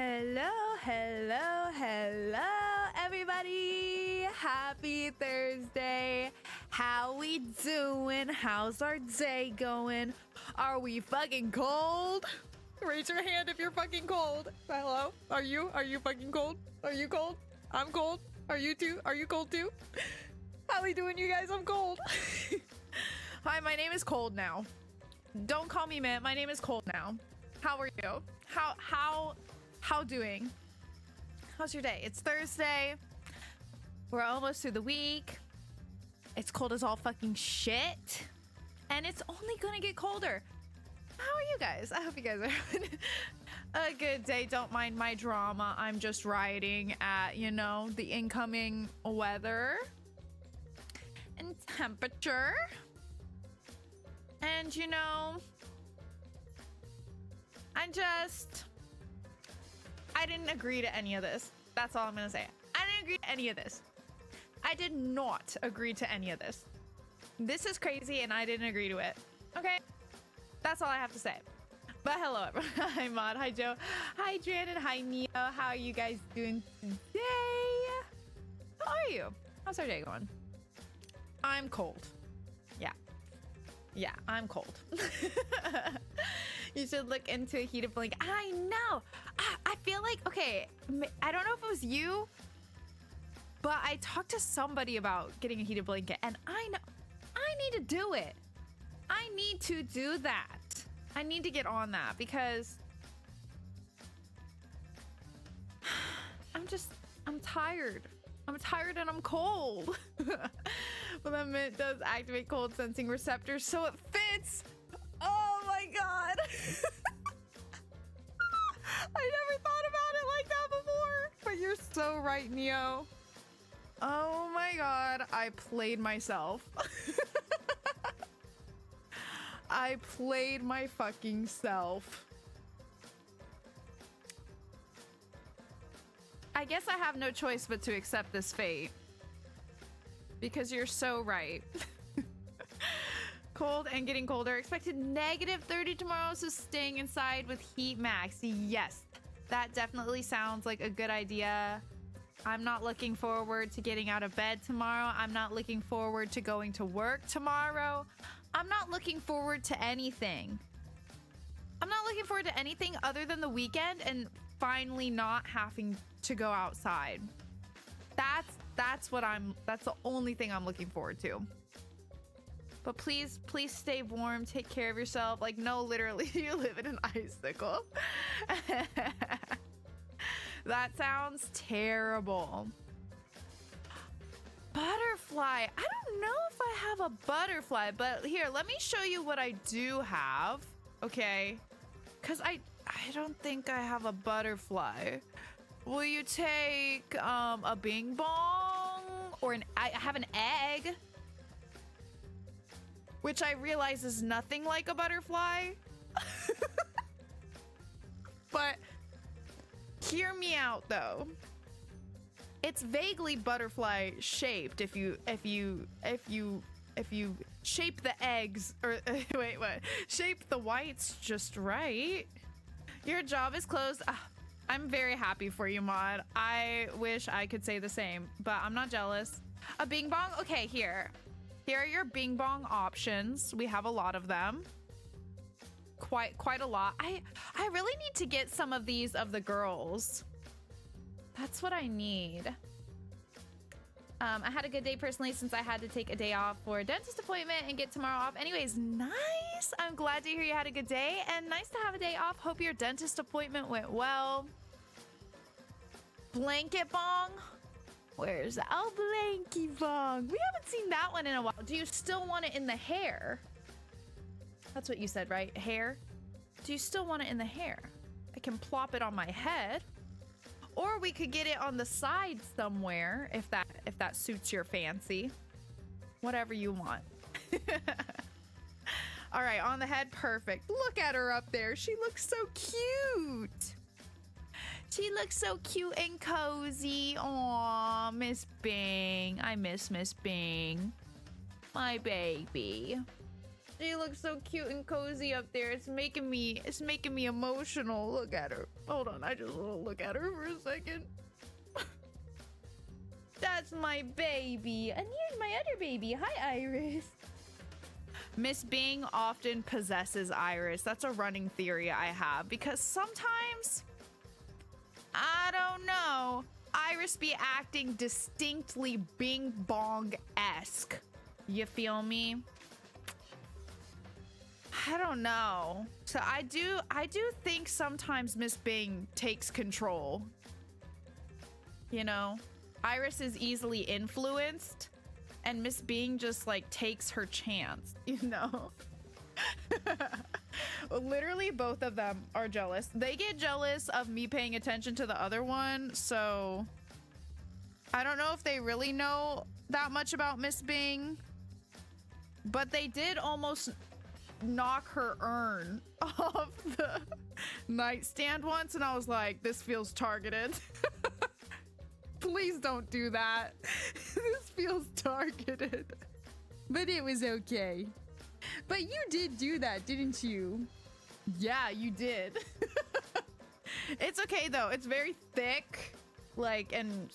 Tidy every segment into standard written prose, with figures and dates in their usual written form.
Hello, hello, hello, everybody. Happy Thursday. How we doing? How's our day going? Are we fucking cold? Raise your hand if you're fucking cold. Hello? Are you? Are you fucking cold? Are you cold? I'm cold. Are you too? Are you cold too? How we doing, you guys? I'm cold. Hi, my name is Cold now. Don't call me Mint. My name is Cold now. How are you? How doing? How's your day? It's Thursday. We're almost through the week. It's cold as all fucking shit. And it's only gonna get colder. How are you guys? I hope you guys are having a good day. Don't mind my drama. I'm just rioting at, the incoming weather and temperature. And, I didn't agree to any of this. That's all I'm gonna say. I didn't agree to any of this. I did not agree to any of this. This is crazy and I didn't agree to it. Okay? That's all I have to say. But hello everyone. Hi Maud. Hi Joe. Hi Janet. Hi Neo. How are you guys doing today? How are you? How's our day going? I'm cold. Yeah, I'm cold. You should look into a heated blanket. I know. I feel like, okay, I don't know if it was you, but I talked to somebody about getting a heated blanket, and I know I need to do it. I need to do that. I need to get on that because I'm tired. I'm tired and I'm cold. But the mint does activate cold sensing receptors, so it fits. Oh my god. I never thought about it like that before. But you're so right, Neo. Oh my god, I played myself. I played my fucking self. I guess I have no choice but to accept this fate. Because you're so right. Cold and getting colder. Expected -30 tomorrow, so staying inside with heat max. Yes, that definitely sounds like a good idea. I'm not looking forward to getting out of bed tomorrow. I'm not looking forward to going to work tomorrow. I'm not looking forward to anything. I'm not looking forward to anything other than the weekend and finally not having to go outside. That's the only thing I'm looking forward to. But please stay warm, take care of yourself. Like, no, literally, you live in an icicle. That sounds terrible. Butterfly. I don't know if I have a butterfly, but here, let me show you what I do have. Okay. Because I don't think I have a butterfly. Will you take a bing bong or I have an egg, which I realize is nothing like a butterfly. But hear me out though. It's vaguely butterfly shaped if you shape the eggs or wait, what? Shape the whites just right. Your job is closed. I'm very happy for you, Maud. I wish I could say the same, but I'm not jealous. A bing bong? Okay, here. Here are your bing bong options. We have a lot of them. Quite a lot. I really need to get some of these of the girls. That's what I need. I had a good day personally since I had to take a day off for a dentist appointment and get tomorrow off. Anyways, nice. I'm glad to hear you had a good day and nice to have a day off. Hope your dentist appointment went well. Blanket bong? Where's that? Oh, blankie bong. We haven't seen that one in a while. Do you still want it in the hair? That's what you said, right? Hair? Do you still want it in the hair? I can plop it on my head. Or we could get it on the side somewhere if that suits your fancy. Whatever you want. All right, on the head, perfect. Look at her up there. She looks so cute. She looks so cute and cozy. Aw, Miss Bing. I miss Miss Bing. My baby. She looks so cute and cozy up there. It's making me emotional. Look at her. Hold on, I just want to look at her for a second. That's my baby. And here's my other baby. Hi, Iris. Miss Bing often possesses Iris. That's a running theory I have because sometimes, I don't know, Iris be acting distinctly Bing Bong-esque. You feel me? I don't know. So I do think sometimes Miss Bing takes control. You know? Iris is easily influenced, and Miss Bing just like takes her chance, you know? Literally both of them are jealous. They get jealous of me paying attention to the other one, so I don't know if they really know that much about Miss Bing, but they did almost knock her urn off the nightstand once, and I was like, this feels targeted. Please don't do that. This feels targeted. But it was okay. But you did do that, didn't you? Yeah, you did. It's okay though. It's very thick, like, and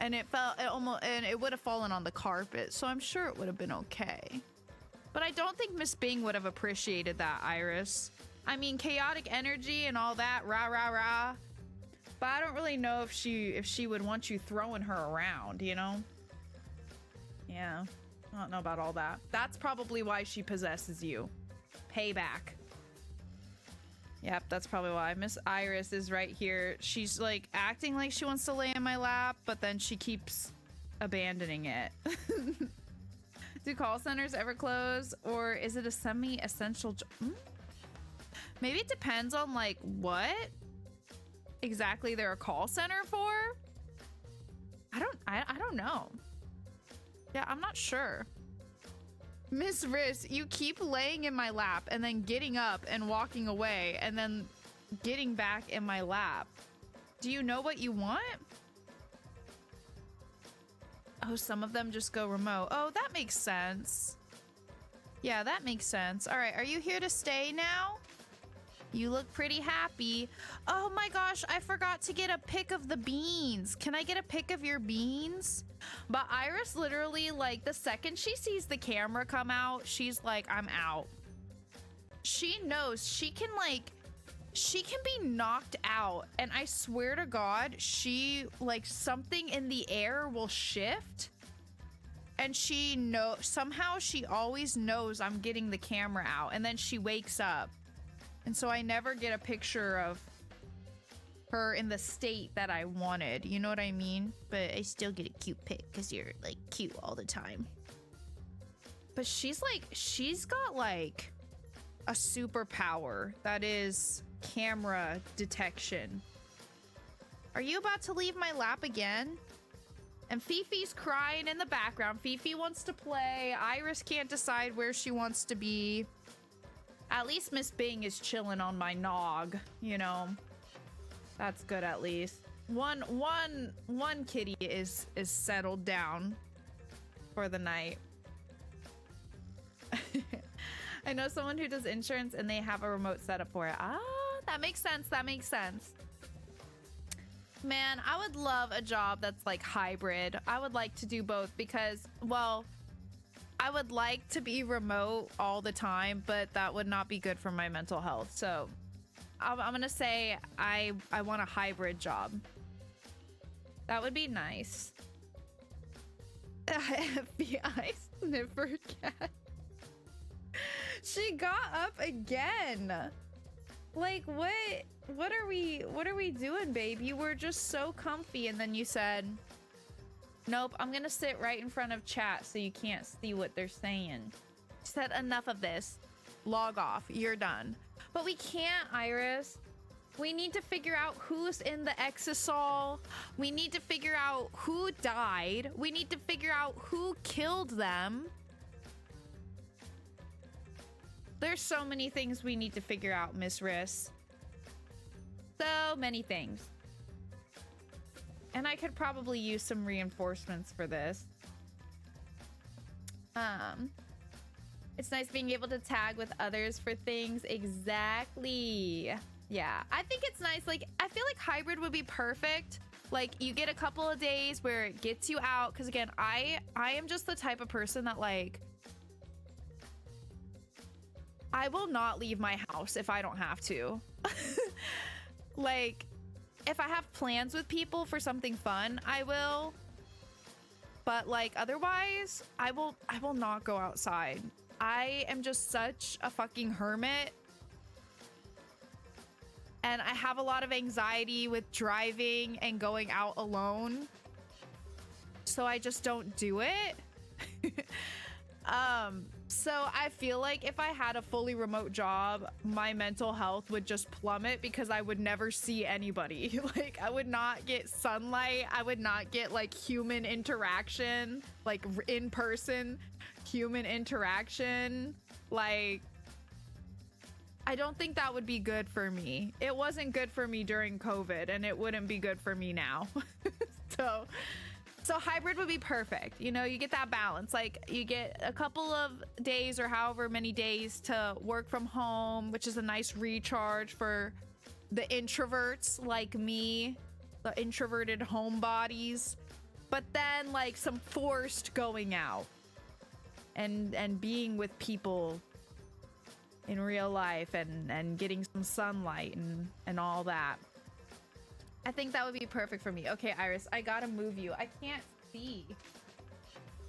it it would have fallen on the carpet, so I'm sure it would have been okay. But I don't think Miss Bing would have appreciated that, Iris. I mean, chaotic energy and all that, rah rah rah. But I don't really know if she would want you throwing her around, you know? Yeah, I don't know about all that. That's probably why she possesses you. Payback. Yep, that's probably why. Miss Iris is right here. She's like acting like she wants to lay in my lap, but then she keeps abandoning it. Do call centers ever close, or is it a semi-essential job? Maybe it depends on like what exactly they're a call center for. I don't know. Yeah, I'm not sure. Miss Riss, you keep laying in my lap and then getting up and walking away and then getting back in my lap. Do you know what you want? Oh, some of them just go remote. Oh, that makes sense. Yeah, that makes sense. All right, are you here to stay now? You look pretty happy. Oh my gosh, I forgot to get a pic of the beans. Can I get a pic of your beans? But Iris literally, like, the second she sees the camera come out, she's like, I'm out. She knows she can be knocked out. And I swear to God, something in the air will shift. And somehow she always knows I'm getting the camera out. And then she wakes up. And so I never get a picture of her in the state that I wanted. You know what I mean? But I still get a cute pic because you're like cute all the time. But she's got like a superpower that is camera detection. Are you about to leave my lap again? And Fifi's crying in the background. Fifi wants to play. Iris can't decide where she wants to be. At least Miss Bing is chilling on my nog, you know. That's good at least. One kitty is settled down for the night. I know someone who does insurance and they have a remote setup for it. Ah, that makes sense. That makes sense. Man, I would love a job that's like hybrid. I would like to do both because, well, I would like to be remote all the time, but that would not be good for my mental health. So I'm gonna say I want a hybrid job. That would be nice. FBI sniffer cat. She got up again. Like, what are we doing, babe? You were just so comfy and then you said, nope, I'm gonna sit right in front of chat so you can't see what they're saying. Said enough of this. Log off. You're done. But we can't, Iris. We need to figure out who's in the exisol. We need to figure out who died. We need to figure out who killed them. There's so many things we need to figure out, Miss Riss. So many things. And I could probably use some reinforcements for this. It's nice being able to tag with others for things. Exactly. Yeah, I think it's nice. Like, I feel like hybrid would be perfect. Like, you get a couple of days where it gets you out. Because again, I am just the type of person that, like, I will not leave my house if I don't have to. Like, if I have plans with people for something fun, I will. But like, otherwise, I will not go outside. I am just such a fucking hermit. And I have a lot of anxiety with driving and going out alone. So I just don't do it. So I feel like if I had a fully remote job, my mental health would just plummet because I would never see anybody. Like, I would not get sunlight. I would not get like human interaction, like in person human interaction. Like, I don't think that would be good for me. It wasn't good for me during COVID, and it wouldn't be good for me now. So hybrid would be perfect. You know, you get that balance. Like, you get a couple of days or however many days to work from home, which is a nice recharge for the introverts like me, the introverted homebodies. But then like some forced going out and being with people in real life and getting some sunlight and all that. I think that would be perfect for me. Okay, Iris, I gotta move you. I can't see.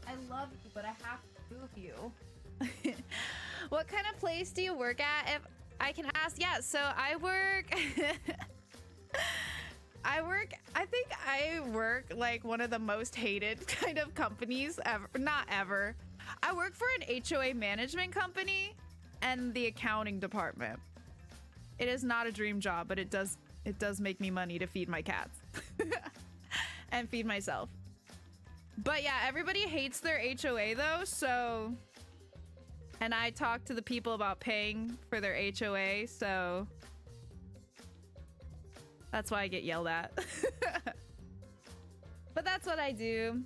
I love you, but I have to move you. What kind of place do you work at? If I can ask. Yeah, so I work I think I work like one of the most hated kind of companies ever. Not ever. I work for an HOA management company and the accounting department. It is not a dream job, but it does make me money to feed my cats and feed myself. But yeah, everybody hates their HOA though, so, and I talk to the people about paying for their HOA, so that's why I get yelled at. But that's what I do.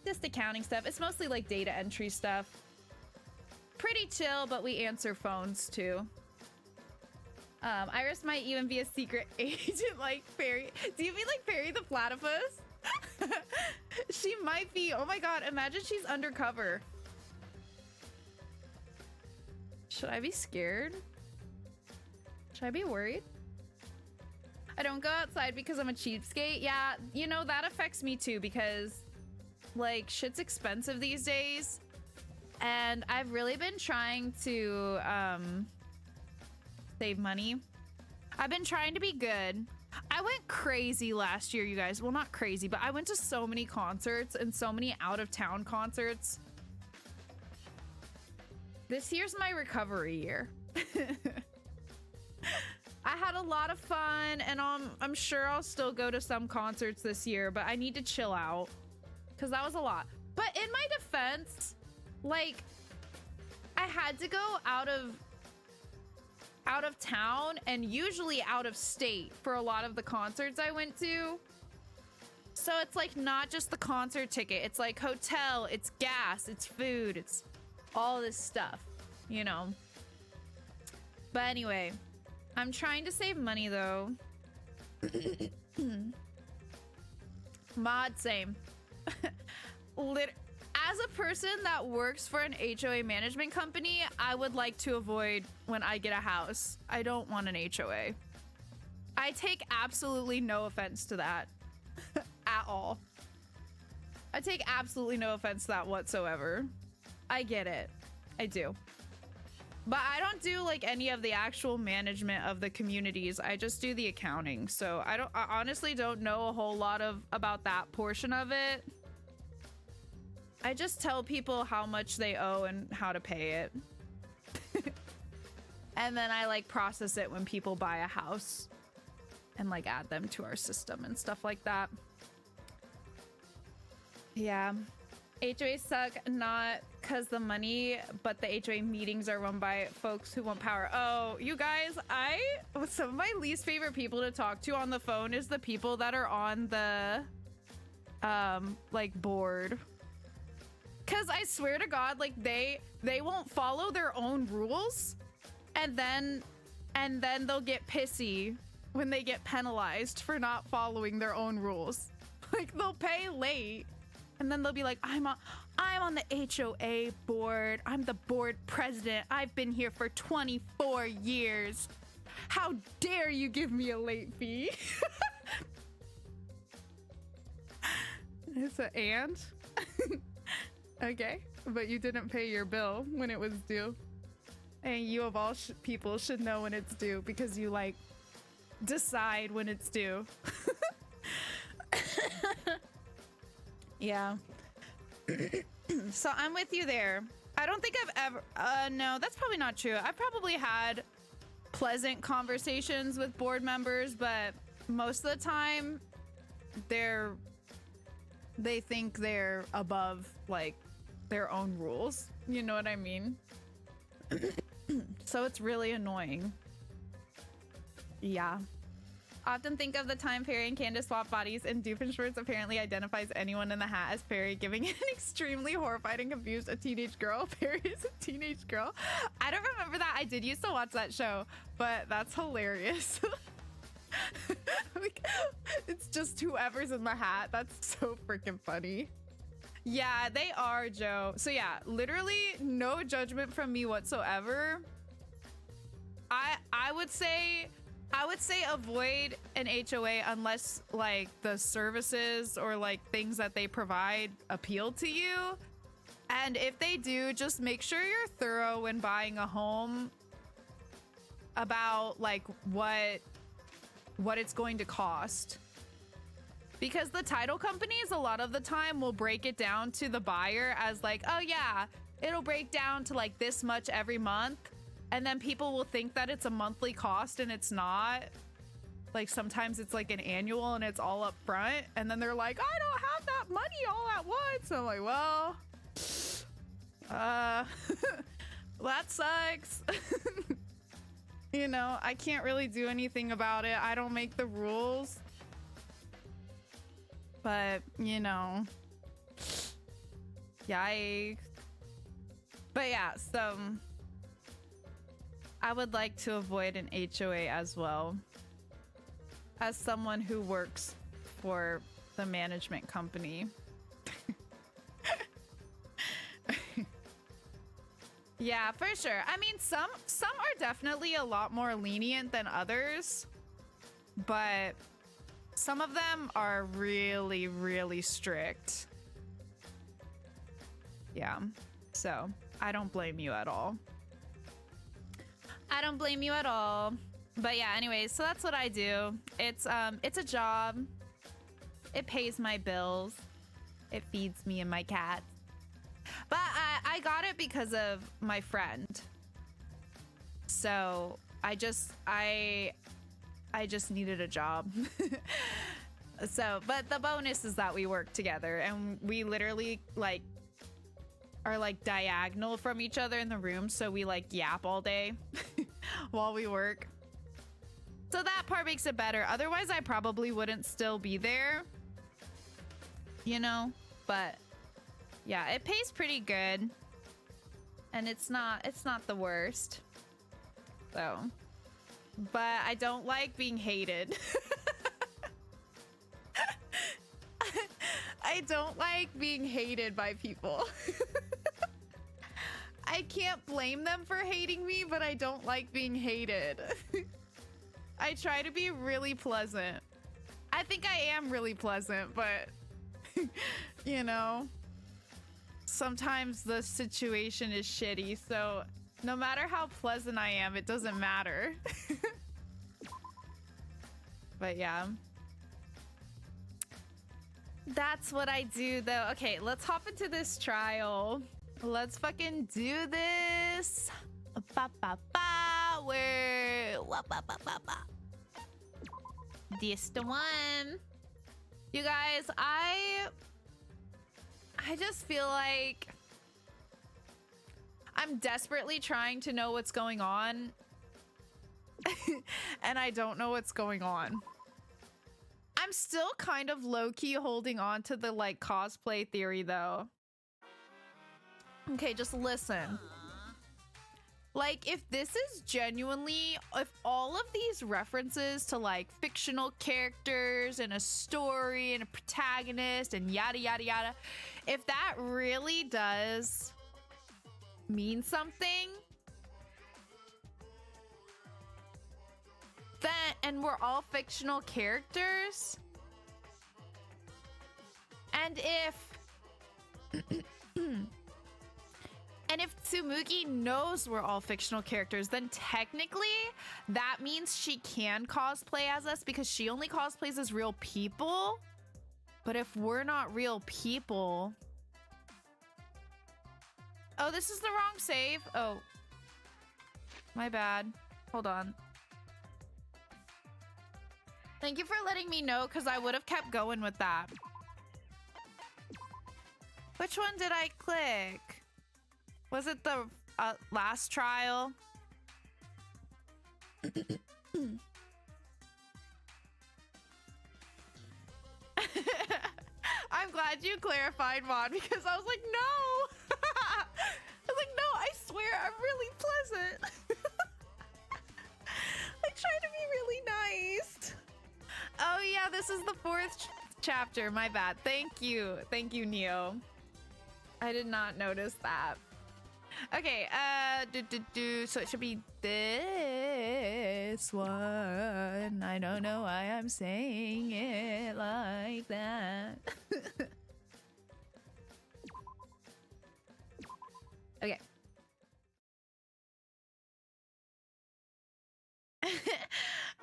Just accounting stuff. It's mostly like data entry stuff. Pretty chill, but we answer phones too. Iris might even be a secret agent like Fairy. Do you mean like Fairy the Platypus? She might be. Oh my god, imagine she's undercover. Should I be scared? Should I be worried? I don't go outside because I'm a cheapskate. Yeah, you know, that affects me too because like shit's expensive these days. And I've really been trying to save money. I've been trying to be good. I went crazy last year, you guys. Well, not crazy, but I went to so many concerts and so many out-of-town concerts. This year's my recovery year. I had a lot of fun, and I'm sure I'll still go to some concerts this year, but I need to chill out because that was a lot. But in my defense, like, I had to go out of town and usually out of state for a lot of the concerts I went to. So it's like not just the concert ticket, it's like hotel, it's gas, it's food, it's all this stuff, you know. But anyway, I'm trying to save money though. Mod, same. As a person that works for an HOA management company, I would like to avoid when I get a house. I don't want an HOA. I take absolutely no offense to that at all. I take absolutely no offense to that whatsoever. I get it. I do. But I don't do like any of the actual management of the communities. I just do the accounting. So I honestly don't know a whole lot about that portion of it. I just tell people how much they owe and how to pay it. And then I like process it when people buy a house and like add them to our system and stuff like that. Yeah. HOAs suck, not because the money, but the HOA meetings are run by folks who want power. Oh, you guys, some of my least favorite people to talk to on the phone is the people that are on the like board. Cause I swear to God, like they won't follow their own rules, and then they'll get pissy when they get penalized for not following their own rules. Like they'll pay late, and then they'll be like, I'm on the HOA board. I'm the board president. I've been here for 24 years. How dare you give me a late fee? It's an and. Okay, but you didn't pay your bill when it was due. And you of all people should know when it's due because you like decide when it's due. Yeah. So I'm with you there. I don't think I've ever, no, that's probably not true. I've probably had pleasant conversations with board members, but most of the time they think they're above like their own rules. You know what I mean? So it's really annoying. Yeah. Often think of the time Perry and Candace swap bodies, and Doofenshmirtz apparently identifies anyone in the hat as Perry, giving an extremely horrified and confused a teenage girl. Perry is a teenage girl. I don't remember that. I did used to watch that show, but that's hilarious. Like, it's just whoever's in the hat. That's so freaking funny. Yeah, they are, Joe. So yeah, literally no judgment from me whatsoever. I would say avoid an HOA unless like the services or like things that they provide appeal to you. And if they do, just make sure you're thorough when buying a home about like what it's going to cost. Because the title companies a lot of the time will break it down to the buyer as like, oh yeah, it'll break down to like this much every month. And then people will think that it's a monthly cost and it's not. Like sometimes it's like an annual and it's all up front. And then they're like, I don't have that money all at once. I'm like, well, that sucks. You know, I can't really do anything about it. I don't make the rules. But, you know, yikes. But yeah, so I would like to avoid an HOA as well. As someone who works for the management company. Yeah, for sure. I mean, some are definitely a lot more lenient than others, but some of them are really, really strict. Yeah, so I don't blame you at all. I don't blame you at all. But yeah, anyways, so that's what I do. It's a job. It pays my bills. It feeds me and my cats. But I got it because of my friend. So I just needed a job. So, but the bonus is that we work together and we literally like are like diagonal from each other in the room. So we like yap all day while we work. So that part makes it better. Otherwise, I probably wouldn't still be there, you know, but yeah, it pays pretty good and it's not the worst. So, but I don't like being hated. I don't like being hated by people. I can't blame them for hating me, but I don't like being hated. I try to be really pleasant. I think I am really pleasant, but you know, sometimes the situation is shitty, so no matter how pleasant I am, it doesn't matter. But yeah. That's what I do though. Okay, let's hop into this trial. Let's fucking do this. Ba ba ba. Where? Ba ba ba ba. This the one. You guys, I just feel like I'm desperately trying to know what's going on. And I don't know what's going on. I'm still kind of low-key holding on to the like cosplay theory though. Okay, just listen. Like, if this is genuinely, if all of these references to like fictional characters and a story and a protagonist and yada yada yada, if that really does mean something, then, and we're all fictional characters, and if Tsumugi knows we're all fictional characters, then technically that means she can cosplay as us because she only cosplays as real people. But if we're not real people... Oh, this is the wrong save. Oh. My bad. Hold on. Thank you for letting me know, because I would have kept going with that. Which one did I click? Was it the last trial? I'm glad you clarified, Mon, because I was like, no. I was like, no, I swear I'm really pleasant. I try to be really nice. Oh yeah, this is the 4th chapter. My bad. Thank you. Thank you, Neo. I did not notice that. Okay, so it should be this one. I don't know why I'm saying it like that. Okay.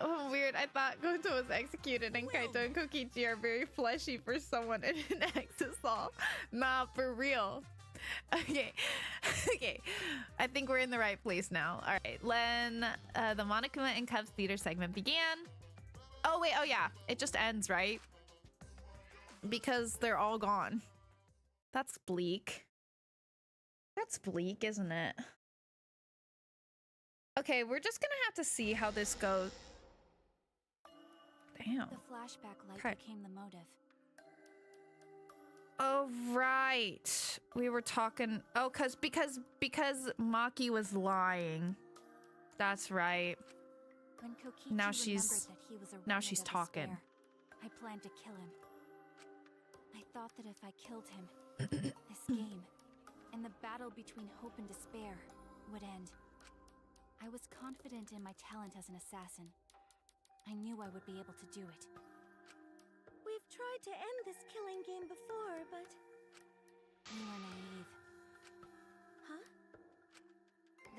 Oh, weird. I thought Goto was executed and Kaito and Kokichi are very fleshy for someone in an exisal. Nah, for real. Okay. Okay. I think we're in the right place now. All right. Len, the Monokuma and Cubs theater segment began. Oh, wait. Oh, yeah. It just ends, right? Because they're all gone. That's bleak. That's bleak, isn't it? Okay, we're just gonna have to see how this goes. Damn. The flashback light became the motive. Oh, right. We were talking... Oh, because Maki was lying. That's right. When Kokichi Now remembered that he was a she's remnant of talking. despair, I planned to kill him. I thought that if I killed him, this game, and the battle between hope and despair, would end. I was confident in my talent as an assassin. I knew I would be able to do it. We've tried to end this killing game before, but... You were naive. Huh?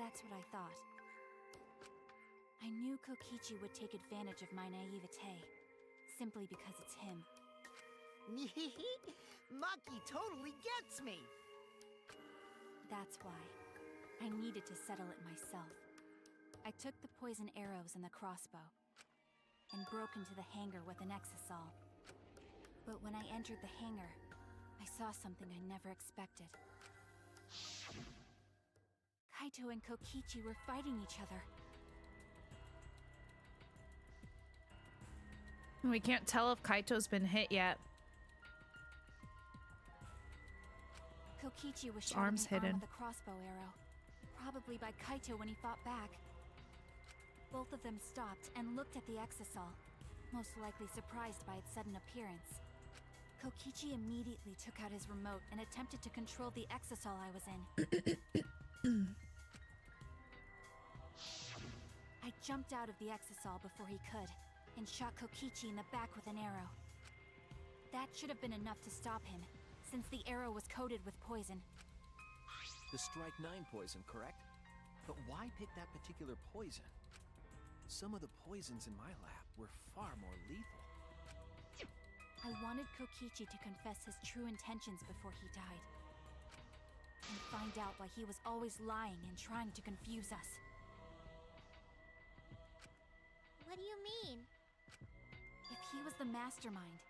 That's what I thought. I knew Kokichi would take advantage of my naivete, simply because it's him. Maki totally gets me! That's why. I needed to settle it myself. I took the poison arrows and the crossbow, and broke into the hangar with an exisal. But when I entered the hangar, I saw something I never expected. Kaito and Kokichi were fighting each other. We can't tell if Kaito's been hit yet. Kokichi was His shot in arm's the arm hidden. with a crossbow arrow, probably by Kaito when he fought back. Both of them stopped and looked at the exisal, most likely surprised by its sudden appearance. Kokichi immediately took out his remote and attempted to control the exisal I was in. I jumped out of the exisal before he could, and shot Kokichi in the back with an arrow. That should have been enough to stop him, since the arrow was coated with poison. The Strike 9 poison, correct? But why pick that particular poison? Some of the poisons in my lab were far more lethal. I wanted Kokichi to confess his true intentions before he died. And find out why he was always lying and trying to confuse us. What do you mean? If he was the mastermind,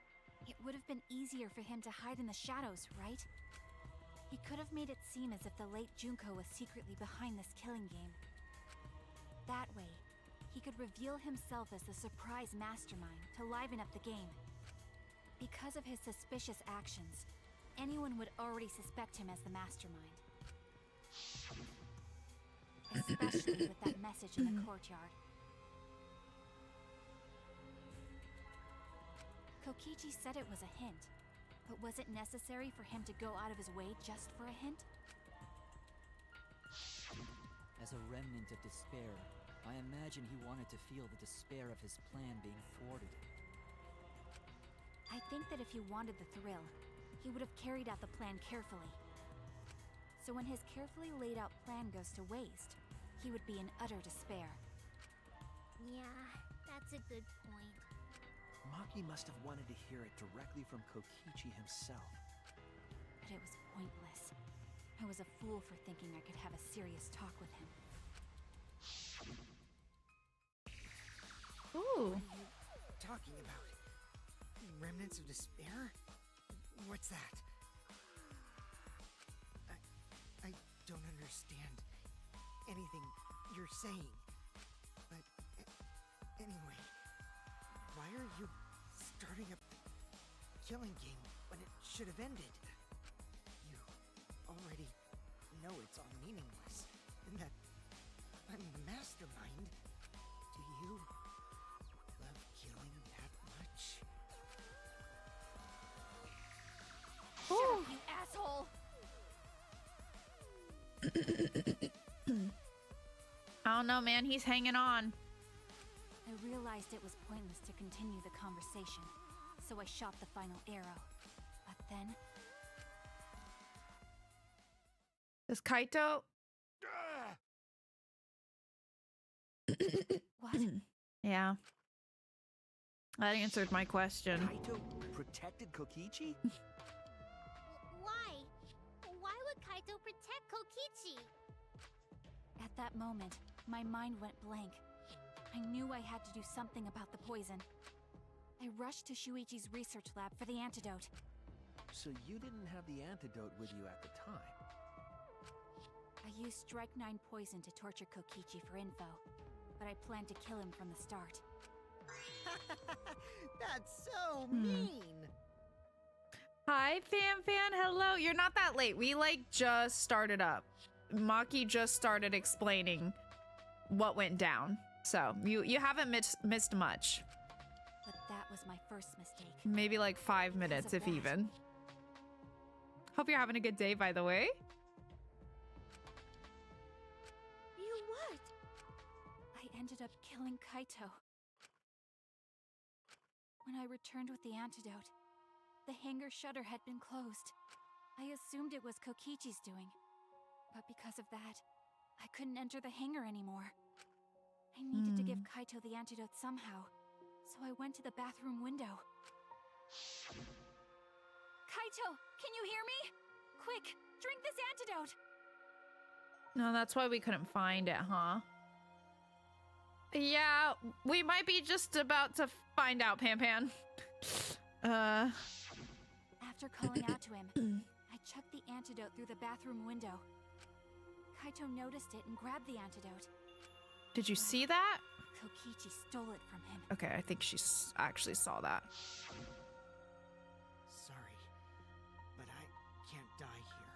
it would have been easier for him to hide in the shadows, right? He could have made it seem as if the late Junko was secretly behind this killing game. That way, he could reveal himself as the surprise mastermind to liven up the game. Because of his suspicious actions, anyone would already suspect him as the mastermind. especially with that message in the courtyard. Kokichi said it was a hint, but was it necessary for him to go out of his way just for a hint? As a remnant of despair, I imagine he wanted to feel the despair of his plan being thwarted. I think that if he wanted the thrill, he would have carried out the plan carefully. So when his carefully laid out plan goes to waste, he would be in utter despair. Yeah, that's a good point. Maki must have wanted to hear it directly from Kokichi himself. But it was pointless. I was a fool for thinking I could have a serious talk with him. Ooh. What are you talking about? Remnants of despair? What's that? I don't understand anything you're saying. But anyway, why are you starting a killing game when it should have ended? You already know it's all meaningless, and that I'm the mastermind. Do you love killing that much? Shut up, you asshole! I don't know, man. He's hanging on. I realized it was pointless to continue the conversation, so I shot the final arrow. But then, Does Kaito? what? Yeah. That answered my question. Kaito protected Kokichi? Why? Why would Kaito protect Kokichi? At that moment, my mind went blank. I knew I had to do something about the poison. I rushed to Shuichi's research lab for the antidote. So you didn't have the antidote with you at the time. I used Strike 9 poison to torture Kokichi for info, but I planned to kill him from the start. That's so mean! Hi, Fan. Hello. You're not that late. We just started up. Maki just started explaining what went down. So you haven't missed much. But that was my first mistake. Maybe 5 minutes, if that. even. Hope you're having a good day, by the way. You what? I ended up killing Kaito. When I returned with the antidote, the hangar shutter had been closed. I assumed it was Kokichi's doing. But because of that, I couldn't enter the hangar anymore. I needed to give Kaito the antidote somehow, so I went to the bathroom window. Kaito, can you hear me? Quick, drink this antidote! No, that's why we couldn't find it, huh? Yeah, we might be just about to find out, Pan. After calling out to him, I chucked the antidote through the bathroom window. Kaito noticed it and grabbed the antidote. Did you see that? Kokichi stole it from him. Okay, I think she actually saw that. Sorry, but I can't die here.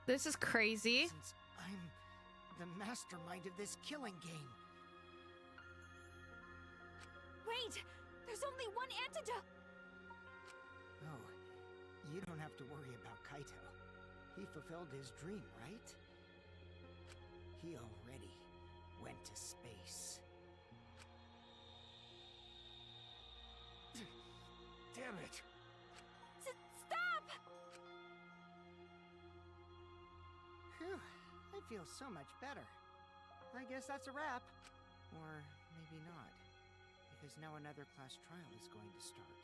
This is crazy. Since I'm the mastermind of this killing game. Wait! There's only one antidote! Oh, you don't have to worry about Kaito. He fulfilled his dream, right? He already went to space. Damn it! Stop! Phew, I feel so much better. I guess that's a wrap. Or maybe not. Because now another class trial is going to start.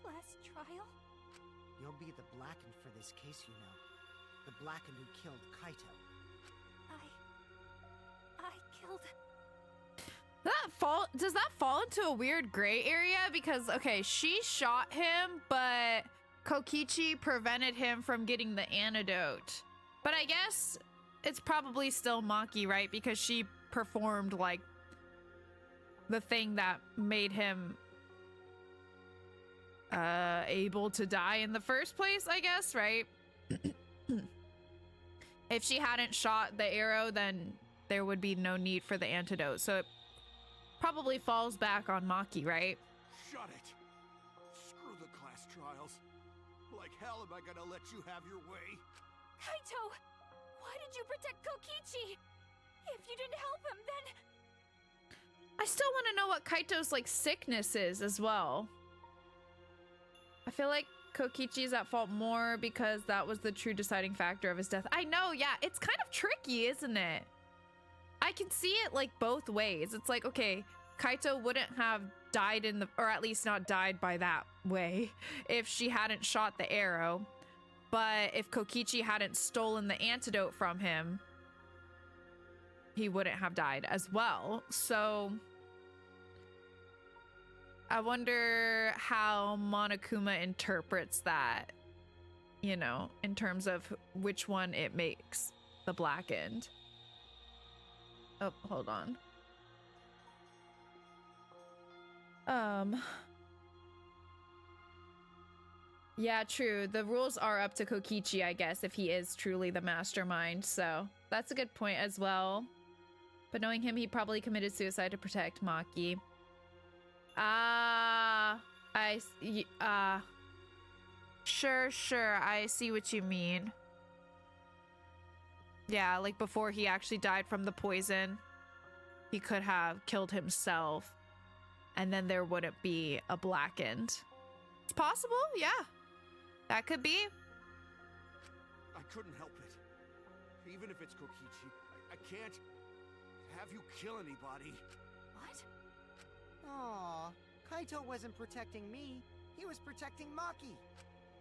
Class trial? You'll be the Blackened for this case, you know. The Blackened who killed Kaito. I killed... Does that fall into a weird gray area? Because, okay, she shot him, but Kokichi prevented him from getting the antidote. But I guess it's probably still Maki, right? Because she performed, the thing that made him able to die in the first place, I guess, right? If she hadn't shot the arrow, then there would be no need for the antidote. So it probably falls back on Maki, right? Shut it! Screw the class trials. Like hell am I gonna let you have your way? Kaito! Why did you protect Kokichi? If you didn't help him, then... I still want to know what Kaito's, like, sickness is as well. I feel like Kokichi's at fault more because that was the true deciding factor of his death. I know, yeah, it's kind of tricky, isn't it? I can see it, like, both ways. It's like, okay, Kaito wouldn't have died in the... or at least not died by that way if she hadn't shot the arrow. But if Kokichi hadn't stolen the antidote from him, he wouldn't have died as well. So I wonder how Monokuma interprets that, you know, in terms of which one it makes the blackened. Oh, hold on. Yeah, true. The rules are up to Kokichi, I guess, if he is truly the mastermind. So that's a good point as well. But knowing him, he probably committed suicide to protect Maki. Sure. I see what you mean. Yeah, like before he actually died from the poison, he could have killed himself. And then there wouldn't be a blackened. It's possible, yeah. That could be. I couldn't help it. Even if it's Kokichi, I can't have you kill anybody. What? Aw, Kaito wasn't protecting me. He was protecting Maki.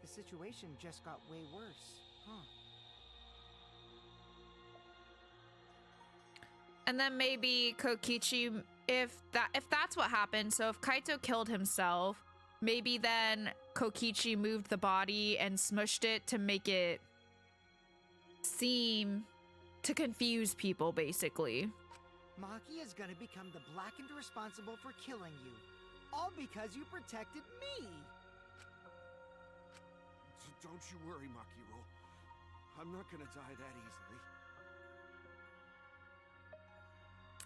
The situation just got way worse, huh? And then maybe Kokichi, if that's what happened, so if Kaito killed himself, maybe then Kokichi moved the body and smushed it to make it seem to confuse people, basically. Maki is gonna become the blackened responsible for killing you. All because you protected me! Don't you worry, Makiro. I'm not gonna die that easily.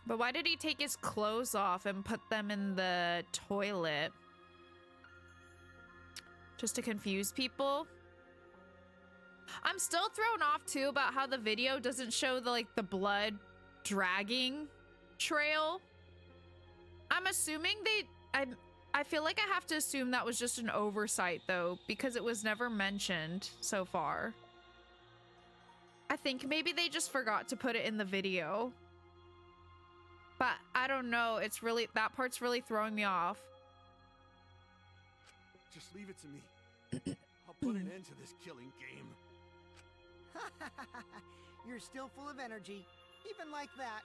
But why did he take his clothes off and put them in the toilet? Just to confuse people? I'm still thrown off too about how the video doesn't show the blood dragging trail. I'm assuming I feel like I have to assume that was just an oversight though, because it was never mentioned so far. I think maybe they just forgot to put it in the video. But I don't know, that part's really throwing me off. Just leave it to me. I'll put an end to this killing game. You're still full of energy, even like that.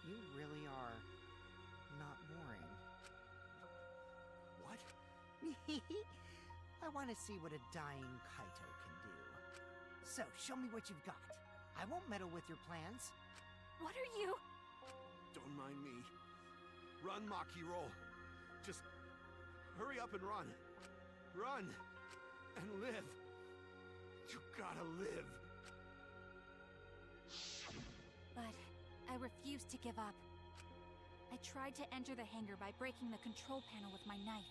You really are not boring. What? I want to see what a dying Kaito can do. So, show me what you've got. I won't meddle with your plans. What are you? Don't mind me. Run, Makiro. Just hurry up and run. Run and live. You gotta live. But I refused to give up. I tried to enter the hangar by breaking the control panel with my knife.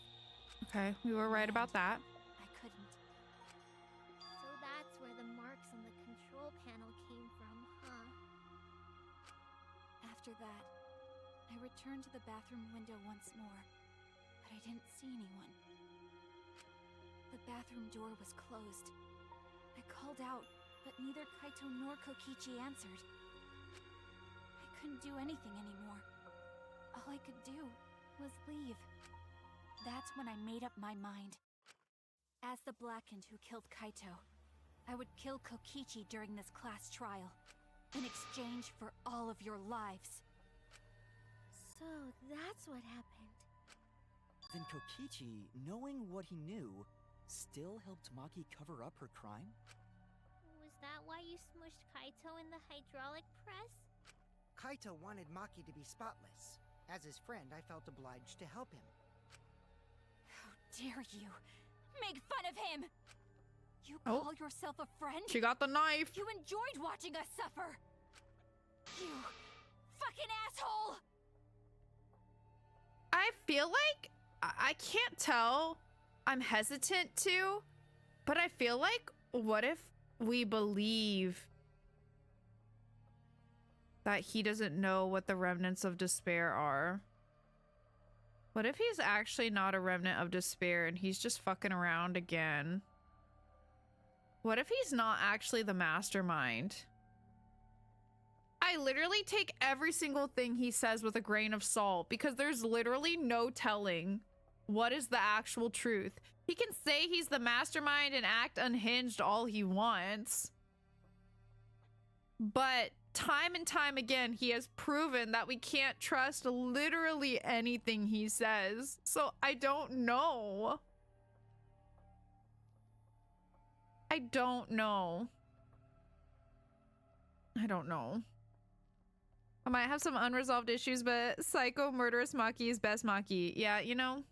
Okay, we were right about that. I couldn't. So that's where the marks on the control panel came from, huh? After that, I returned to the bathroom window once more, but I didn't see anyone. The bathroom door was closed. I called out, but neither Kaito nor Kokichi answered. I couldn't do anything anymore. All I could do was leave. That's when I made up my mind. As the Blackened who killed Kaito, I would kill Kokichi during this class trial, in exchange for all of your lives. So that's what happened. Then Kokichi, knowing what he knew, still helped Maki cover up her crime? Was that why you smushed Kaito in the hydraulic press? Kaito wanted Maki to be spotless. As his friend, I felt obliged to help him. How dare you! Make fun of him! You Oh. call yourself a friend? She got the knife. You enjoyed watching us suffer! You fucking asshole! I feel like I can't tell. I'm hesitant to, but I feel like what if we believe that he doesn't know what the remnants of despair are? What if he's actually not a remnant of despair and he's just fucking around again? What if he's not actually the mastermind? I literally take every single thing he says with a grain of salt because there's literally no telling what is the actual truth. He can say he's the mastermind and act unhinged all he wants. But time and time again, he has proven that we can't trust literally anything he says. So I don't know. I don't know. I don't know. I might have some unresolved issues, but Psycho Murderous Maki is best Maki. Yeah, you know.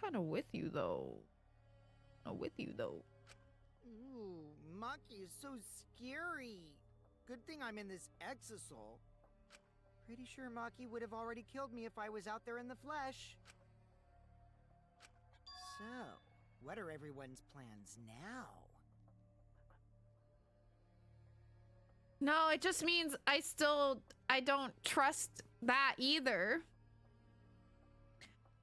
Kind of with you though. Ooh, Maki is so scary. Good thing I'm in this exisal. Pretty sure Maki would have already killed me if I was out there in the flesh. So, what are everyone's plans now? No, it just means I don't trust that either.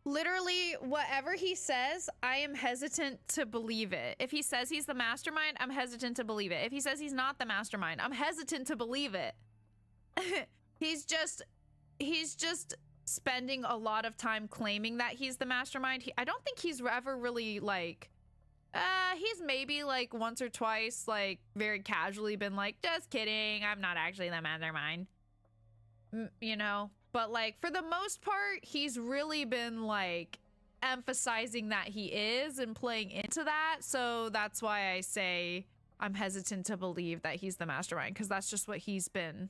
Literally, whatever he says, I am hesitant to believe it. If he says he's the mastermind, I'm hesitant to believe it. If he says he's not the mastermind, I'm hesitant to believe it. He's just spending a lot of time claiming that he's the mastermind. I don't think he's ever really like, he's maybe like once or twice, like very casually been like, just kidding, I'm not actually the mastermind. You know? But like for the most part, he's really been like emphasizing that he is and playing into that. So that's why I say I'm hesitant to believe that he's the mastermind, because that's just what he's been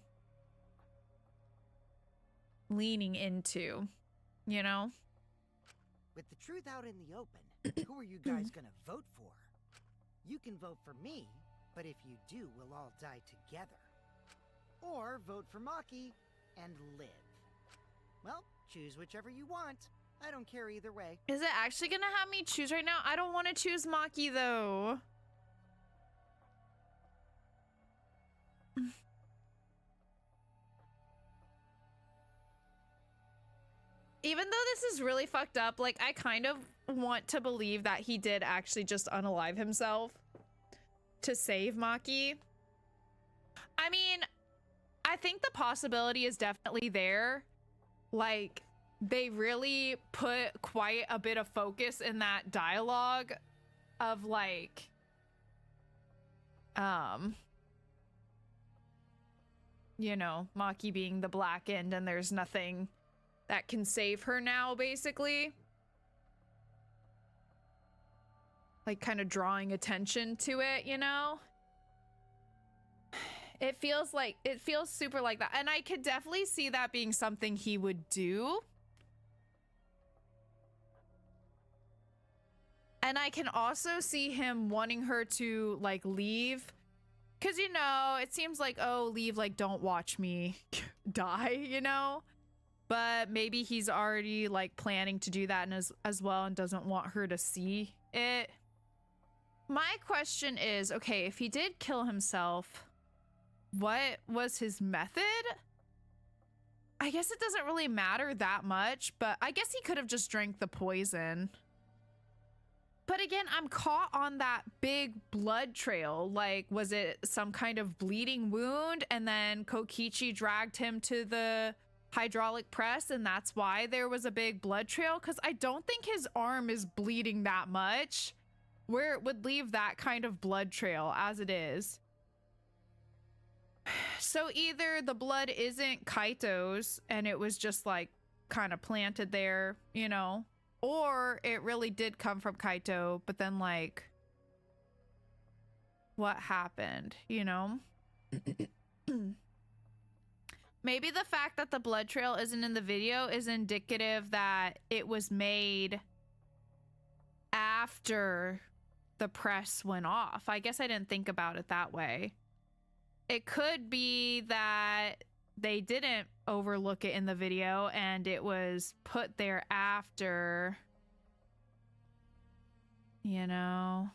leaning into, you know? With the truth out in the open, who are you guys gonna vote for? You can vote for me, but if you do, we'll all die together. Or vote for Maki and live. Well, choose whichever you want. I don't care either way. Is it actually gonna have me choose right now? I don't want to choose Maki though. Even though this is really fucked up, like I kind of want to believe that he did actually just unalive himself to save Maki. I mean, I think the possibility is definitely there. Like, they really put quite a bit of focus in that dialogue of like, you know, Maki being the black end and there's nothing that can save her now, basically. Like, kind of drawing attention to it, you know? It feels super like that. And I could definitely see that being something he would do. And I can also see him wanting her to like leave. Cause you know, it seems like, oh, leave, like, don't watch me die, you know? But maybe he's already like planning to do that and as well and doesn't want her to see it. My question is, okay, if he did kill himself, what was his method? I guess it doesn't really matter that much, but I guess he could have just drank the poison. But again, I'm caught on that big blood trail. Like, was it some kind of bleeding wound and then Kokichi dragged him to the hydraulic press and that's why there was a big blood trail? Because I don't think his arm is bleeding that much where it would leave that kind of blood trail as it is. So either the blood isn't Kaito's and it was just like kind of planted there, you know, or it really did come from Kaito, but then like what happened, you know? Maybe the fact that the blood trail isn't in the video is indicative that it was made after the press went off. I guess I didn't think about it that way. It could be that they didn't overlook it in the video and it was put there after, you know,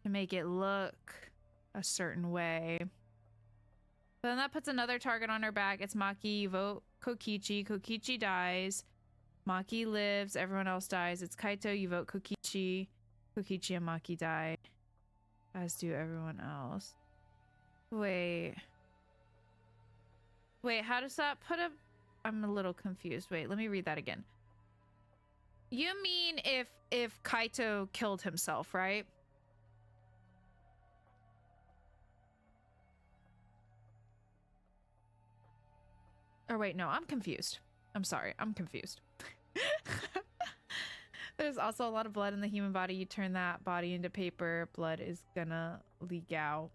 to make it look a certain way. But then that puts another target on her back. It's Maki. You vote Kokichi. Kokichi dies. Maki lives. Everyone else dies. It's Kaito. You vote Kokichi. Kokichi and Maki die. As do everyone else. Wait. Wait, how does that put a... I'm a little confused. Wait, let me read that again. You mean if Kaito killed himself, right? Or wait, no, I'm confused. I'm sorry, I'm confused. There's also a lot of blood in the human body. You turn that body into paper, blood is gonna leak out.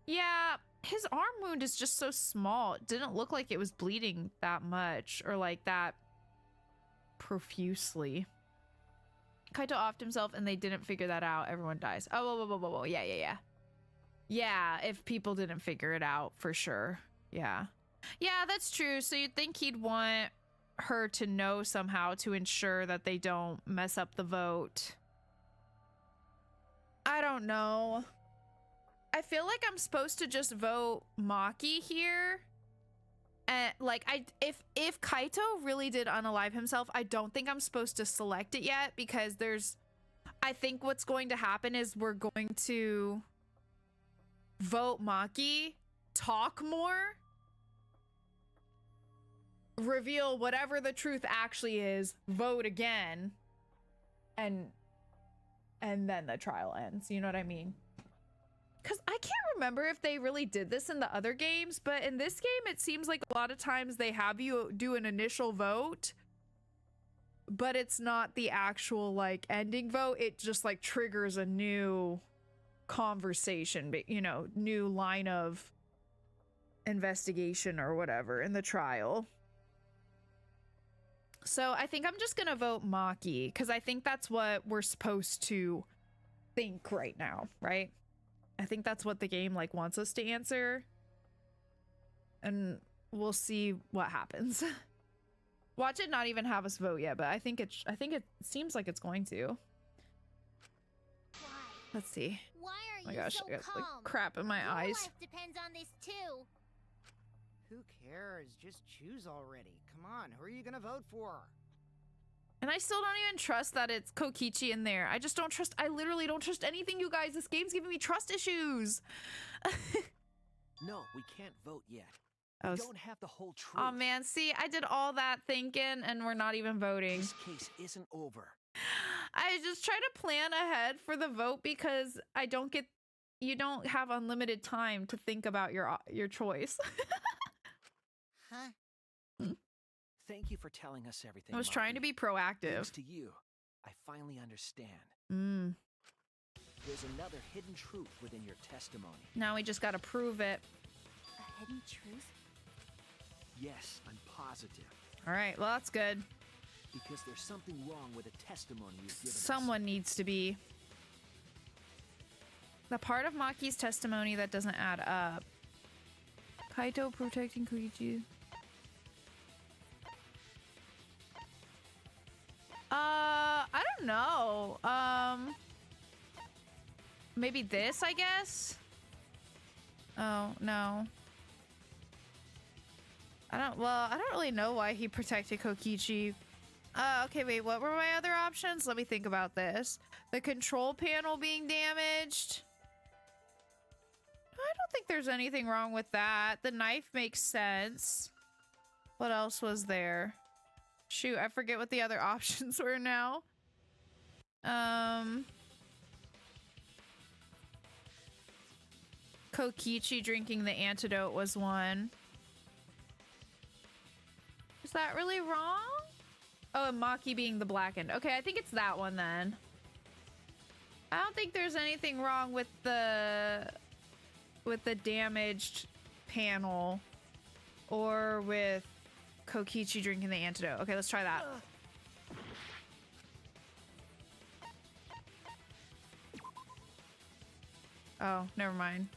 Yeah, his arm wound is just so small. It didn't look like it was bleeding that much or like that profusely. Kaito offed himself and they didn't figure that out. Everyone dies. Oh, whoa. Yeah. Yeah, if people didn't figure it out, for sure. Yeah. Yeah, that's true. So you'd think he'd want her to know somehow to ensure that they don't mess up the vote. I don't know. I feel like I'm supposed to just vote Maki here. And like if Kaito really did unalive himself, I don't think I'm supposed to select it yet because I think what's going to happen is we're going to vote Maki, talk more, reveal whatever the truth actually is, vote again, and then the trial ends. You know what I mean? Because I can't remember if they really did this in the other games, but in this game, it seems like a lot of times they have you do an initial vote, but it's not the actual, like, ending vote. It just, like, triggers a new conversation, but, you know, new line of investigation or whatever in the trial. So I think I'm just gonna vote Maki, because I think that's what we're supposed to think right now, right? I think that's what the game like wants us to answer, and we'll see what happens. Watch it not even have us vote yet, but I think it seems like it's going to. Why? Let's see. Why are Oh my you gosh, so I got calm? like crap in my Your eyes. life depends on this too. Who cares? Just choose already. Come on, who are you gonna vote for? And I still don't even trust that it's Kokichi in there. I literally don't trust anything, you guys. This game's giving me trust issues. No, we can't vote yet. Oh, We don't have the whole truth. oh man, see, I did all that thinking and we're not even voting. This case isn't over. I just try to plan ahead for the vote because you don't have unlimited time to think about your choice. Huh? Thank you for telling us everything. I was trying to Maki. be proactive. Thanks to you, I finally understand. There's another hidden truth within your testimony. Now we just gotta prove it. A hidden truth? Yes, I'm positive. All right, well, that's good. Because there's something wrong with the testimony you've given us. Someone needs to be. The part of Maki's testimony that doesn't add up. Kaito protecting Koichi. I don't know. Maybe this, I guess? Oh, no. I don't really know why he protected Kokichi. Okay, wait, what were my other options? Let me think about this. The control panel being damaged. I don't think there's anything wrong with that. The knife makes sense. What else was there? Shoot, I forget what the other options were now. Kokichi drinking the antidote was one. Is that really wrong? Oh, and Maki being the blackened. Okay, I think it's that one then. I don't think there's anything wrong with the damaged panel or with Kokichi drinking the antidote. Okay, let's try that. Oh, never mind.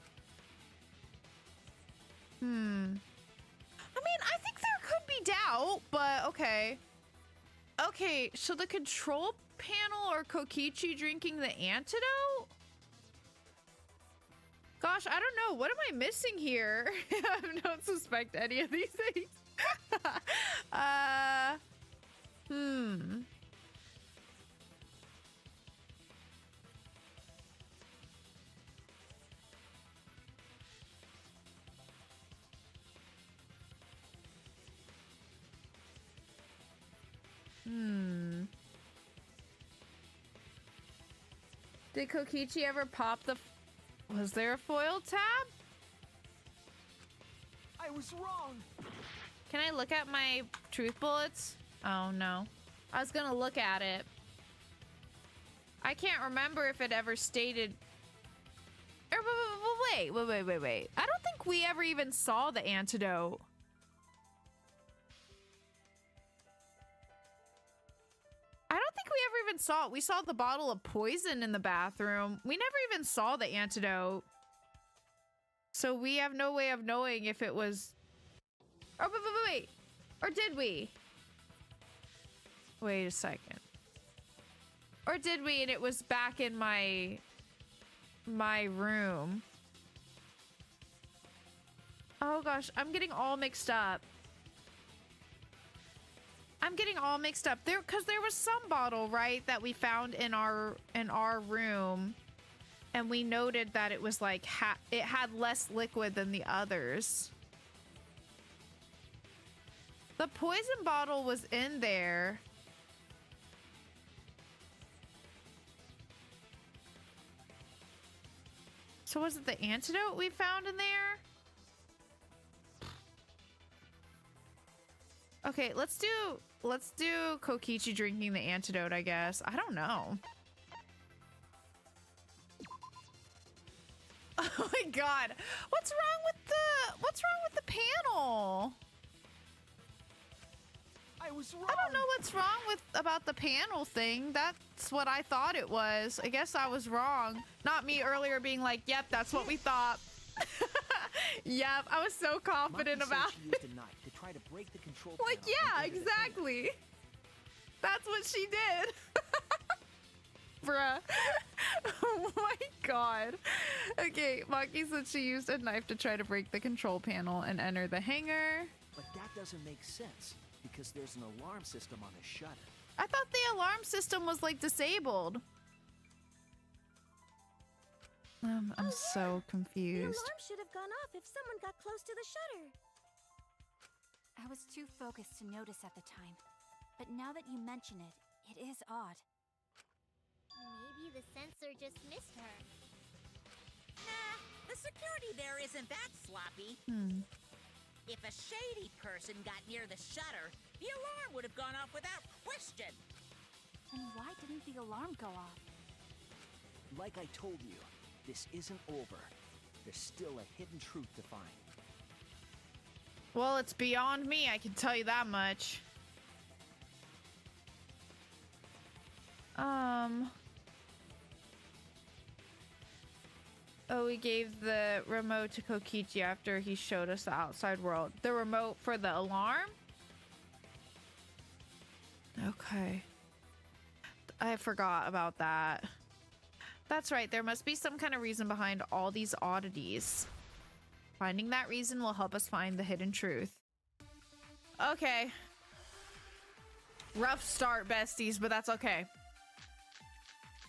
I mean, I think there could be doubt, but okay. Okay, so the control panel or Kokichi drinking the antidote? Gosh, I don't know. What am I missing here? I don't suspect any of these things. Did Kokichi ever pop the... Was there a foil tab? I was wrong. Can I look at my truth bullets? Oh, no. I was gonna look at it. I can't remember if it ever stated... Wait. I don't think we ever even saw the antidote. I don't think we ever even saw it. We saw the bottle of poison in the bathroom. We never even saw the antidote. So we have no way of knowing if it was... Oh, wait. Or did we? Wait a second. Or did we and it was back in my room? Oh gosh, I'm getting all mixed up. There, because there was some bottle, right, that we found in our room, and we noted that it was like it had less liquid than the others. The poison bottle was in there. So was it the antidote we found in there? Okay, let's do Kokichi drinking the antidote, I guess. I don't know. Oh my god. What's wrong with the panel? I was wrong. I don't know what's wrong about the panel thing. That's what I thought it was. I guess I was wrong. Not me earlier being like, yep, that's what we thought. Yep, I was so confident Monkey said about she it. used a knife to try to break the control Like, panel yeah, and give it a hanger. exactly. That's what she did. Bruh. Oh my god. Okay, Maki said she used a knife to try to break the control panel and enter the hangar. But that doesn't make sense because there's an alarm system on the shutter. I thought the alarm system was like disabled. I'm so The confused. alarm should have gone off if someone got close to the shutter. I was too focused to notice at the time. But now that you mention it, it is odd. Maybe the sensor just missed her. Nah, the security there isn't that sloppy. If a shady person got near the shutter, the alarm would have gone off without question. Then why didn't the alarm go off? Like I told you, this isn't over. There's still a hidden truth to find. Well, it's beyond me, I can tell you that much. Oh, we gave the remote to Kokichi after he showed us the outside world. The remote for the alarm? Okay. I forgot about that. That's right, there must be some kind of reason behind all these oddities. Finding that reason will help us find the hidden truth. Okay. Rough start, besties, but that's okay.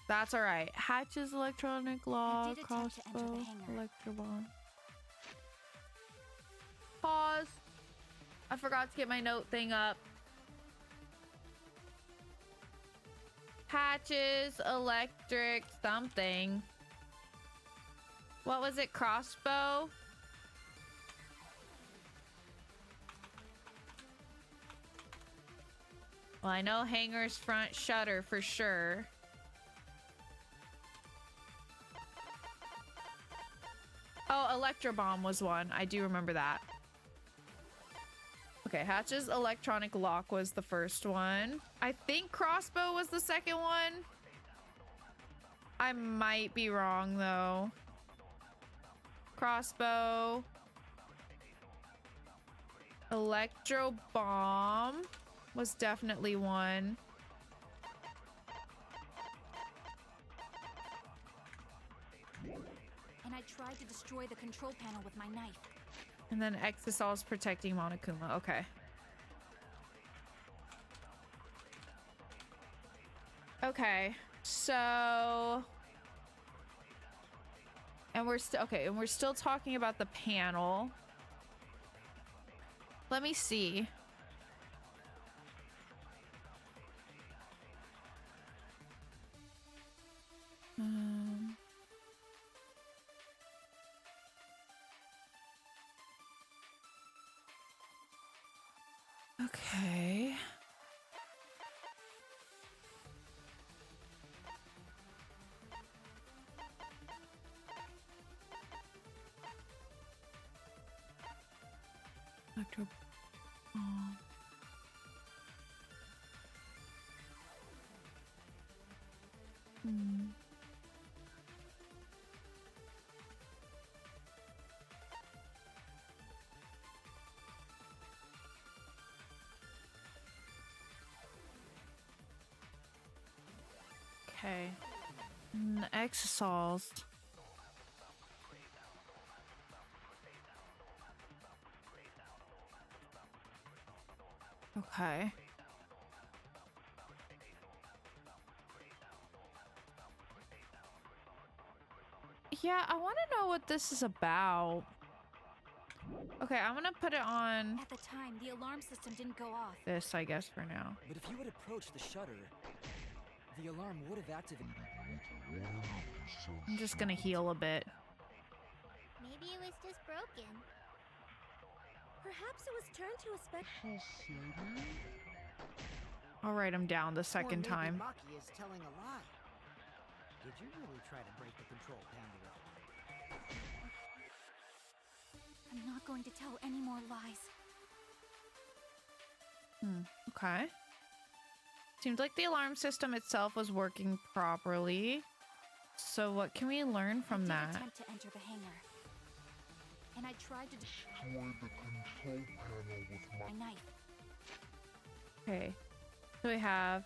That's alright. Hatches, electronic lock, did attempt to enter the crossbow, hangar. electrobomb. Pause. I forgot to get my note thing up. Hatches, electric, something. What was it? Crossbow? Well, I know hangar's front shutter for sure. Oh, electrobomb was one. I do remember that. Okay, Hatch's electronic lock was the first one. I think crossbow was the second one. I might be wrong, though. crossbow. Electro bomb was definitely one. And I tried to destroy the control panel with my knife. And then Exosol's protecting Monokuma. Okay. Okay. So... And we're still... Okay, and we're still talking about the panel. Let me see. Okay. Electro bomb. Okay. Exosols. Okay. Yeah, I want to know what this is about. Okay, I'm gonna put it on At the time, the alarm system didn't go off. this, I guess, for now. But if you had approached the shutter, the alarm would have activated. I'm just gonna heal a bit. Maybe it was just broken. Perhaps it was turned to a special setting? I'll write him down the Or second maybe time. Maki is telling a lie. Did you really try to break the control panel with it? I'm not going to tell any more lies. Okay. Seemed like the alarm system itself was working properly. So what can we learn from I did that? attempt to enter the hangar. And I tried to destroy the control panel with my knife. Okay. So we have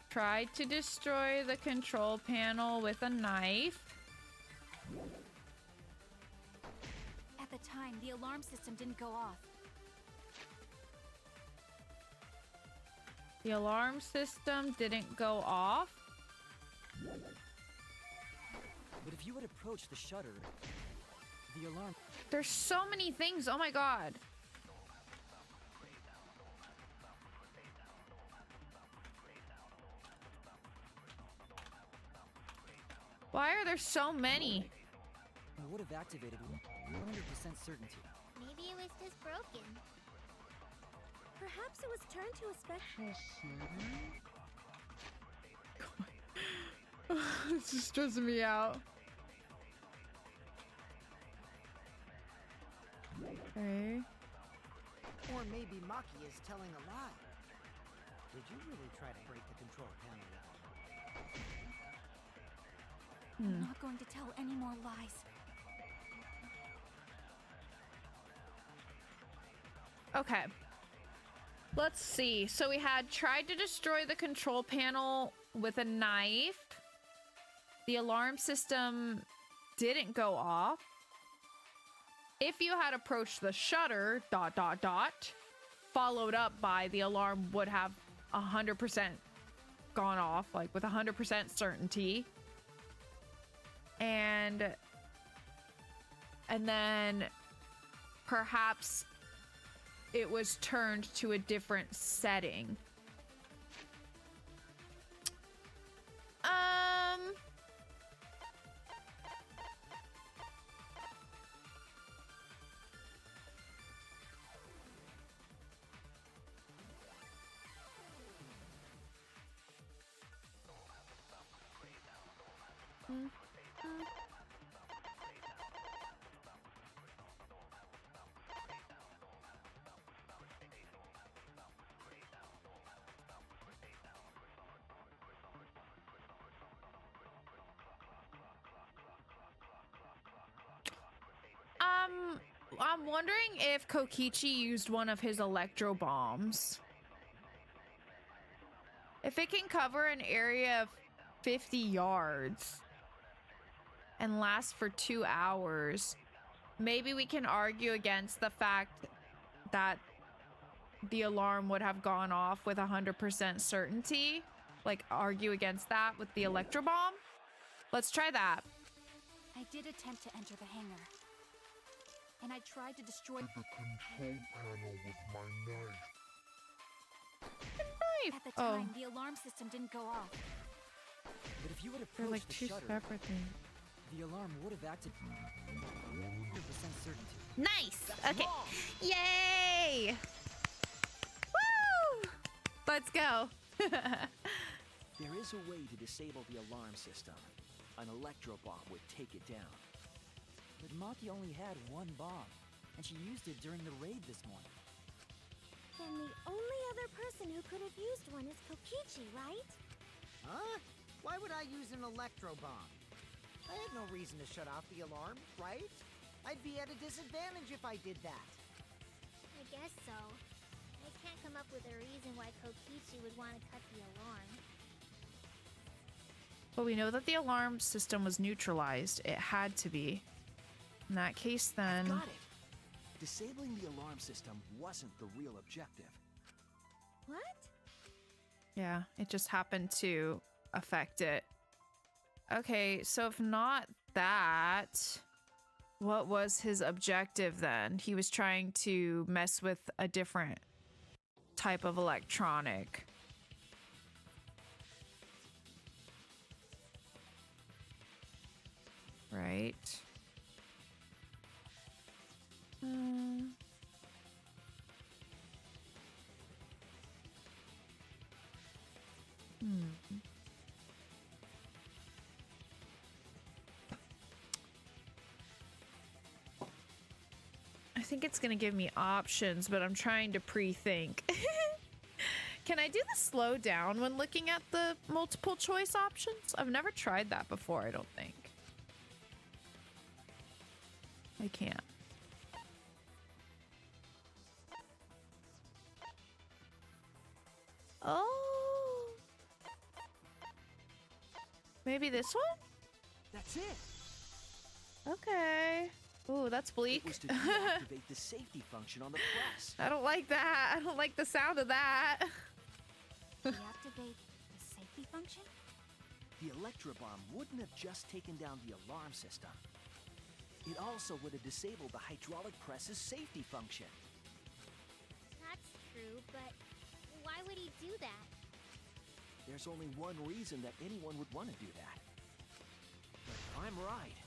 tried to destroy the control panel with a knife. At the time, the alarm system didn't go off. The alarm system didn't go off. But if you had approached the shutter, the alarm. There's so many things. Oh my god. Why are there so many? Would have activated with 100% certainty. Maybe it was just broken. Perhaps it was turned to a special setting? It's just stressing me out. Okay. Or maybe Maki is telling a lie. Did you really try to break the control panel with it? I'm not going to tell any more lies. Okay. Let's see. So we had tried to destroy the control panel with a knife. The alarm system didn't go off. If you had approached the shutter, ... followed up by the alarm would have 100% gone off, like with 100% certainty. And then perhaps it was turned to a different setting. I'm wondering if Kokichi used one of his electro bombs. If it can cover an area of 50 yards and last for 2 hours, maybe we can argue against the fact that the alarm would have gone off with 100% certainty. Like, argue against that with the electro bomb. Let's try that. I did attempt to enter the hangar. And I tried to destroy the control panel with my knife. At the time, the alarm system didn't go off. But if you would They're approach like the two shutter, separate things. the alarm would have acted 100% certainty. Nice. That's Okay. wrong. Yay! Woo! Let's go. There is a way to disable the alarm system. An electro bomb would take it down. But Maki only had one bomb, and she used it during the raid this morning. Then the only other person who could have used one is Kokichi, right? Huh? Why would I use an electro bomb? I had no reason to shut off the alarm, right? I'd be at a disadvantage if I did that. I guess so. I can't come up with a reason why Kokichi would want to cut the alarm. But we know that the alarm system was neutralized. It had to be. In that case, then. Got it. Disabling the alarm system wasn't the real objective. What? Yeah, it just happened to affect it. Okay, so if not that, what was his objective then? He was trying to mess with a different type of electronic. Right. I think it's gonna give me options, but I'm trying to pre-think. Can I do the slow down when looking at the multiple choice options? I've never tried that before, I don't think. I can't. Oh. Maybe this one? That's it. Okay. Ooh, that's bleak. It was to deactivate the safety function on the press. I don't like that. I don't like the sound of that. Deactivate the safety function? The electro bomb wouldn't have just taken down the alarm system. It also would have disabled the hydraulic press's safety function. That's true, but why would he do that? There's only one reason that anyone would want to do that. But if I'm right,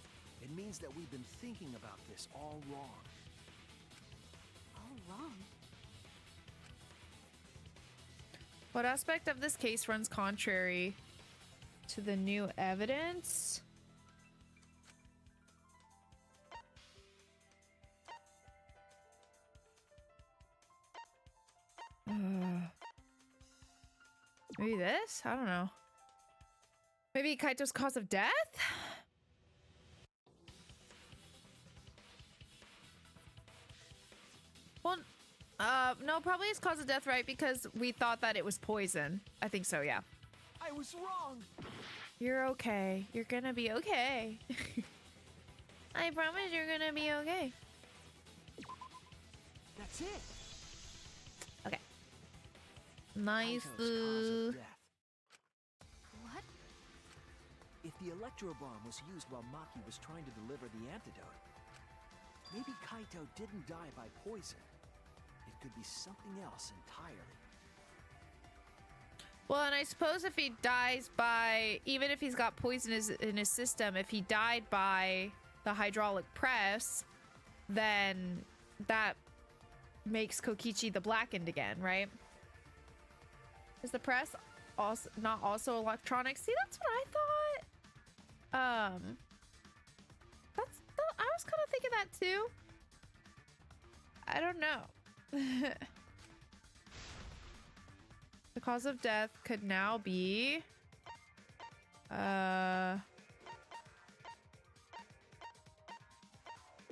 it means that we've been thinking about this all wrong. All wrong. What aspect of this case runs contrary to the new evidence? Maybe this? I don't know. Maybe Kaito's cause of death? Well, no, probably his cause of death, right? Because we thought that it was poison. I think so, yeah. I was wrong! You're okay. You're gonna be okay. I promise you're gonna be okay. That's it! Okay. Nice. Kaito's cause of death. What? If the electro bomb was used while Maki was trying to deliver the antidote, maybe Kaito didn't die by poison. It could be something else entirely. Well, and I suppose if he dies by, even if he's got poison in his system, if he died by the hydraulic press, then that makes Kokichi the Blackened again, right? Is the press also not also electronic? See, that's what I thought. I was kind of thinking that too. I don't know. The cause of death could now be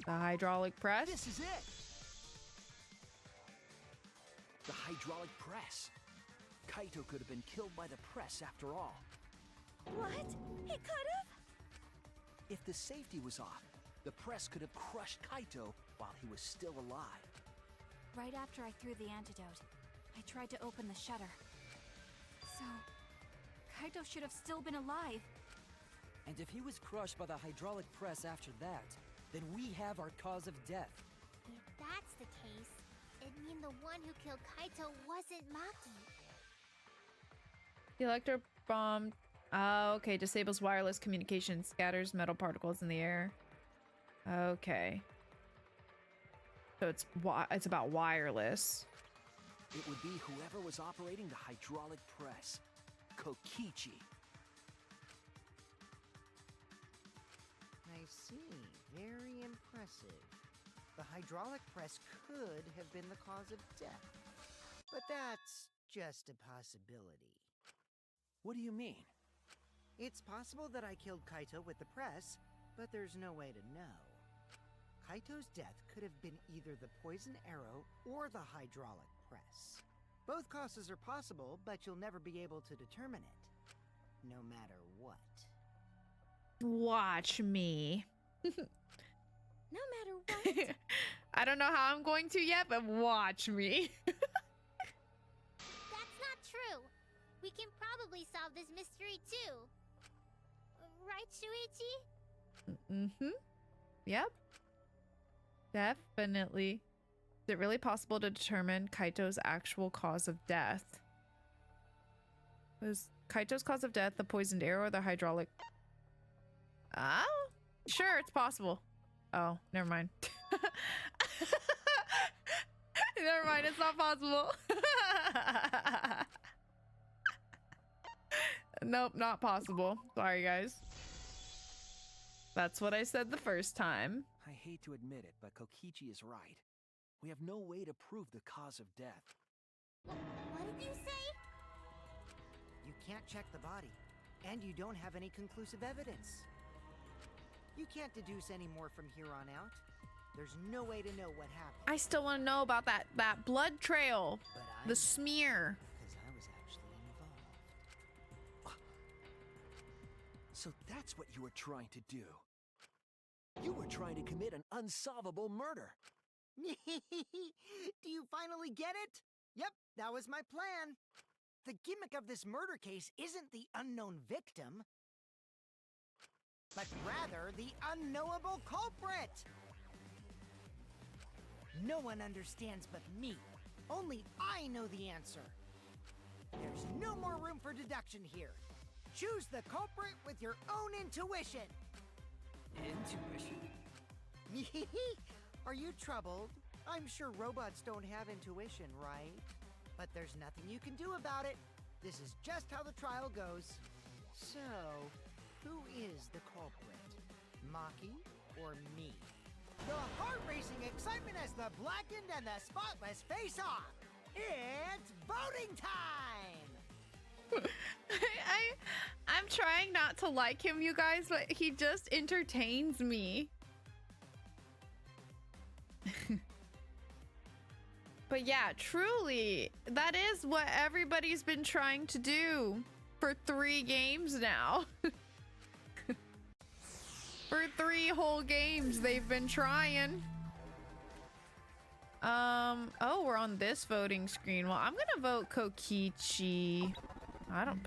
The hydraulic press? This is it! The hydraulic press. Kaito could have been killed by the press after all. What? He could have? If the safety was off, the press could have crushed Kaito while he was still alive. Right after I threw the antidote, I tried to open the shutter. So, Kaito should have still been alive. And if he was crushed by the hydraulic press after that, then we have our cause of death. If that's the case, it'd mean the one who killed Kaito wasn't Maki. The electro bomb. Oh, okay. Disables wireless communication. Scatters metal particles in the air. Okay. So it's about wireless. It would be whoever was operating the hydraulic press. Kokichi. I see. Very impressive. The hydraulic press could have been the cause of death. But that's just a possibility. What do you mean? It's possible that I killed Kaito with the press, but there's no way to know. Kaito's death could have been either the poison arrow or the hydraulic press. Both causes are possible, but you'll never be able to determine it. No matter what. Watch me. No matter what. I don't know how I'm going to yet, but watch me. That's not true. We can probably solve this mystery too. Right, Shuichi? Mm-hmm. Yep. Definitely. Is it really possible to determine Kaito's actual cause of death? Was Kaito's cause of death the poisoned arrow or the hydraulic? Oh, sure, it's possible. Oh, never mind. Never mind, it's not possible. Nope, not possible. Sorry, guys. That's what I said the first time. I hate to admit it, but Kokichi is right. We have no way to prove the cause of death. What did you say? You can't check the body, and you don't have any conclusive evidence. You can't deduce any more from here on out. There's no way to know what happened. I still want to know about that blood trail, But the I smear. because I was actually involved. So that's what you were trying to do. You were trying to commit an unsolvable murder. Do you finally get it? Yep, that was my plan. The gimmick of this murder case isn't the unknown victim, but rather the unknowable culprit. No one understands but me. Only I know the answer. There's no more room for deduction here. Choose the culprit with your own intuition. Intuition? Are you troubled? I'm sure robots don't have intuition, right? But there's nothing you can do about it. This is just how the trial goes. So, who is the culprit? Maki or me? The heart-racing excitement as the blackened and the spotless face off. It's voting time! I'm trying not to like him, you guys, but he just entertains me. But yeah, truly, that is what everybody's been trying to do for 3 games now. For 3 whole games, they've been trying. Oh, we're on this voting screen. Well, I'm gonna vote Kokichi. I don't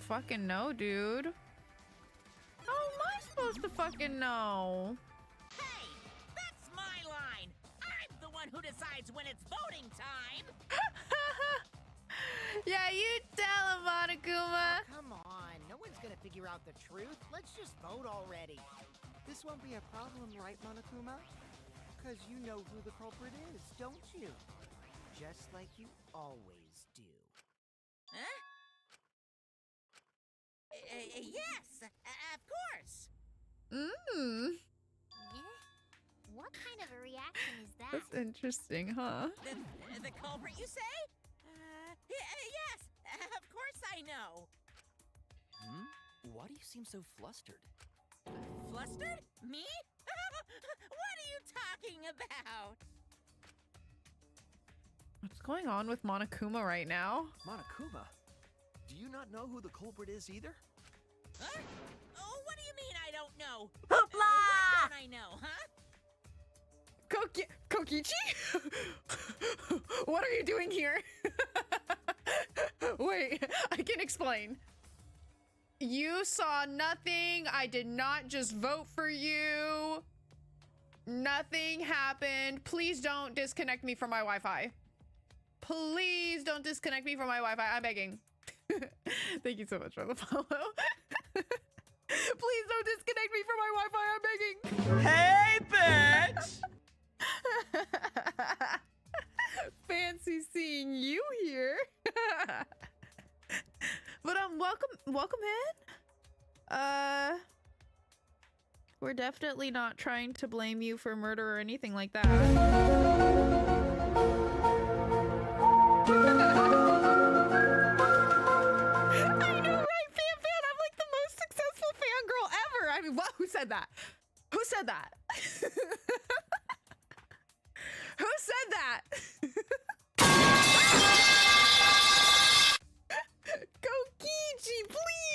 fucking know, dude. How am I supposed to fucking know? Hey, that's my line. I'm the one who decides when it's voting time. Yeah, you tell him, Monokuma. Come on, no one's gonna figure out the truth. Let's just vote already. This won't be a problem, right, Monokuma? Because you know who the culprit is, don't you? Just like you always do. Huh? Yes, of course. Mmm. Yeah? What kind of a reaction is that? That's interesting, huh? The culprit, you say? Yes, of course I know. Why do you seem so flustered? Flustered? Me? What do you talking about? What's going on with Monokuma right now? Monokuma? Do you not know who the culprit is either? Huh? Oh, what do you mean I don't know? Hoopla! What don't I know, huh? Kokichi? What are you doing here? Wait, I can explain. You saw nothing. I did not just vote for you. Nothing happened. Please don't disconnect me from my Wi-Fi. Please don't disconnect me from my Wi-Fi. I'm begging. Thank you so much for the follow. Please don't disconnect me from my Wi-Fi. I'm begging. Hey, bitch! Fancy seeing you here. But welcome in. We're definitely not trying to blame you for murder or anything like that. I know, right, fan? I'm like the most successful fangirl ever. I mean, what? Who said that? Who said that? Who said that? Kokichi,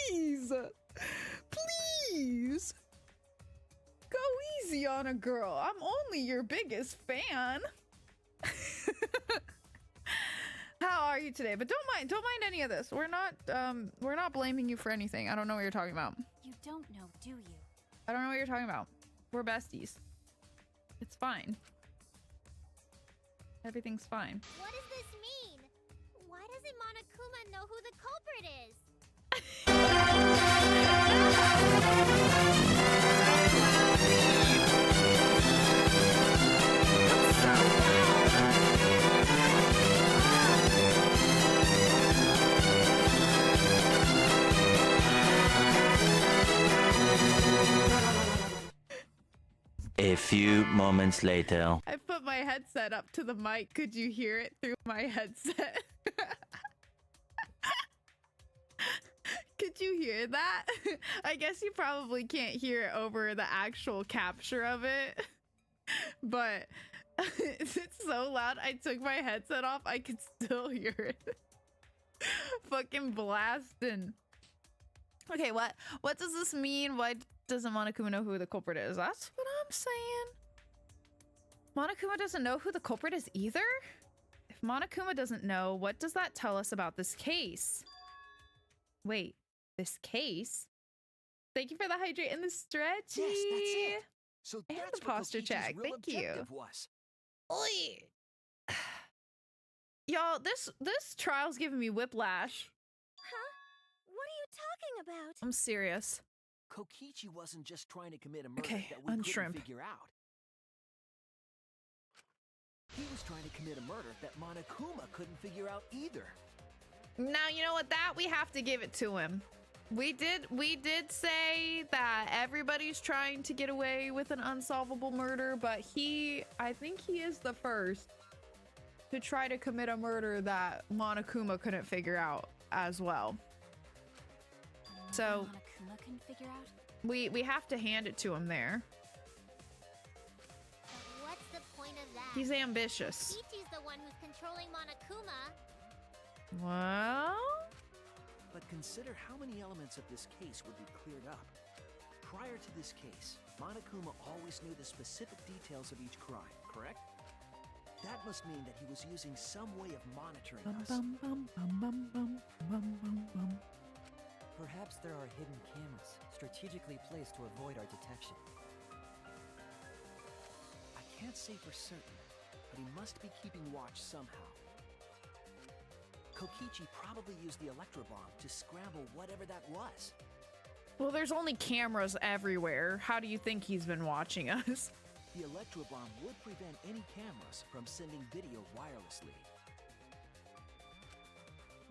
please! Please! Go easy on a girl. I'm only your biggest fan. How are you today? But don't mind any of this. We're not blaming you for anything. I don't know what you're talking about. You don't know, do you? I don't know what you're talking about. We're besties. It's fine. Everything's fine. What does this mean? Why doesn't Monokuma know who the culprit is? A few moments later. I put my headset up to the mic. Could you hear it through my headset? Could you hear that? I guess you probably can't hear it over the actual capture of it. But it's so loud. I took my headset off. I could still hear it. Fucking blasting. Okay, what does this mean? Why doesn't Monokuma know who the culprit is? That's what I'm saying. Monokuma doesn't know who the culprit is either? If Monokuma doesn't know, what does that tell us about this case? Wait, this case? Thank you for the hydrate and the stretchy. Yes, that's it. So And that's the what posture Kokichi's check. real Thank you. objective was. Oi. Y'all, this trial's giving me whiplash. Huh? What are you talking about? I'm serious. Kokichi wasn't just trying to commit a murder Okay, that we couldn't unshrimp. figure out. He was trying to commit a murder that Monokuma couldn't figure out either. Now, you know what? That we have to give it to him. We did say that everybody's trying to get away with an unsolvable murder, but I think he is the first to try to commit a murder that Monokuma couldn't figure out as well. So Monokuma couldn't figure out? we have to hand it to him there. But what's the point of that? He's ambitious. Ichi's the one who's controlling Monokuma. Well, But consider how many elements of this case would be cleared up. Prior to this case, Monokuma always knew the specific details of each crime, correct? That must mean that he was using some way of monitoring us. Perhaps there are hidden cameras strategically placed to avoid our detection. I can't say for certain, but he must be keeping watch somehow. Kokichi probably used the electrobomb to scramble whatever that was. well, there's only cameras everywhere. How do you think he's been watching us? The electrobomb would prevent any cameras from sending video wirelessly.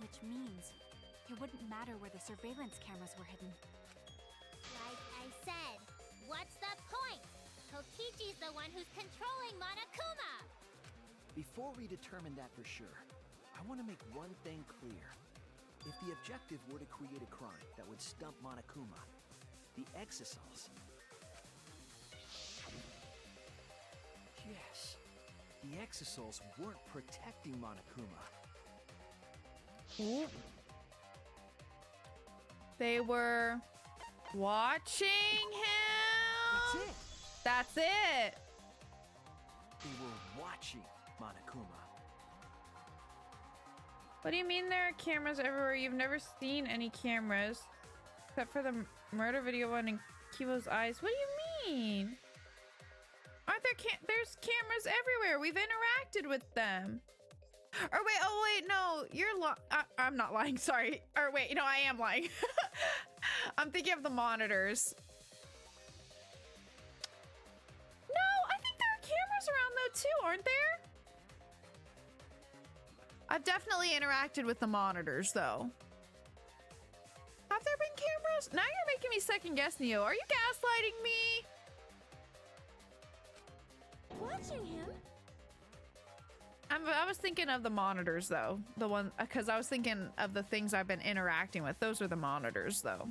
Which means it wouldn't matter where the surveillance cameras were hidden. Like I said, what's the point? Kokichi's the one who's controlling Monokuma. Before we determine that for sure, I want to make one thing clear. If the objective were to create a crime that would stump Monokuma, the exosols Yes. The Exisouls weren't protecting Monokuma. Ooh. They were watching him. That's it. That's it. They were watching Monokuma. What do you mean there are cameras everywhere? You've never seen any cameras except for the murder video one in Kibo's eyes. What do you mean? Aren't there there's cameras everywhere. We've interacted with them. Or wait, oh wait, no, you're I'm not lying, sorry. Or wait, no, I am lying. I'm thinking of the monitors. No, I think there are cameras around though too, aren't there? I've definitely interacted with the monitors though. Have there been cameras? Now you're making me second guess, Neo. Are you gaslighting me? Watching him? I was thinking of the monitors though. The one, because I was thinking of the things I've been interacting with. Those are the monitors though.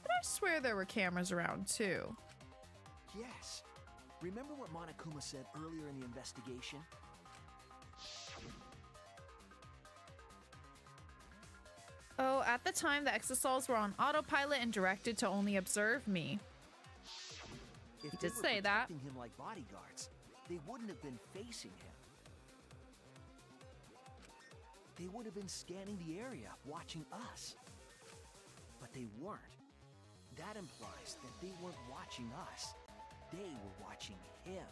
But I swear there were cameras around too. Yes. Remember what Monokuma said earlier in the investigation? Oh, at the time, the Exisouls were on autopilot and directed to only observe me. If He they did were say that. protecting him like bodyguards, they wouldn't have been facing him. They would have been scanning the area, watching us. But they weren't. That implies that they weren't watching us. They were watching him.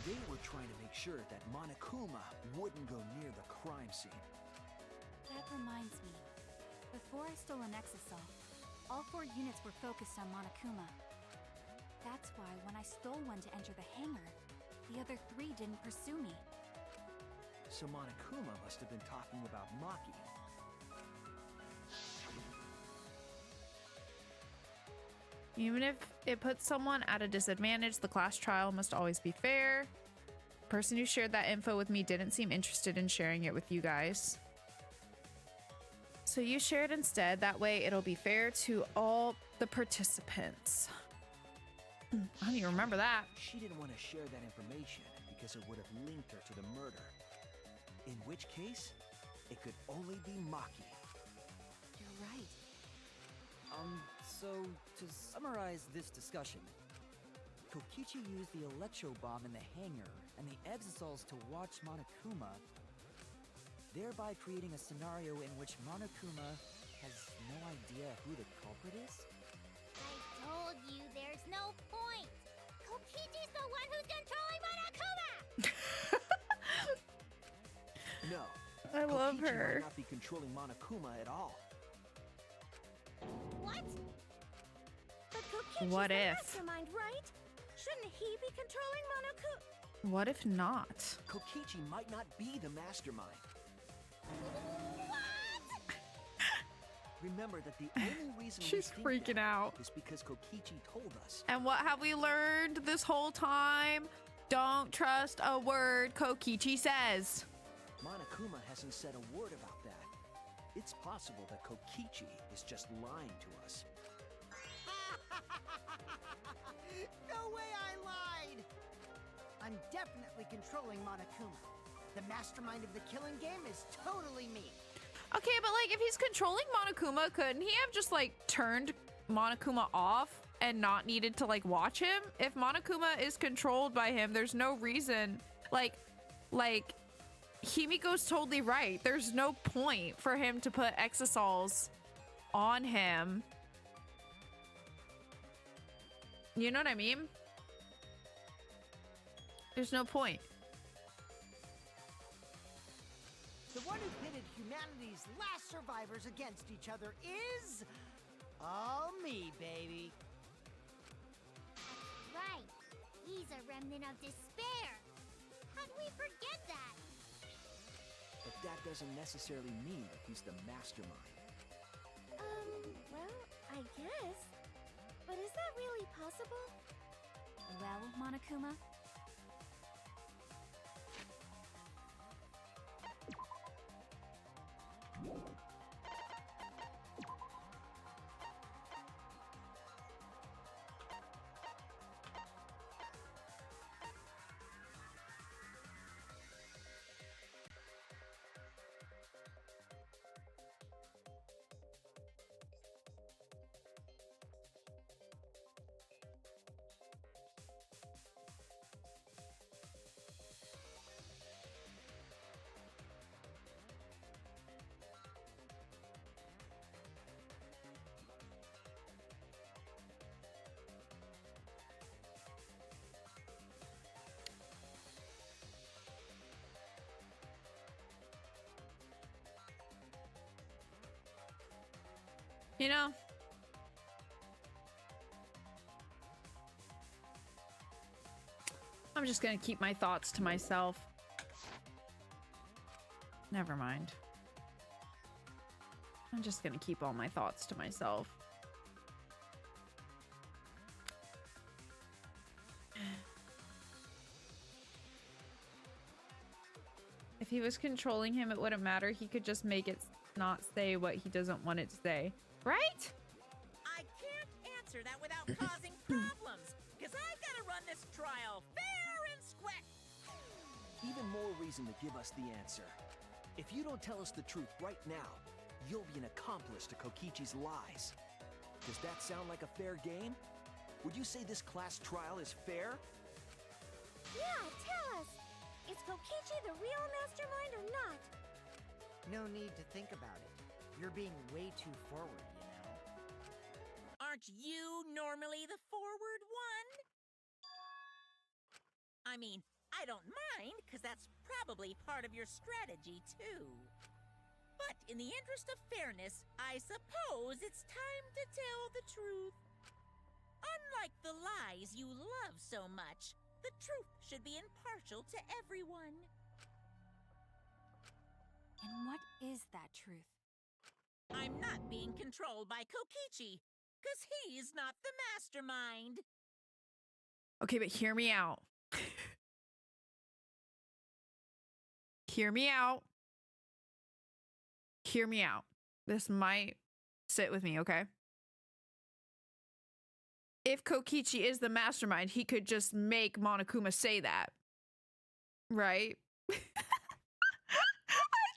They were trying to make sure that Monokuma wouldn't go near the crime scene. That reminds me. Before I stole an Exisol, all 4 units were focused on Monokuma. That's why when I stole one to enter the hangar, the other 3 didn't pursue me. So Monokuma must have been talking about Maki. Even if it puts someone at a disadvantage, the class trial must always be fair. The person who shared that info with me didn't seem interested in sharing it with you guys. So you share it instead. That way it'll be fair to all the participants. I don't even remember that. She didn't want to share that information because it would have linked her to the murder. In which case, it could only be Maki. You're right. So to summarize this discussion, Kokichi used the electro bomb in the hangar and the Exisouls to watch Monokuma, thereby creating a scenario in which Monokuma has no idea who the culprit is? I told you there's no point. Kokichi's the one who's controlling Monokuma! No. I love Kokichi her. might not be controlling Monokuma at all. What? But Kokichi's What the if? mastermind, right? Shouldn't he be controlling Monokuma? What if not? Kokichi might not be the mastermind. Remember that the only reason we She's think freaking that out. is because Kokichi told us. And what have we learned this whole time? Don't trust a word Kokichi says. Monokuma hasn't said a word about that. It's possible that Kokichi is just lying to us. No way I lied! I'm definitely controlling Monokuma. The mastermind of the killing game is totally me. Okay, but like if he's controlling Monokuma, couldn't he have just like turned Monokuma off and not needed to like watch him? If Monokuma is controlled by him, there's no reason. Like Himiko's totally right. There's no point for him to put Exisouls on him. You know what I mean? There's no point. The one who pitted humanity's last survivors against each other is... all me, baby. Right. He's a remnant of despair. How'd we forget that? But that doesn't necessarily mean that he's the mastermind. Well, I guess. But is that really possible? Well, Monokuma? You know, I'm just gonna keep my thoughts to myself. Never mind. I'm just gonna keep all my thoughts to myself. If he was controlling him, it wouldn't matter. He could just make it not say what he doesn't want it to say. Right? I can't answer that without causing problems, because I gotta run this trial fair and square. Even more reason to give us the answer. If you don't tell us the truth right now, you'll be an accomplice to Kokichi's lies. Does that sound like a fair game? Would you say this class trial is fair? Yeah, tell us! Is Kokichi the real mastermind or not? No need to think about it. You're being way too forward, you know. Aren't you normally the forward one? I mean, I don't mind, because that's probably part of your strategy, too. But in the interest of fairness, I suppose it's time to tell the truth. Unlike the lies you love so much, the truth should be impartial to everyone. And what is that truth? I'm not being controlled by Kokichi, because he's not the mastermind. Okay, but hear me out. Hear me out. Hear me out. This might sit with me, okay? If Kokichi is the mastermind, he could just make Monokuma say that. Right? I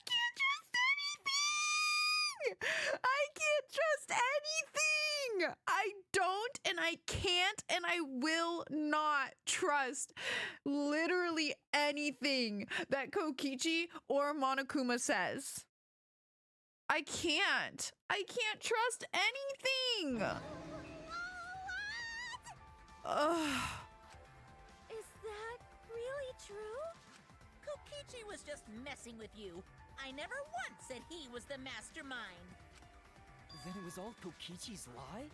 can't trust anything! I can't trust anything! I don't, and I can't, and I will not trust literally anything that Kokichi or Monokuma says. I can't. I can't trust anything. Ugh. Is that really true? Kokichi was just messing with you. I never once said he was the mastermind. Then it was all Kokichi's lie?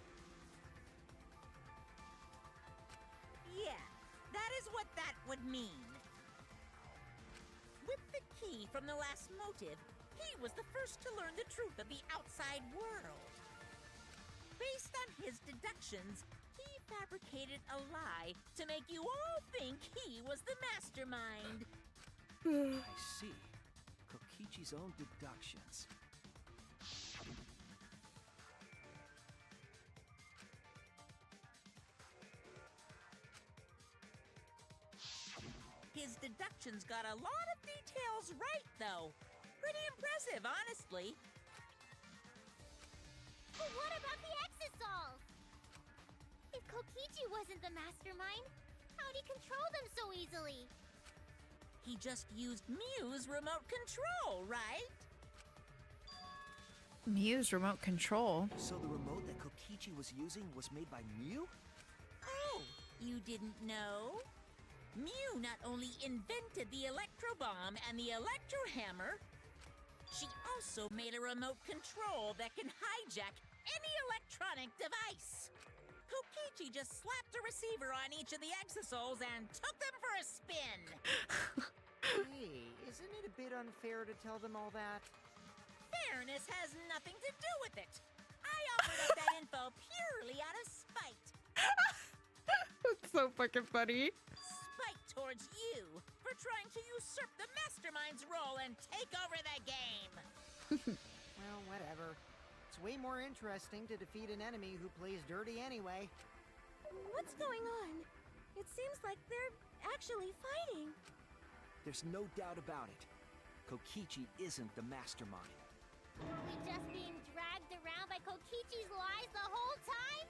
Yeah, that is what that would mean. With the key from the last motive, he was the first to learn the truth of the outside world. Based on his deductions, he fabricated a lie to make you all think he was the mastermind. I see. Kokichi's own deductions. His deductions got a lot of details right, though. Pretty impressive, honestly. But what about the Exosols? If Kokichi wasn't the mastermind, how'd he control them so easily? He just used Mew's remote control, right? Mew's remote control. So the remote that Kokichi was using was made by Mew? Oh, you didn't know? Mew not only invented the electro bomb and the electro hammer, she also made a remote control that can hijack any electronic device. Kokichi just slapped a receiver on each of the Exosols and took them for a spin. Hey, isn't it a bit unfair to tell them all that? Fairness has nothing to do with it. I offered up that info purely out of spite. That's so fucking funny. Spite towards you for trying to usurp the mastermind's role and take over the game. Well, whatever. It's way more interesting to defeat an enemy who plays dirty anyway. What's going on? It seems like they're actually fighting. There's no doubt about it. Kokichi isn't the mastermind. Were we just being dragged around by Kokichi's lies the whole time?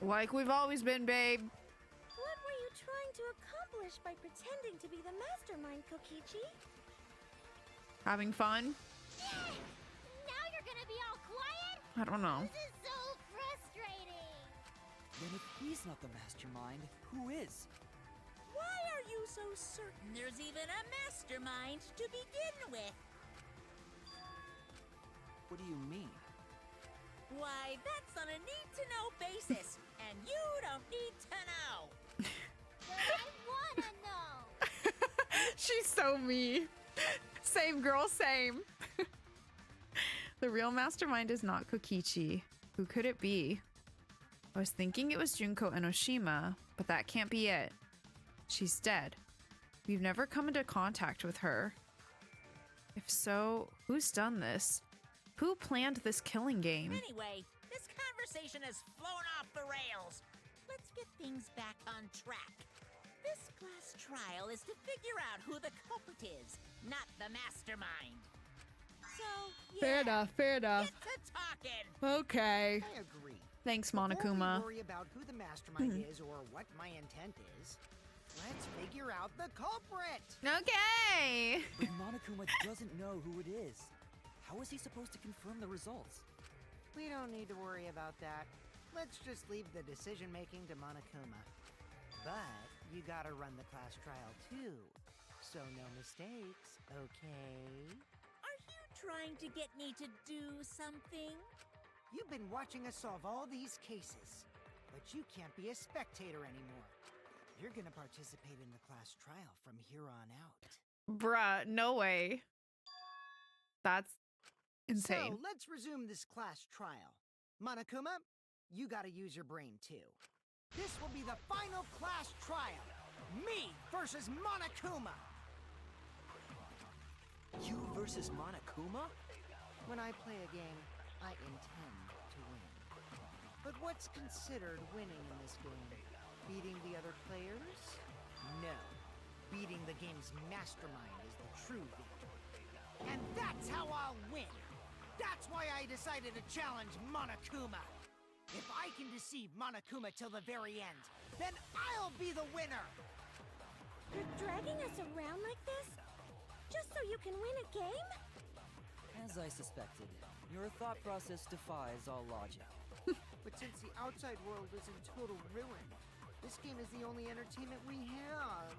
Like we've always been, babe. What were you trying to accomplish by pretending to be the mastermind, Kokichi? Having fun? Now you're gonna be all quiet? I don't know. This is so frustrating! Then if he's not the mastermind, who is? Why are you so certain there's even a mastermind to begin with? What do you mean? Why, that's on a need-to-know basis, and you don't need to know. But I wanna know. She's so me. Same girl, same. The real mastermind is not Kokichi. Who could it be? I was thinking it was Junko Enoshima, but that can't be it. She's dead. We've never come into contact with her. If so, who's done this? Who planned this killing game? Anyway, this conversation has flown off the rails. Let's get things back on track. This class trial is to figure out who the culprit is, not the mastermind. So, yeah. Fair enough. Get to talking. Okay. I agree. Thanks, Before Monokuma. we worry about who the mastermind is or what my intent is, let's figure out the culprit. Okay. But Monokuma doesn't know who it is. How is he supposed to confirm the results? We don't need to worry about that. Let's just leave the decision-making to Monokuma. But you gotta run the class trial too, so no mistakes, okay? Are you trying to get me to do something? You've been watching us solve all these cases, but you can't be a spectator anymore. You're gonna participate in the class trial from here on out. Bruh, no way. That's insane. So let's resume this class trial. Monokuma, you gotta use your brain too. This will be the final class trial. Me versus Monokuma. You versus Monokuma? When I play a game, I intend to win. But what's considered winning in this game? Beating the other players? No. Beating the game's mastermind is the true victory. And that's how I'll win! That's why I decided to challenge Monokuma! If I can deceive Monokuma till the very end, then I'll be the winner! You're dragging us around like this? Just so you can win a game? As I suspected, your thought process defies all logic. But since the outside world is in total ruin, this game is the only entertainment we have.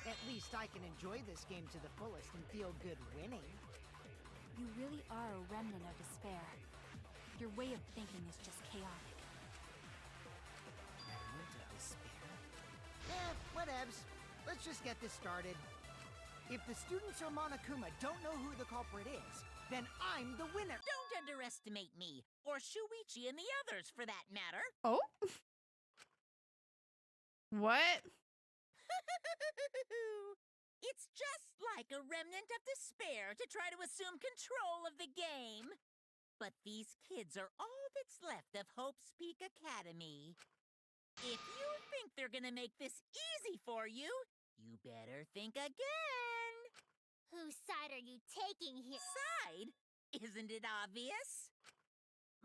At least I can enjoy this game to the fullest and feel good winning. You really are a remnant of despair. Your way of thinking is just chaotic. Remnant of despair? Whatevs. Let's just get this started. If the students or Monokuma don't know who the culprit is, then I'm the winner! Don't underestimate me, or Shuichi and the others for that matter. Oh? What? It's just like a remnant of despair to try to assume control of the game. But these kids are all that's left of Hope's Peak Academy. If you think they're gonna make this easy for you, you better think again. Whose side are you taking here? Side? Isn't it obvious?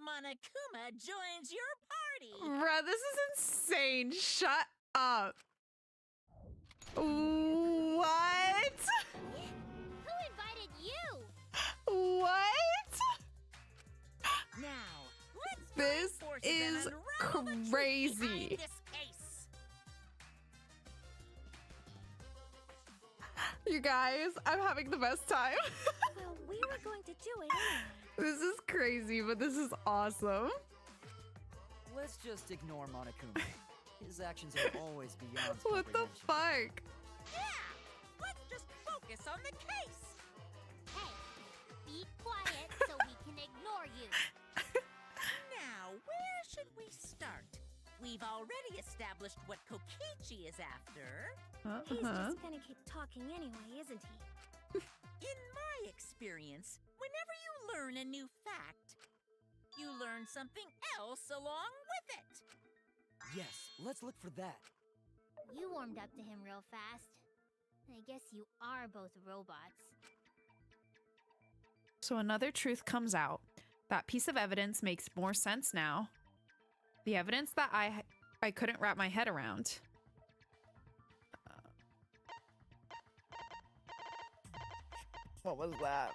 Monokuma joins your party. Bruh, this is insane. Shut up. What? Who invited you? What? Now, let's This join forces and is unravel the truth crazy. behind this case. You guys, I'm having the best time. Well, we were going to do it anyway. This is crazy, but this is awesome. Let's just ignore Monokuma. His actions are always beyond What the comprehension. fuck? Yeah, let's just focus on the case. Hey, be quiet so we can ignore you. Now, where should we start? We've already established what Kokichi is after. He's just gonna keep talking anyway, isn't he? In my experience, whenever you learn a new fact, you learn something else along with it. Yes, let's look for that. You warmed up to him real fast. I guess you are both robots. So another truth comes out. That piece of evidence makes more sense now. The evidence that I couldn't wrap my head around. What was that?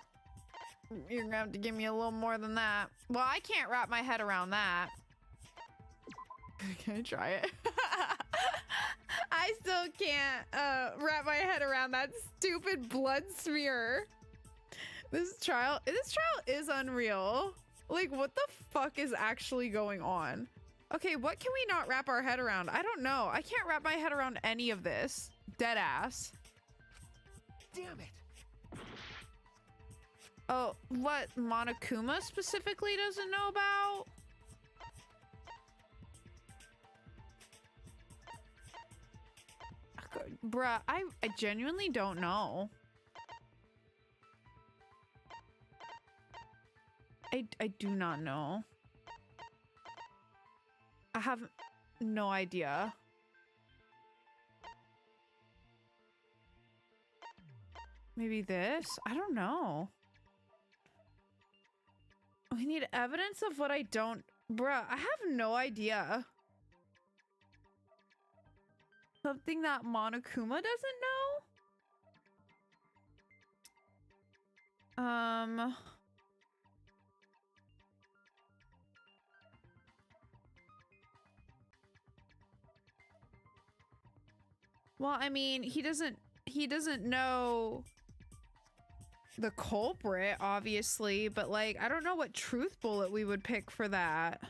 You're gonna have to give me a little more than that. Well, I can't wrap my head around that. Can I try it? I still can't wrap my head around that stupid blood smear. This trial is unreal. Like, what the fuck is actually going on? Okay, what can we not wrap our head around? I don't know. I can't wrap my head around any of this. Dead ass. Damn it! Oh, what Monokuma specifically doesn't know about? Bruh, I genuinely don't know. I do not know. I have no idea. Maybe this? I don't know. We need evidence of what I don't... Bruh, I have no idea. Something that Monokuma doesn't know? Well, I mean, he doesn't know the culprit, obviously, but like, I don't know what truth bullet we would pick for that.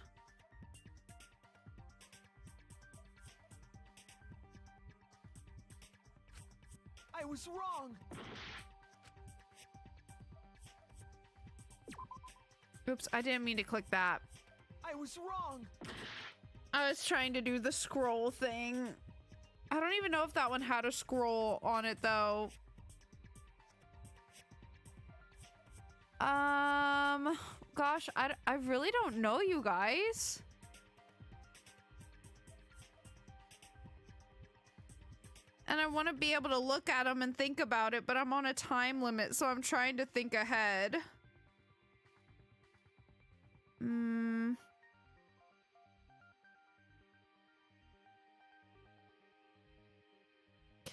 I was wrong! Oops, I didn't mean to click that. I was wrong! I was trying to do the scroll thing. I don't even know if that one had a scroll on it, though. Gosh, I really don't know, you guys. And I want to be able to look at them and think about it, but I'm on a time limit, so I'm trying to think ahead. Can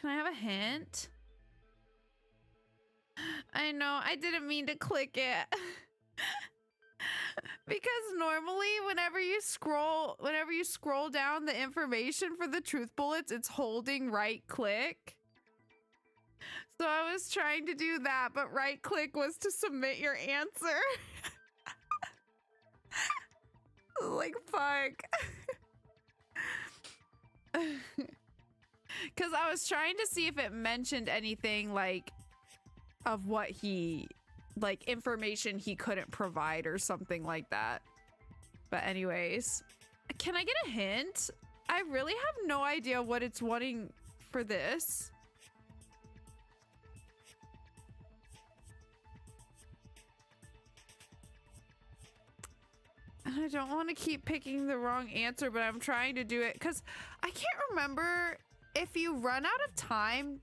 I have a hint? I know, I didn't mean to click it. Because normally whenever you scroll down the information for the truth bullets, it's holding right click. So I was trying to do that, but right click was to submit your answer. Like, fuck. Because I was trying to see if it mentioned anything, like, of what he, like, information he couldn't provide or something like that. But anyways, can I get a hint? I really have no idea what it's wanting for this. And I don't want to keep picking the wrong answer, but I'm trying to do it because I can't remember if you run out of time,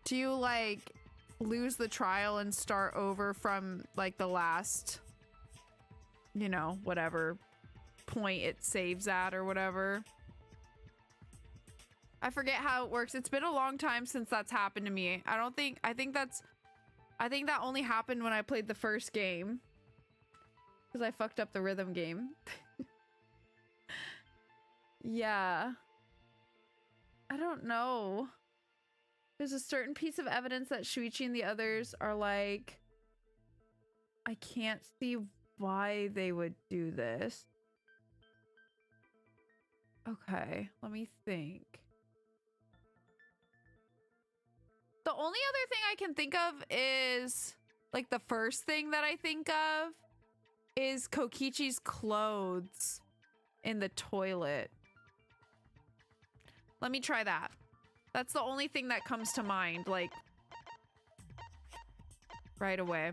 do you like lose the trial and start over from like the last, you know, whatever point it saves at or whatever. I forget how it works. It's been a long time since that's happened to me. I think that only happened when I played the first game. Because I fucked up the rhythm game. Yeah. I don't know. There's a certain piece of evidence that Shuichi and the others are like, I can't see why they would do this. Okay, let me think. The only other thing I can think of is, like, the first thing that I think of is Kokichi's clothes in the toilet. Let me try that. That's the only thing that comes to mind, like, right away.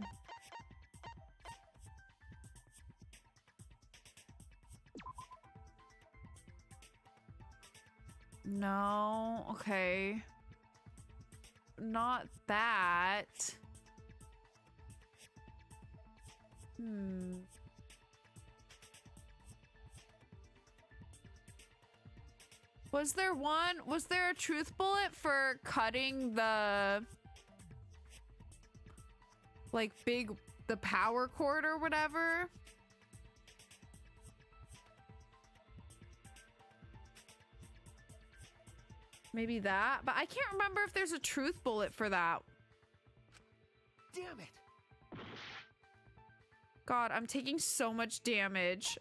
No, okay. Not that. Was there a truth bullet for cutting the, like, the power cord or whatever? Maybe that, but I can't remember if there's a truth bullet for that. Damn it! God, I'm taking so much damage.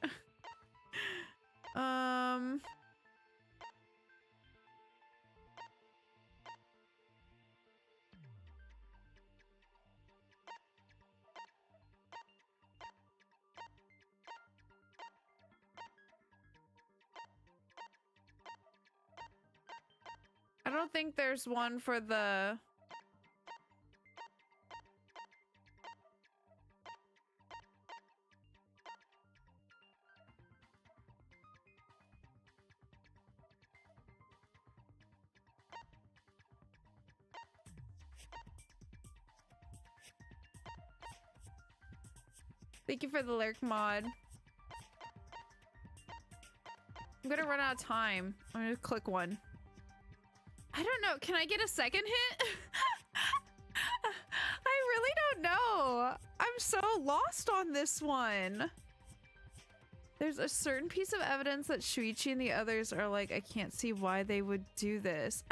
I don't think there's one for the... Thank you for the lyric mod. I'm gonna run out of time. I'm gonna click one. I don't know. Can I get a second hit? I really don't know. I'm so lost on this one. There's a certain piece of evidence that Shuichi and the others are like, I can't see why they would do this.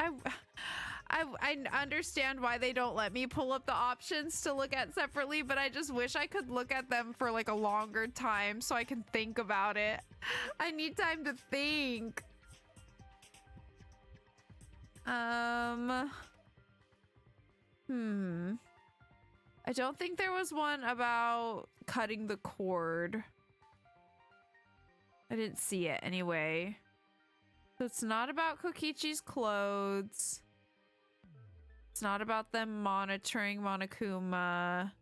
I understand why they don't let me pull up the options to look at separately, but I just wish I could look at them for like a longer time so I can think about it. I need time to think. I don't think there was one about cutting the cord. I didn't see it anyway. So it's not about Kokichi's clothes. It's not about them monitoring Monokuma.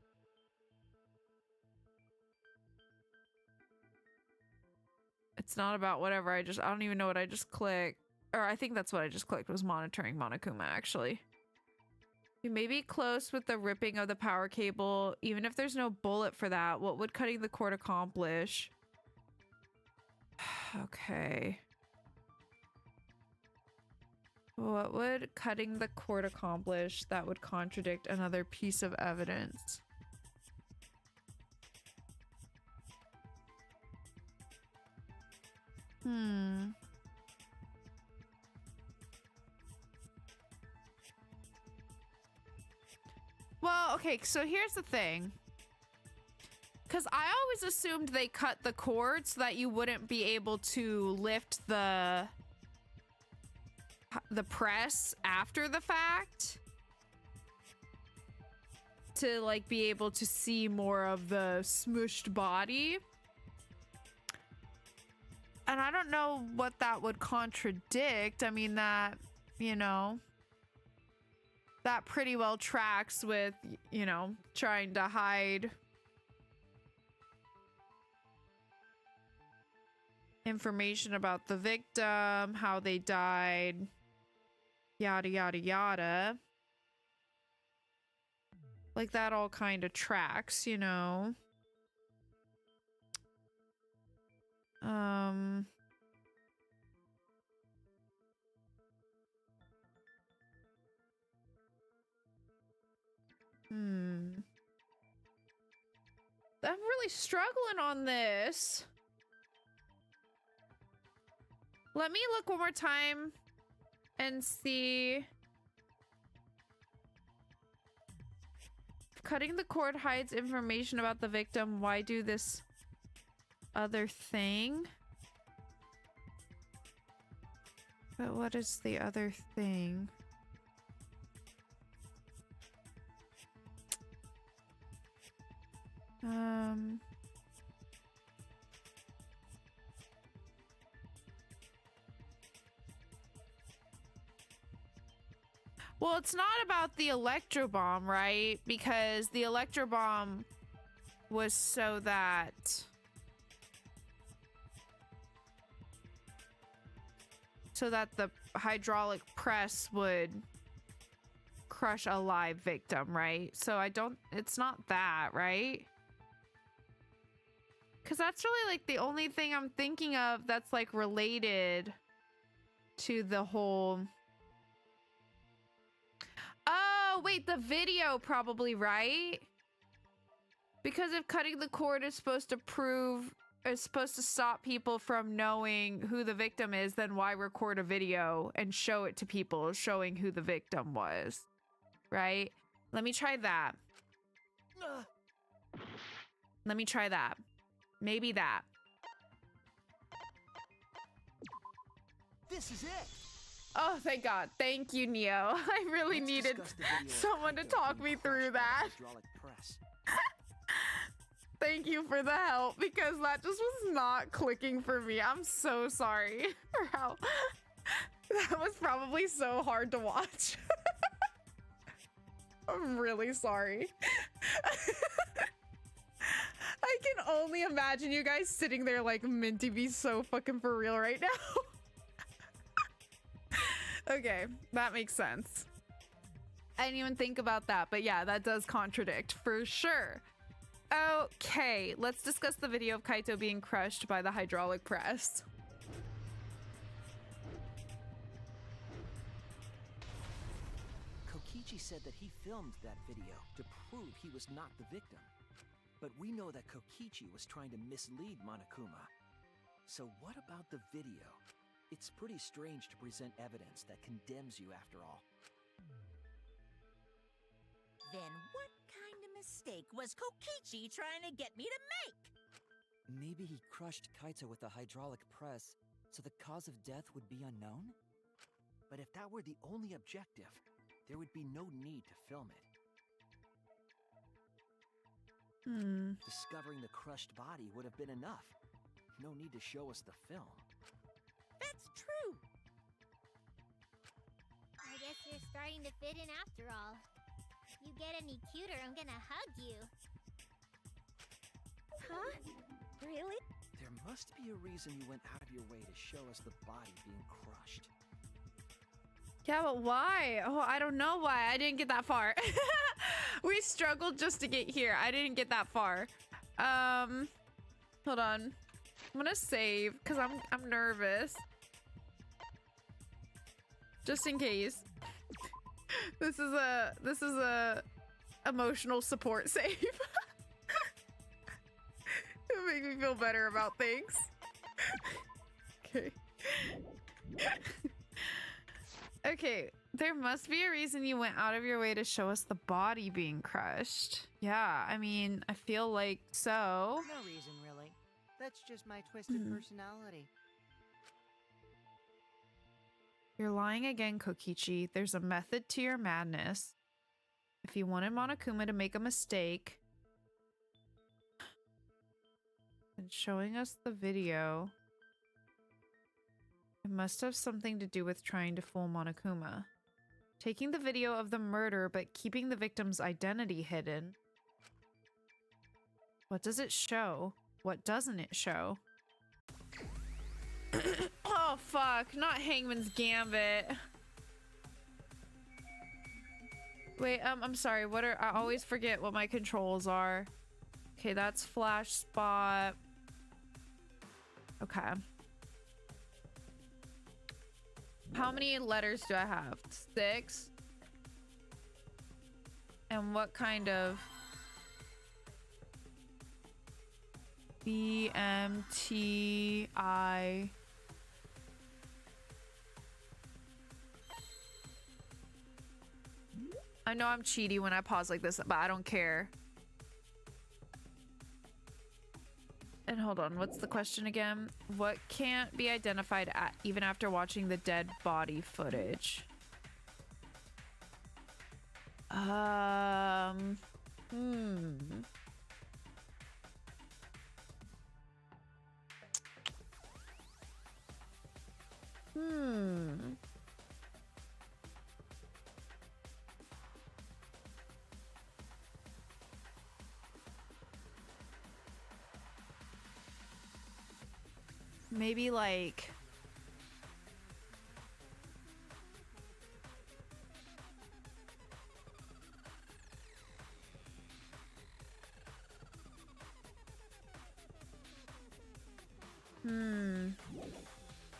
It's not about whatever I don't even know what I just clicked. Or I think that's what I just clicked, was monitoring Monokuma, actually. You may be close with the ripping of the power cable. Even if there's no bullet for that, what would cutting the cord accomplish? Okay. What would cutting the cord accomplish that would contradict another piece of evidence? Well, okay, so here's the thing. Because I always assumed they cut the cord so that you wouldn't be able to lift the press after the fact. To, like, be able to see more of the smushed body. And I don't know what that would contradict. I mean, that, you know, that pretty well tracks with, you know, trying to hide information about the victim, how they died, yada, yada, yada. Like, that all kind of tracks, you know? I'm really struggling on this. Let me look one more time and see. If cutting the cord hides information about the victim, why do this other thing? But what is the other thing? Well, it's not about the electro bomb, right? Because the electro bomb was so that the hydraulic press would crush a live victim, right? So it's not that, right? Because that's really like the only thing I'm thinking of that's like related to the whole... Oh, wait, the video probably, right? Because if cutting the cord is supposed to stop people from knowing who the victim is, then why record a video and show it to people showing who the victim was, right? Let me try that. Let me try that. Maybe that. This is it. Oh, thank God. Thank you, Neo. I really Let's needed discuss the video of someone to Kaito talk being me through crushed by the that. hydraulic press. Thank you for the help because that just was not clicking for me. I'm so sorry for how that was probably so hard to watch. I'm really sorry. I can only imagine you guys sitting there like Minty be so fucking for real right now. Okay, that makes sense. I didn't even think about that, but yeah, that does contradict for sure. Okay, let's discuss the video of Kaito being crushed by the hydraulic press. Kokichi said that he filmed that video to prove he was not the victim. But we know that Kokichi was trying to mislead Monokuma. So what about the video? It's pretty strange to present evidence that condemns you after all. Then what kind of mistake was Kokichi trying to get me to make? Maybe he crushed Kaito with a hydraulic press, so the cause of death would be unknown? But if that were the only objective, there would be no need to film it. Discovering the crushed body would have been enough. No need to show us the film. That's true. I guess you're starting to fit in after all. If you get any cuter, I'm gonna hug you. Huh? Really? There must be a reason you went out of your way to show us the body being crushed. Yeah, but why? Oh, I don't know why. I didn't get that far. We struggled just to get here. I didn't get that far. Hold on. I'm gonna save because I'm nervous. Just in case. This is a emotional support save. It makes me feel better about things. Okay. Okay, there must be a reason you went out of your way to show us the body being crushed. Yeah, I mean, I feel like so. No reason, really. That's just my twisted personality. You're lying again, Kokichi. There's a method to your madness. If you wanted Monokuma to make a mistake, then showing us the video, it must have something to do with trying to fool Monokuma. Taking the video of the murder but keeping the victim's identity hidden. What does it show? What doesn't it show? Oh fuck, not Hangman's Gambit. Wait, I'm sorry, what are— I always forget what my controls are. Okay, that's Flash Spot. Okay. How many letters do I have? 6? And what kind of BMTI? I know I'm cheaty when I pause like this, but I don't care. And hold on, what's the question again? What can't be identified even after watching the dead body footage? Maybe like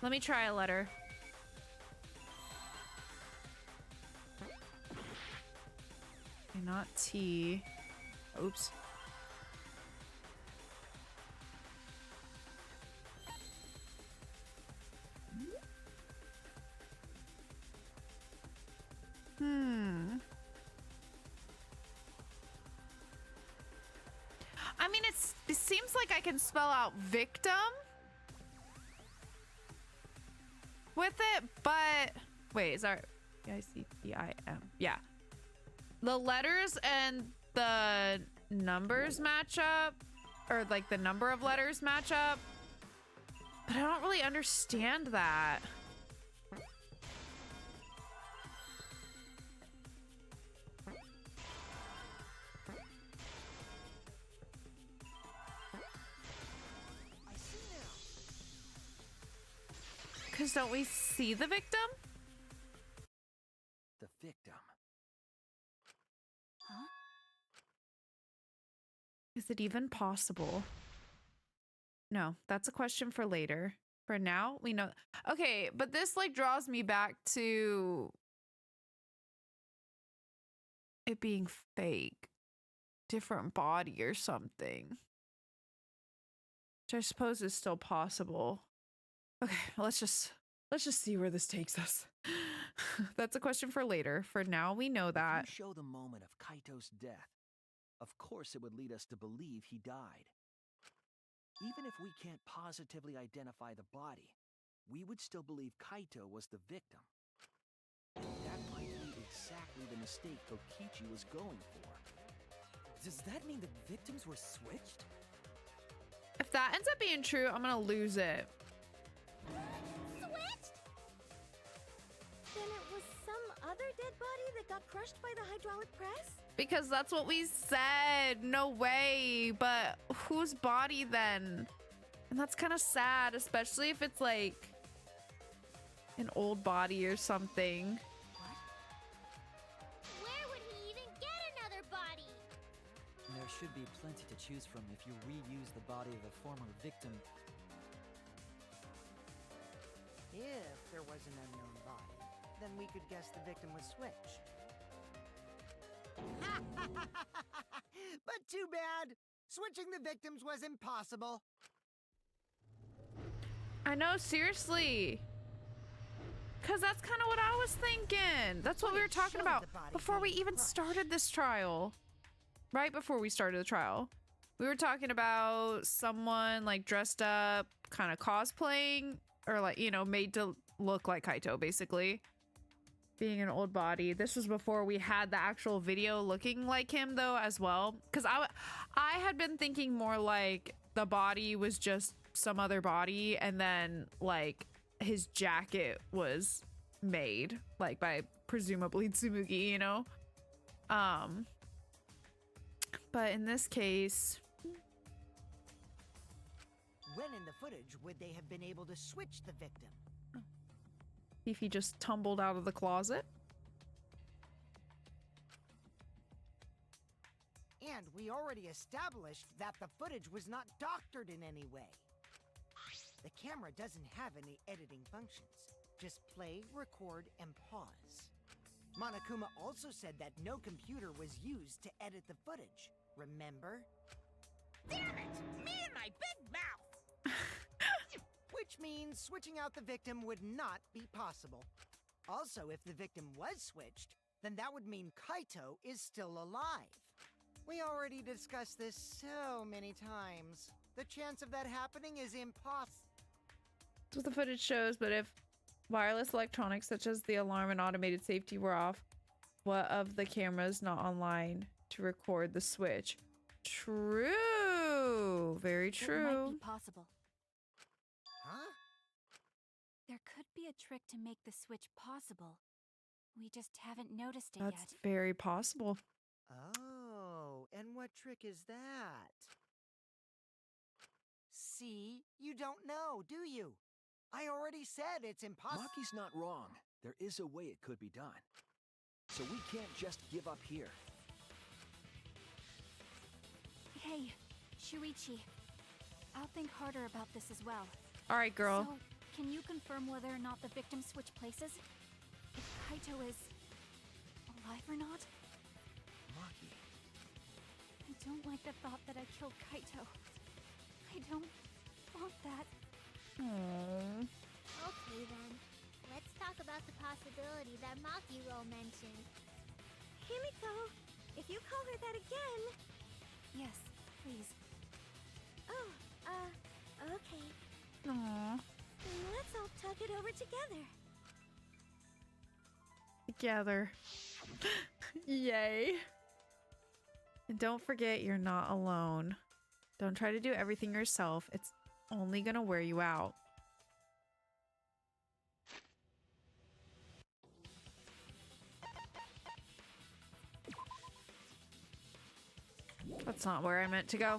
let me try a letter. Okay, not T. Oops. I'm mean, it seems like I can spell out victim with it, but wait, is that VICTIM? Yeah. The letters and the numbers match up, or like the number of letters match up, but I don't really understand that. Because don't we see the victim? The victim. Huh? Is it even possible? No, that's a question for later. For now, we know. Okay, but this like draws me back to it being fake. Different body or something. Which I suppose is still possible. Okay, let's just see where this takes us. That's a question for later. For now, we know that. If you show the moment of Kaito's death, of course it would lead us to believe he died. Even if we can't positively identify the body, we would still believe Kaito was the victim. And that might be exactly the mistake Kokichi was going for. Does that mean the victims were switched? If that ends up being true, I'm gonna lose it. Switched? Then it was some other dead body that got crushed by the hydraulic press? Because that's what we said. No way. But whose body then? And that's kind of sad, especially if it's like an old body or something. Where would he even get another body? There should be plenty to choose from if you reuse the body of a former victim. If there was an unknown body, then we could guess the victim was switched. But too bad. Switching the victims was impossible. I know, seriously. Because that's kind of what I was thinking. That's what we were talking about before we even started this trial. Right before we started the trial. We were talking about someone like dressed up, kind of cosplaying, or like, you know, made to look like Kaito, basically. Being an old body. This was before we had the actual video looking like him, though, as well. Because I had been thinking more like the body was just some other body, and then like his jacket was made like by presumably Tsumugi, you know. But in this case, When in the footage would they have been able to switch the victim? if he just tumbled out of the closet. And we already established that the footage was not doctored in any way. The camera doesn't have any editing functions. Just play, record, and pause. Monokuma also said that no computer was used to edit the footage. Remember? Damn it! Me and my big mouth! Which means switching out the victim would not be possible. Also, if the victim was switched, then that would mean Kaito is still alive. We already discussed this so many times. The chance of that happening is impossible. That's what the footage shows, but if wireless electronics such as the alarm and automated safety were off, what of the cameras not online to record the switch? True. Very It might true. be possible. Huh? There could be a trick to make the switch possible. We just haven't noticed it That's yet. very possible. Oh, and what trick is that? See? You don't know, do you? I already said it's impossible. Maki's not wrong. There is a way it could be done. So we can't just give up here. Hey, Shuichi. I'll think harder about this as well. All right, girl. So, can you confirm whether or not the victims switch places? If Kaito is alive or not? Maki. I don't like the thought that I killed Kaito. I don't want that. Aww. Okay then. Let's talk about the possibility that Makiro mentioned. Himiko, if you call her that again... Yes, please. Okay. Aww. Then let's all talk it over together. Together. Yay. And don't forget, you're not alone. Don't try to do everything yourself. It's only gonna wear you out. That's not where I meant to go.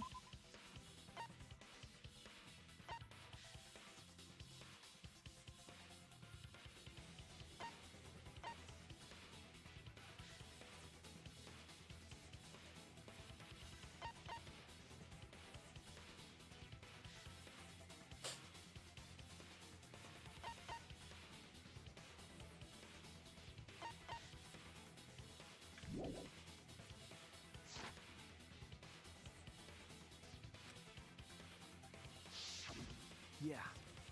Yeah,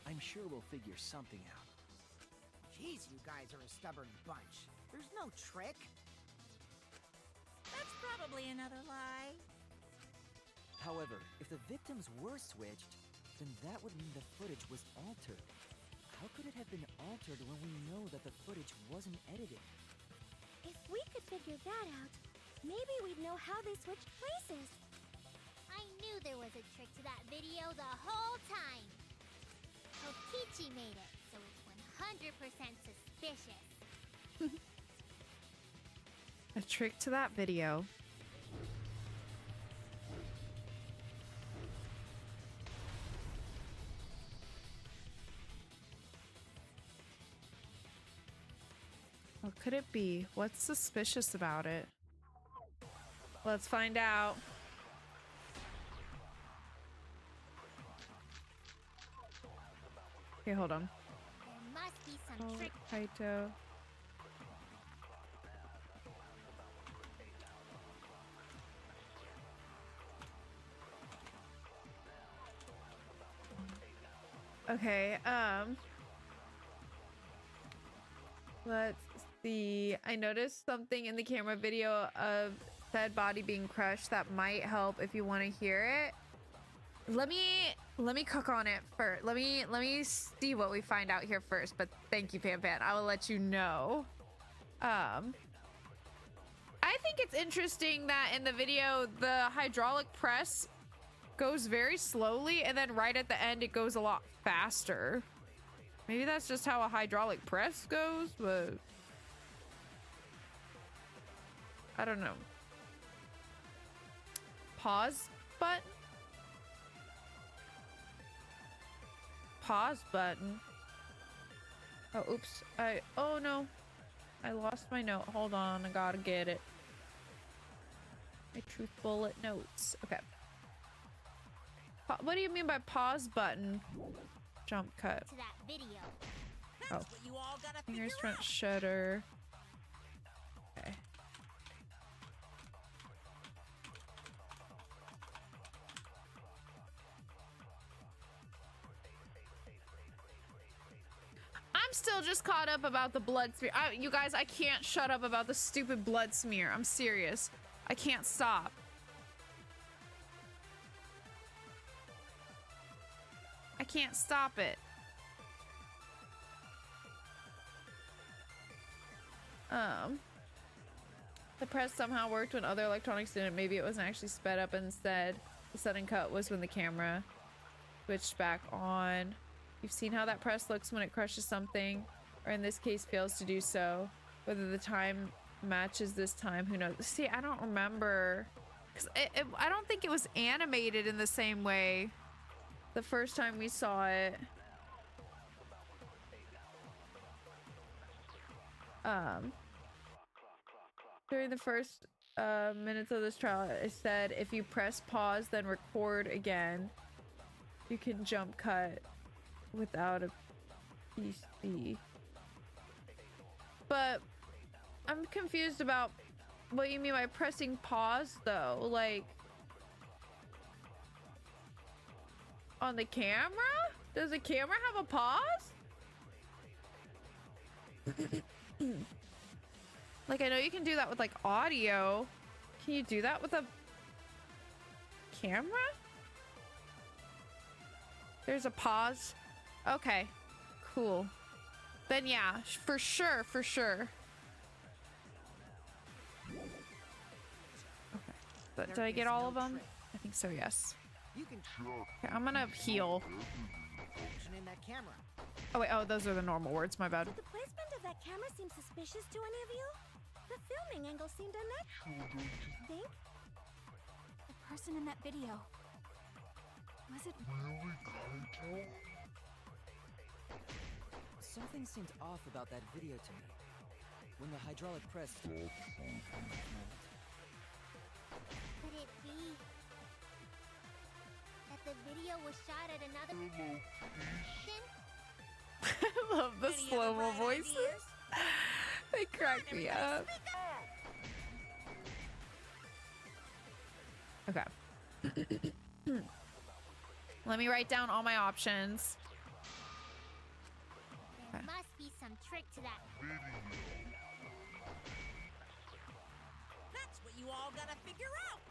I'm sure we'll figure something out. Jeez, you guys are a stubborn bunch. There's no trick. That's probably another lie. However, if the victims were switched, then that would mean the footage was altered. How could it have been altered when we know that the footage wasn't edited? If we could figure that out, maybe we'd know how they switched places. I knew there was a trick to that video the whole time. Kokichi made it, so it's 100% suspicious. A trick to that video. What could it be? What's suspicious about it? Let's find out. Okay, hold on. There must be some trick. Kaito. Okay, let's see. I noticed something in the camera video of said body being crushed that might help if you want to hear it. Let me cook on it first. Let me see what we find out here first. But thank you, Pan Pan. I will let you know. I think it's interesting that in the video the hydraulic press goes very slowly, and then right at the end it goes a lot faster. Maybe that's just how a hydraulic press goes, but I don't know. Pause button? Pause button. Oh, oops. Oh no. I lost my note. Hold on, I gotta get it. My truth bullet notes. Okay. What do you mean by pause button? Jump cut. To that video. Oh. That's what you all gotta Fingers figure front out. shutter. Okay. I'm still just caught up about the blood smear. You guys, I can't shut up about the stupid blood smear. I'm serious. I can't stop. I can't stop it. The press somehow worked when other electronics didn't. Maybe it wasn't actually sped up. Instead, the sudden cut was when the camera switched back on. You've seen how that press looks when it crushes something, or in this case fails to do so. Whether the time matches this time, who knows? See, I don't remember, because I don't think it was animated in the same way the first time we saw it. During the first minutes of this trial, it said if you press pause then record again, you can jump cut without a PC. But I'm confused about what you mean by pressing pause though. Like, on the camera? Does the camera have a pause? Like, I know you can do that with like audio. Can you do that with a camera? There's a pause. Okay, cool. Then yeah, for sure, for sure. Okay. But did I get all of them? I think so, yes. You can Okay, I'm gonna heal. function in that camera. Oh wait, oh, those are the normal words, my bad. Did the placement of that camera seem suspicious to any of you? The filming angle seemed unnatural, don't you think? The person in that video. Was it Really, Kaito? Something seemed off about that video to me. When the hydraulic press... Could it be that the video was shot at another location? I love the Any other slow-mo bright voices. ideas? They crack me up. Okay. Let me write down all my options. There must be some trick to that. That's what you all gotta figure out.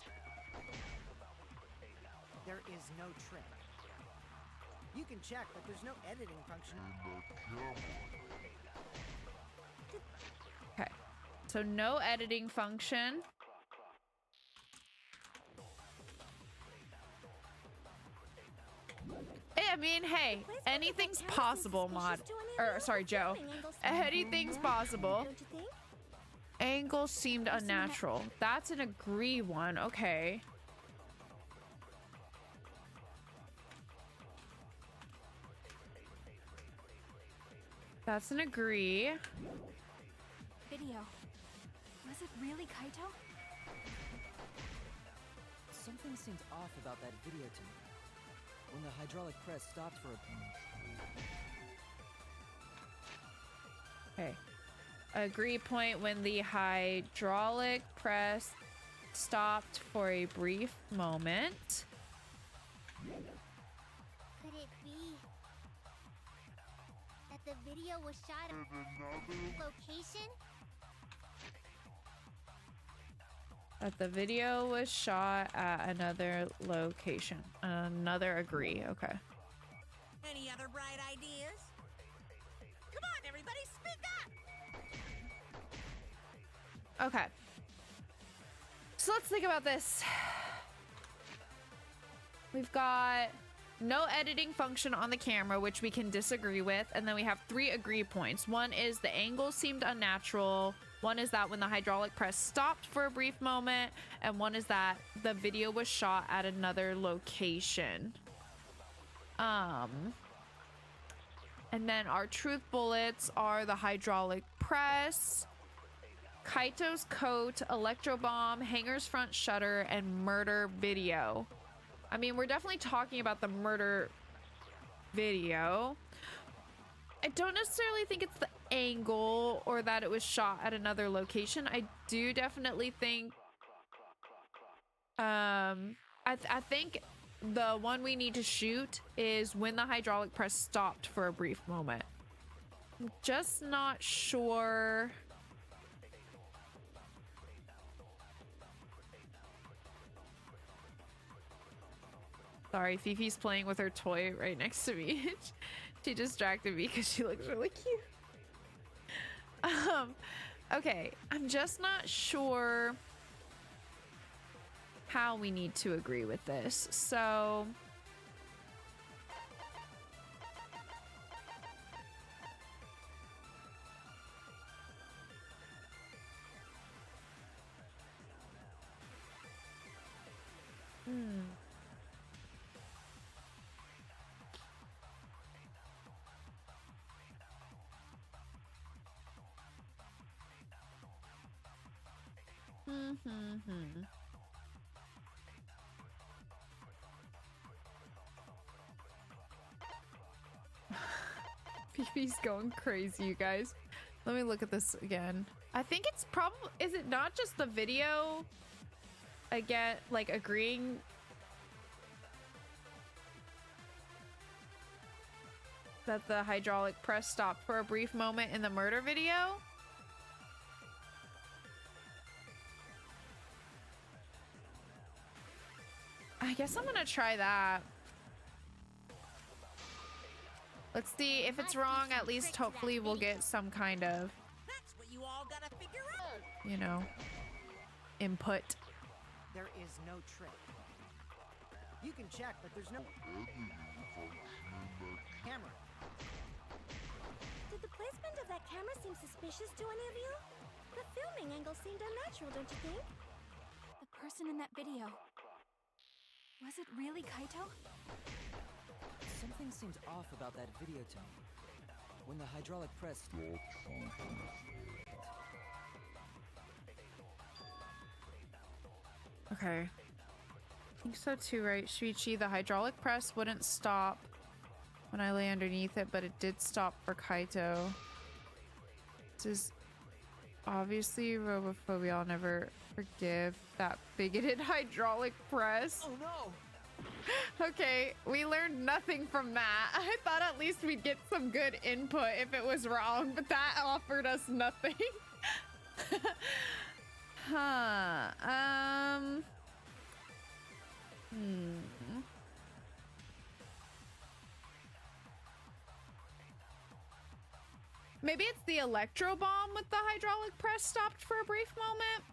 There is no trick. You can check, but there's no editing function. Okay. So no editing function. I mean, hey, anything's possible, Mod. Or, sorry, Joe. Anything's possible. Don't you think? Angle seemed unnatural. That's an agree one. Okay. That's an agree. video? Was it really Kaito? Something seemed off about that video to me. When the hydraulic press stopped for a... Okay. Agree point when the hydraulic press stopped for a brief moment. Could it be that the video was shot at another location? That the video was shot at another location. Another agree. Okay. Any other bright ideas? Come on, everybody, speak up! Okay. So let's think about this. We've got no editing function on the camera, which we can disagree with. And then we have 3 agree points. One is the angle seemed unnatural. One is that when the hydraulic press stopped for a brief moment. And one is that the video was shot at another location. And then our truth bullets are the hydraulic press, Kaito's coat, electro bomb, hangar's front shutter, and murder video. I mean, we're definitely talking about the murder video. I don't necessarily think it's the angle or that it was shot at another location. I do definitely think I think the one we need to shoot is when the hydraulic press stopped for a brief moment. I'm just not sure. Sorry, Fifi's playing with her toy right next to me. She distracted me because she looks really cute. Okay, I'm just not sure how we need to agree with this. So Fifi's going crazy, you guys. Let me look at this again. I think it's probably, is it not just the video? Again, like agreeing. That the hydraulic press stopped for a brief moment in the murder video? I guess I'm gonna try that. Let's see if it's wrong. At least hopefully we'll get some kind of, That's what you all gotta figure out. you know, input. There is no trick. You can check, but there's no camera. Did the placement of that camera seem suspicious to any of you? The filming angle seemed unnatural, don't you think? The person in that video. Was it really Kaito? Something seemed off about that video to me. When the hydraulic press... Okay. I think so too, right? Shuichi, the hydraulic press wouldn't stop when I lay underneath it, but it did stop for Kaito. This is obviously robophobia. I'll never forgive that bigoted hydraulic press. Oh no! Okay, we learned nothing from that. I thought at least we'd get some good input if it was wrong, but that offered us nothing. Huh. Maybe it's the electro bomb with the hydraulic press stopped for a brief moment.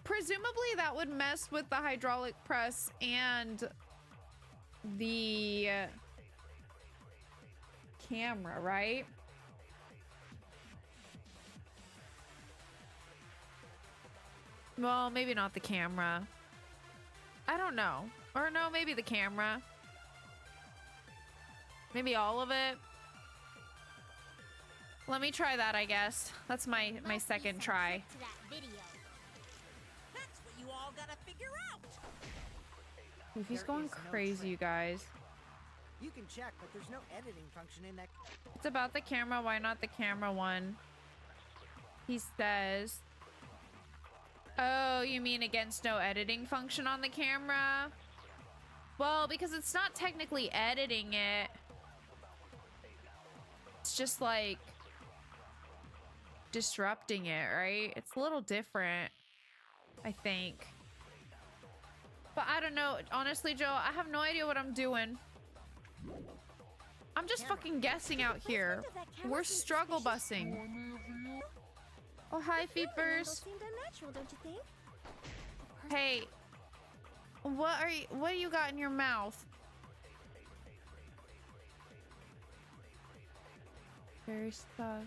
Presumably that would mess with the hydraulic press and the camera, right? Well, maybe not the camera. I don't know. Or no, maybe the camera. Maybe all of it. Let me try that, I guess. That's my second try. To that video. That's what you all gotta figure out. He's There going is no crazy, trick. you guys. You can check, but there's no editing function in that. It's about the camera. Why not the camera one? He says. Oh, you mean against no editing function on the camera? Well, because it's not technically editing it. It's just like disrupting it, right? It's a little different, I think. But I don't know. Honestly, Joe, I have no idea what I'm doing. I'm just fucking guessing out here. We're struggle busing. Oh, hi, The filming angle Feepers. seemed unnatural, don't you think? Hey, what do you got in your mouth? Very stuff.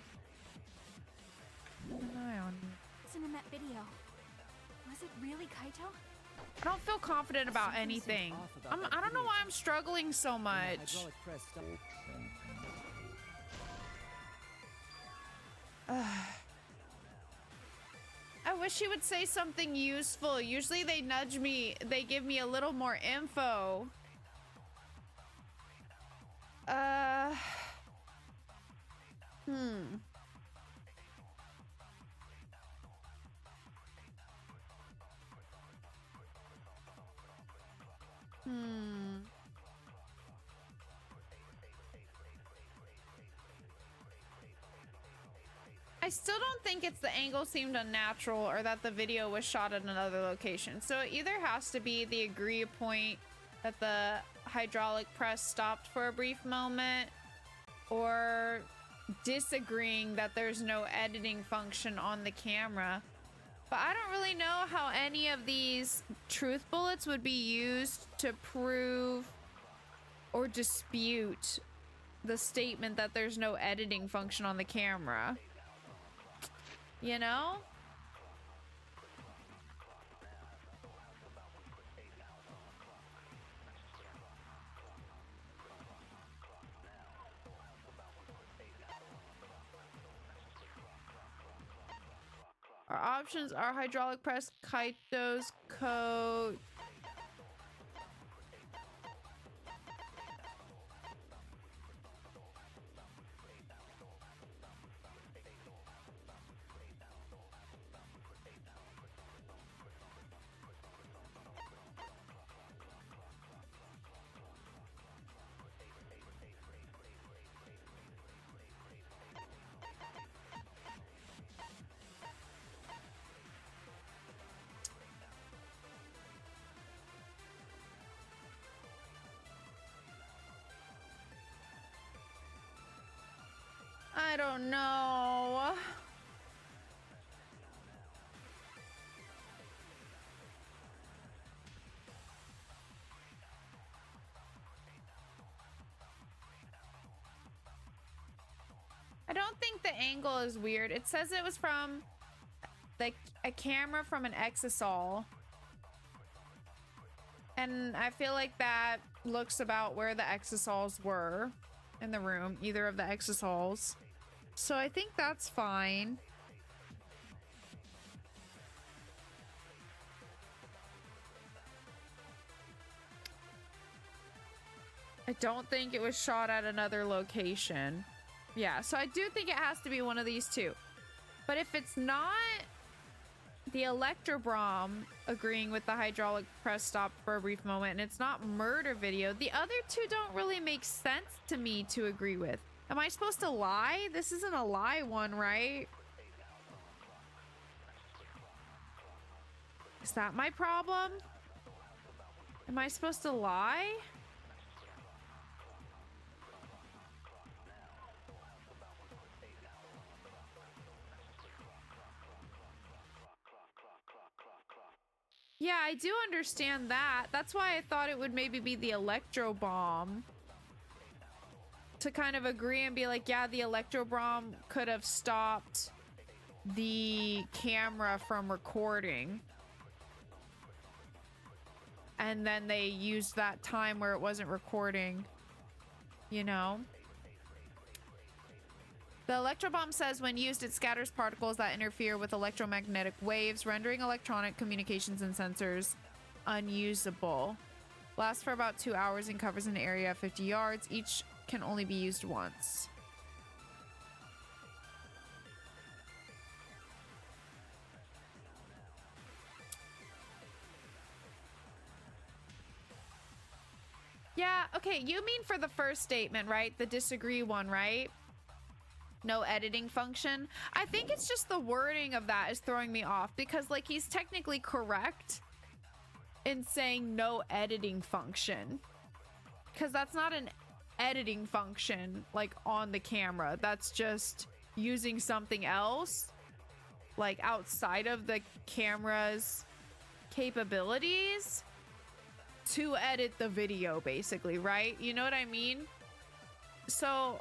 Keep an eye on me. Person in that video. Was it really Kaito? I don't feel confident about Something seems anything. off about that I don't know video why to I'm me. struggling so When the much. hydraulic press stopped... I wish he would say something useful. Usually they nudge me, they give me a little more info. I still don't think it's the angle seemed unnatural or that the video was shot at another location. So it either has to be the agree point that the hydraulic press stopped for a brief moment, or disagreeing that there's no editing function on the camera. But I don't really know how any of these truth bullets would be used to prove or dispute the statement that there's no editing function on the camera. You know? Our options are hydraulic press, Kaito's coat. I don't know. I don't think the angle is weird. It says it was from a camera from an exisal. And I feel like that looks about where the exisals were in the room, either of the exisals. So I think that's fine. I don't think it was shot at another location. Yeah, so I do think it has to be one of these two. But if it's not the Electrobrom agreeing with the hydraulic press stop for a brief moment, and it's not murder video, the other two don't really make sense to me to agree with. Am I supposed to lie? This isn't a lie one, right? Is that my problem? Am I supposed to lie? Yeah, I do understand that. That's why I thought it would maybe be the electro bomb. To kind of agree and be like, yeah, the electro bomb could have stopped the camera from recording. And then they used that time where it wasn't recording, you know? The electrobomb says when used, it scatters particles that interfere with electromagnetic waves, rendering electronic communications and sensors unusable. Lasts for about 2 hours and covers an area of 50 yards. Each can only be used once. Yeah, okay, you mean for the first statement, right? The disagree one, right? No editing function. I think it's just the wording of that is throwing me off because, like, he's technically correct in saying no editing function, because that's not an editing function like on the camera. That's just using something else like outside of the camera's capabilities to edit the video, basically, right? You know what I mean? So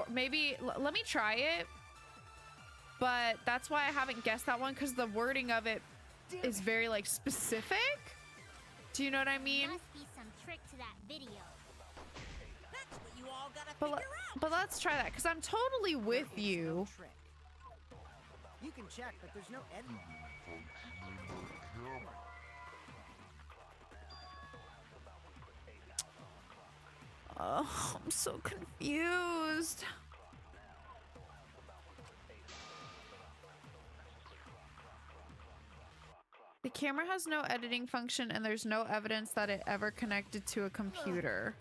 maybe let me try it, but that's why I haven't guessed that one, because the wording of it is very like specific. Do you know what I mean? Must be some trick to that video. That's what you all gotta figure out. But let's try that, because I'm totally with There is you. no trick. You can check, but there's no editing. Oh, I'm so confused. The camera has no editing function and there's no evidence that it ever connected to a computer.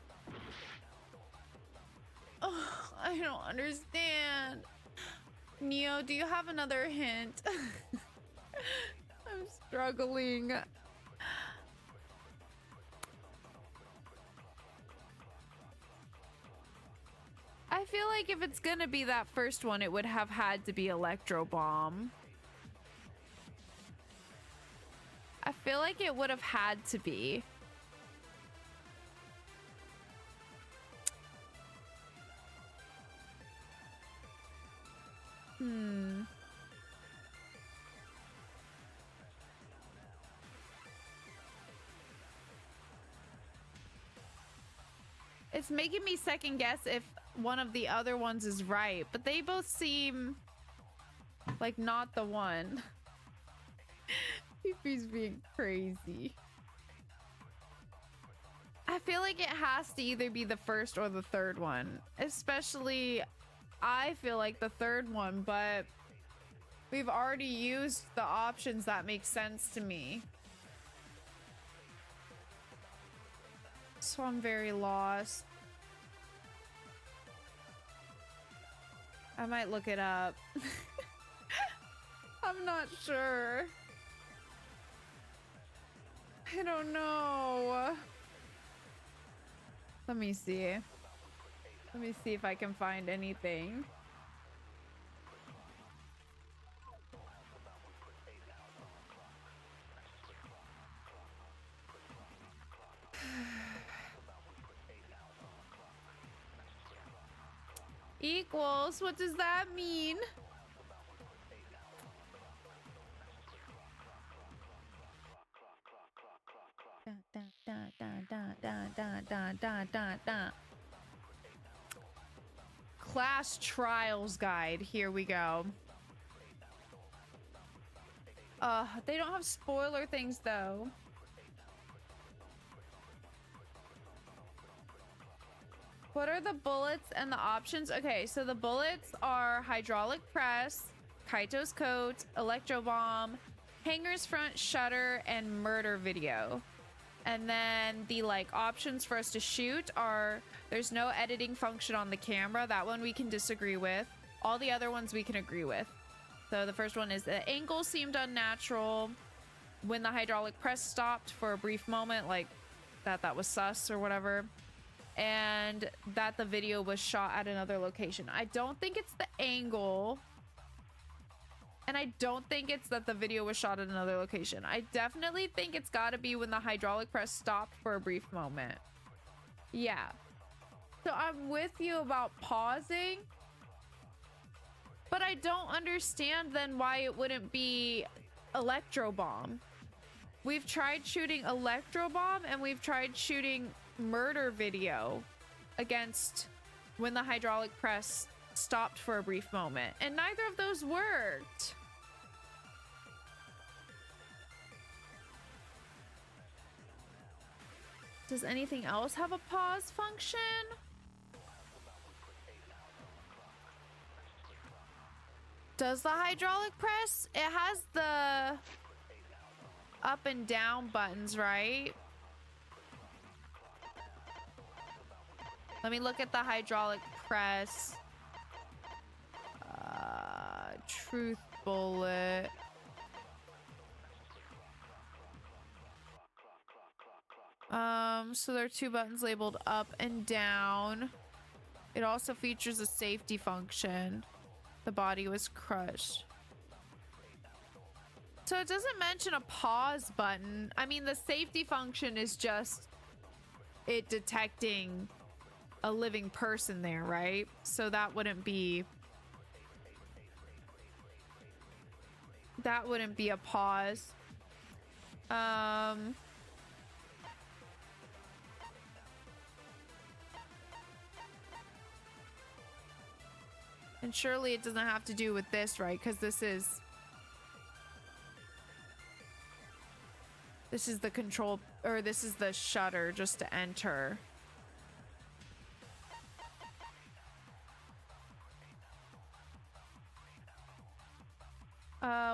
Oh, I don't understand. Neo, do you have another hint? I'm struggling. I feel like if it's gonna be that first one, it would have had to be Electro Bomb. I feel like it would have had to be. It's making me second guess if one of the other ones is right, but they both seem like not the one. He's being crazy. I feel like it has to either be the first or the third one. Especially, I feel like the third one, but we've already used the options that make sense to me. So I'm very lost. I might look it up. I'm not sure. I don't know. Let me see. Let me see if I can find anything. Equals? What does that mean? Class trials guide. Here we go. They don't have spoiler things though. What are the bullets and the options? Okay, so the bullets are hydraulic press, Kaito's coat, electro bomb, hanger's front shutter, and murder video. And then the like options for us to shoot are there's no editing function on the camera. That one we can disagree with. All the other ones we can agree with. So the first one is the angle seemed unnatural. When the hydraulic press stopped for a brief moment, like that was sus or whatever. And that the video was shot at another location. I don't think it's the angle. And I don't think it's that the video was shot at another location. I definitely think it's got to be when the hydraulic press stopped for a brief moment. Yeah. So I'm with you about pausing. But I don't understand then why it wouldn't be electro bomb. We've tried shooting electro bomb and we've tried shooting murder video against when the hydraulic press stopped for a brief moment, and neither of those worked. Does anything else have a pause function? Does the hydraulic press? It has the up and down buttons, right? Let me look at the hydraulic press. Truth bullet. So there are two buttons labeled up and down. It also features a safety function. The body was crushed. So it doesn't mention a pause button. I mean, the safety function is just it detecting a living person there, right? So that wouldn't be a pause. And surely it doesn't have to do with this, right? Because this is the control, or this is the shutter just to enter.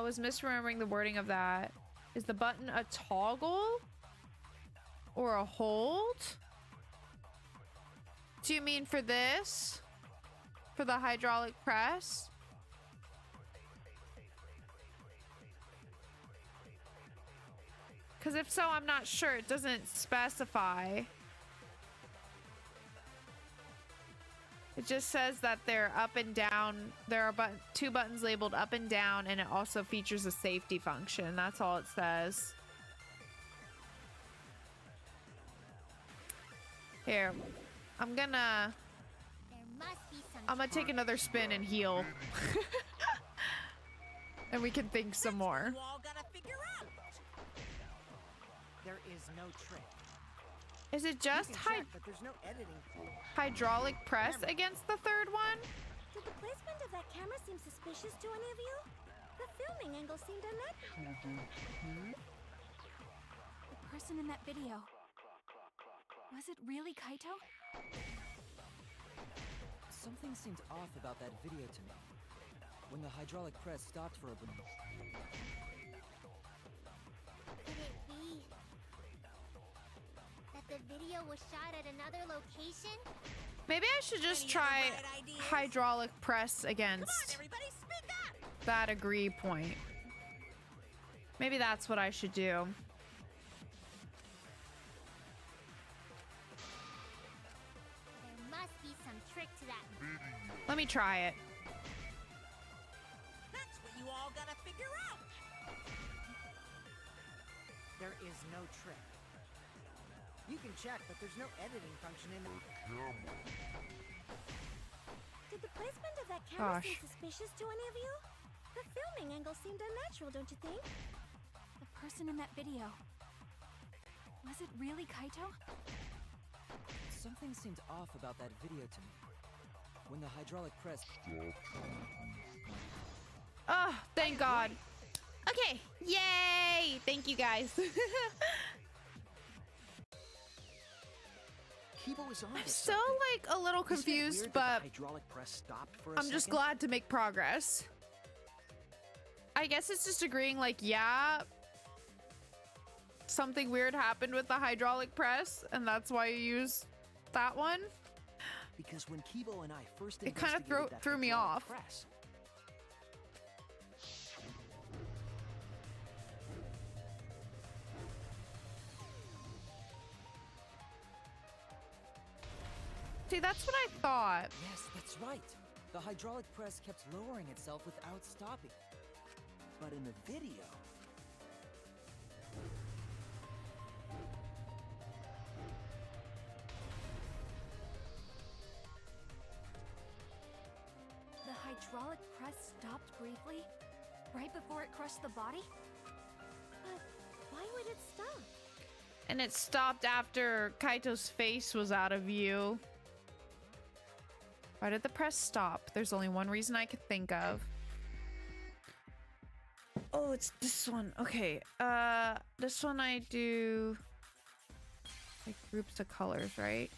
Was misremembering the wording of that. Is the button a toggle or a hold? Do you mean for this? For the hydraulic press? Because if so, I'm not sure. It doesn't specify. It just says that they're up and down. There are two buttons labeled up and down, and it also features a safety function. That's all it says. Here, I'm gonna take another spin and heal. And we can think some more. You all gotta figure out. There is no trick. Is it just but there's no editing. hydraulic press against the third one? Did the placement of that camera seem suspicious to any of you? The filming angle seemed unnatural. The person in that video. Was it really Kaito? Something seemed off about that video to me. When the hydraulic press stopped for a moment. Could it be that the video was shot at another location? Maybe I should just try hydraulic press against Come on, everybody, speak up. that agree point. Maybe that's what I should do. There must be some trick to that. Let me try it. That's what you all gotta figure out. There is no trick. You can check, but there's no editing function in the Did the placement of that camera seem Gosh. suspicious to any of you? The filming angle seemed unnatural, don't you think? The person in that video. Was it really Kaito? Something seemed off about that video to me. When the hydraulic press... Oh, thank God. Okay, yay! Thank you guys. Kibo is on I'm to so something. like a little Isn't it confused, weird that but the hydraulic press stopped for a I'm just second? glad to make progress. I guess it's just agreeing like, yeah, something weird happened with the hydraulic press, and that's why you use that one. Because when Kibo and I first It kind of investigated that threw me hydraulic off. press, See, that's what I thought. Yes, that's right. The hydraulic press kept lowering itself without stopping. but in the video, The hydraulic press stopped briefly, right before it crushed the body? But why would it stop? And it stopped after Kaito's face was out of view. Why did the press stop? There's only one reason I could think of. Oh, it's this one. Okay. This one I do like groups of colors, right?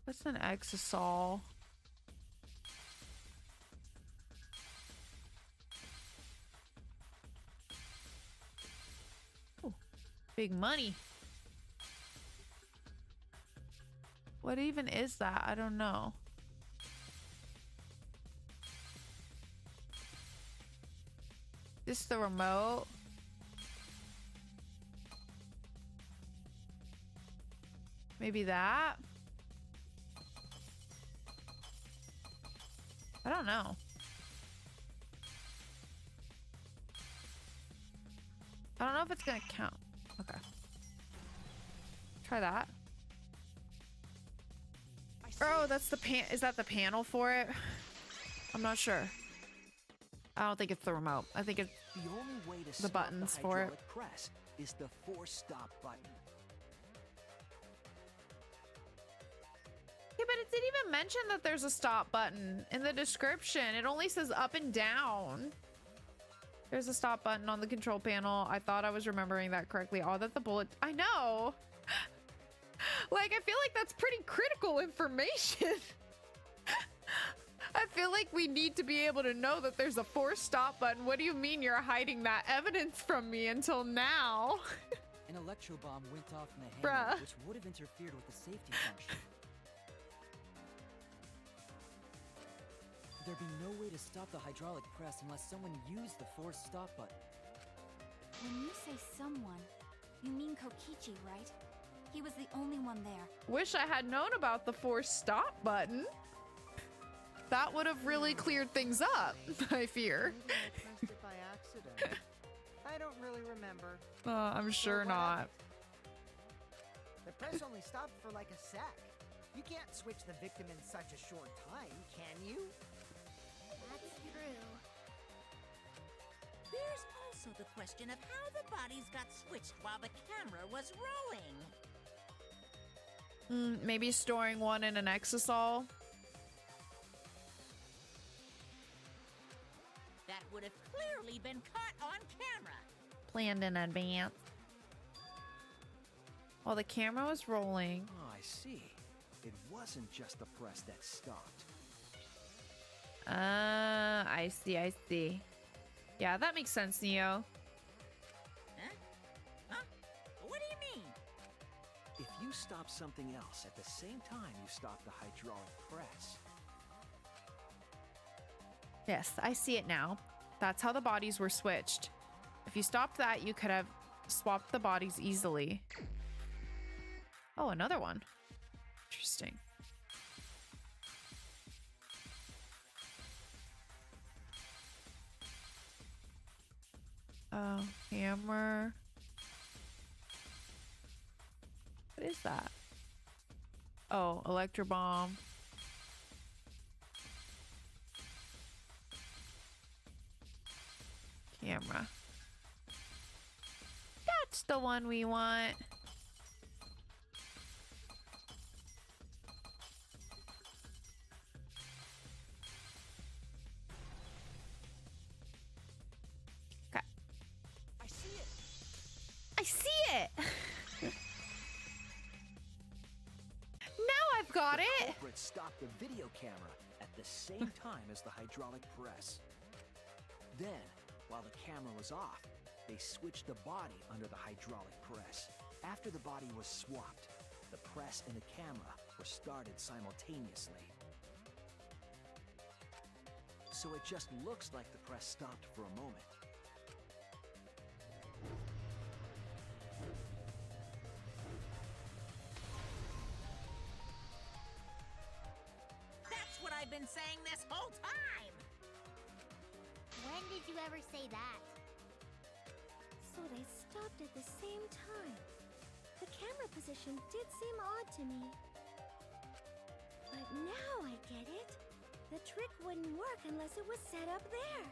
What's an exisol? Oh, big money. What even is that? I don't know. This the remote? Maybe that? I don't know. I don't know if it's gonna count. Okay. Try that. Oh, that's the is that the panel for it? I'm not sure. I don't think it's the remote. I think it's the only way to the stop buttons the for it. hydraulic press is the force stop button. Yeah, but it didn't even mention that there's a stop button in the description. It only says up and down. There's a stop button on the control panel. I thought I was remembering that correctly. Oh, that the bullet. I know. Like, I feel like that's pretty critical information. I feel like we need to be able to know that there's a force stop button. What do you mean you're hiding that evidence from me until now? An electro bomb went off in the Bruh. hangar, which would have interfered with the safety function. There'd be no way to stop the hydraulic press unless someone used the force stop button. When you say someone, you mean Kokichi, right? He was the only one there. Wish I had known about the force stop button. That would have really cleared things up, I fear. Maybe I pressed it by accident. I don't really remember. I'm sure what not. happened? The press only stopped for like a sec. You can't switch the victim in such a short time, can you? That's true. There's also the question of how the bodies got switched while the camera was rolling. Maybe storing one in an exisol. That would have clearly been caught on camera. Planned in advance. While the camera was rolling. Oh, I see. It wasn't just the press that stopped. I see, I see. Yeah, that makes sense, Neo. Huh? Huh? What do you mean? If you stop something else at the same time you stop the hydraulic press, Yes, I see it now. That's how the bodies were switched. If you stopped that, you could have swapped the bodies easily. Oh, another one. Interesting. Hammer. What is that? Oh, electro bomb. Camera. That's the one we want. Okay. I see it. I see it. Now I've got The it. culprit stopped the video camera at the same time as the hydraulic press. Then, while the camera was off, they switched the body under the hydraulic press. After the body was swapped, the press and the camera were started simultaneously. So it just looks like the press stopped for a moment. That's what I've been saying this whole time! When did you ever say that? So they stopped at the same time. The camera position did seem odd to me. But now I get it. The trick wouldn't work unless it was set up there.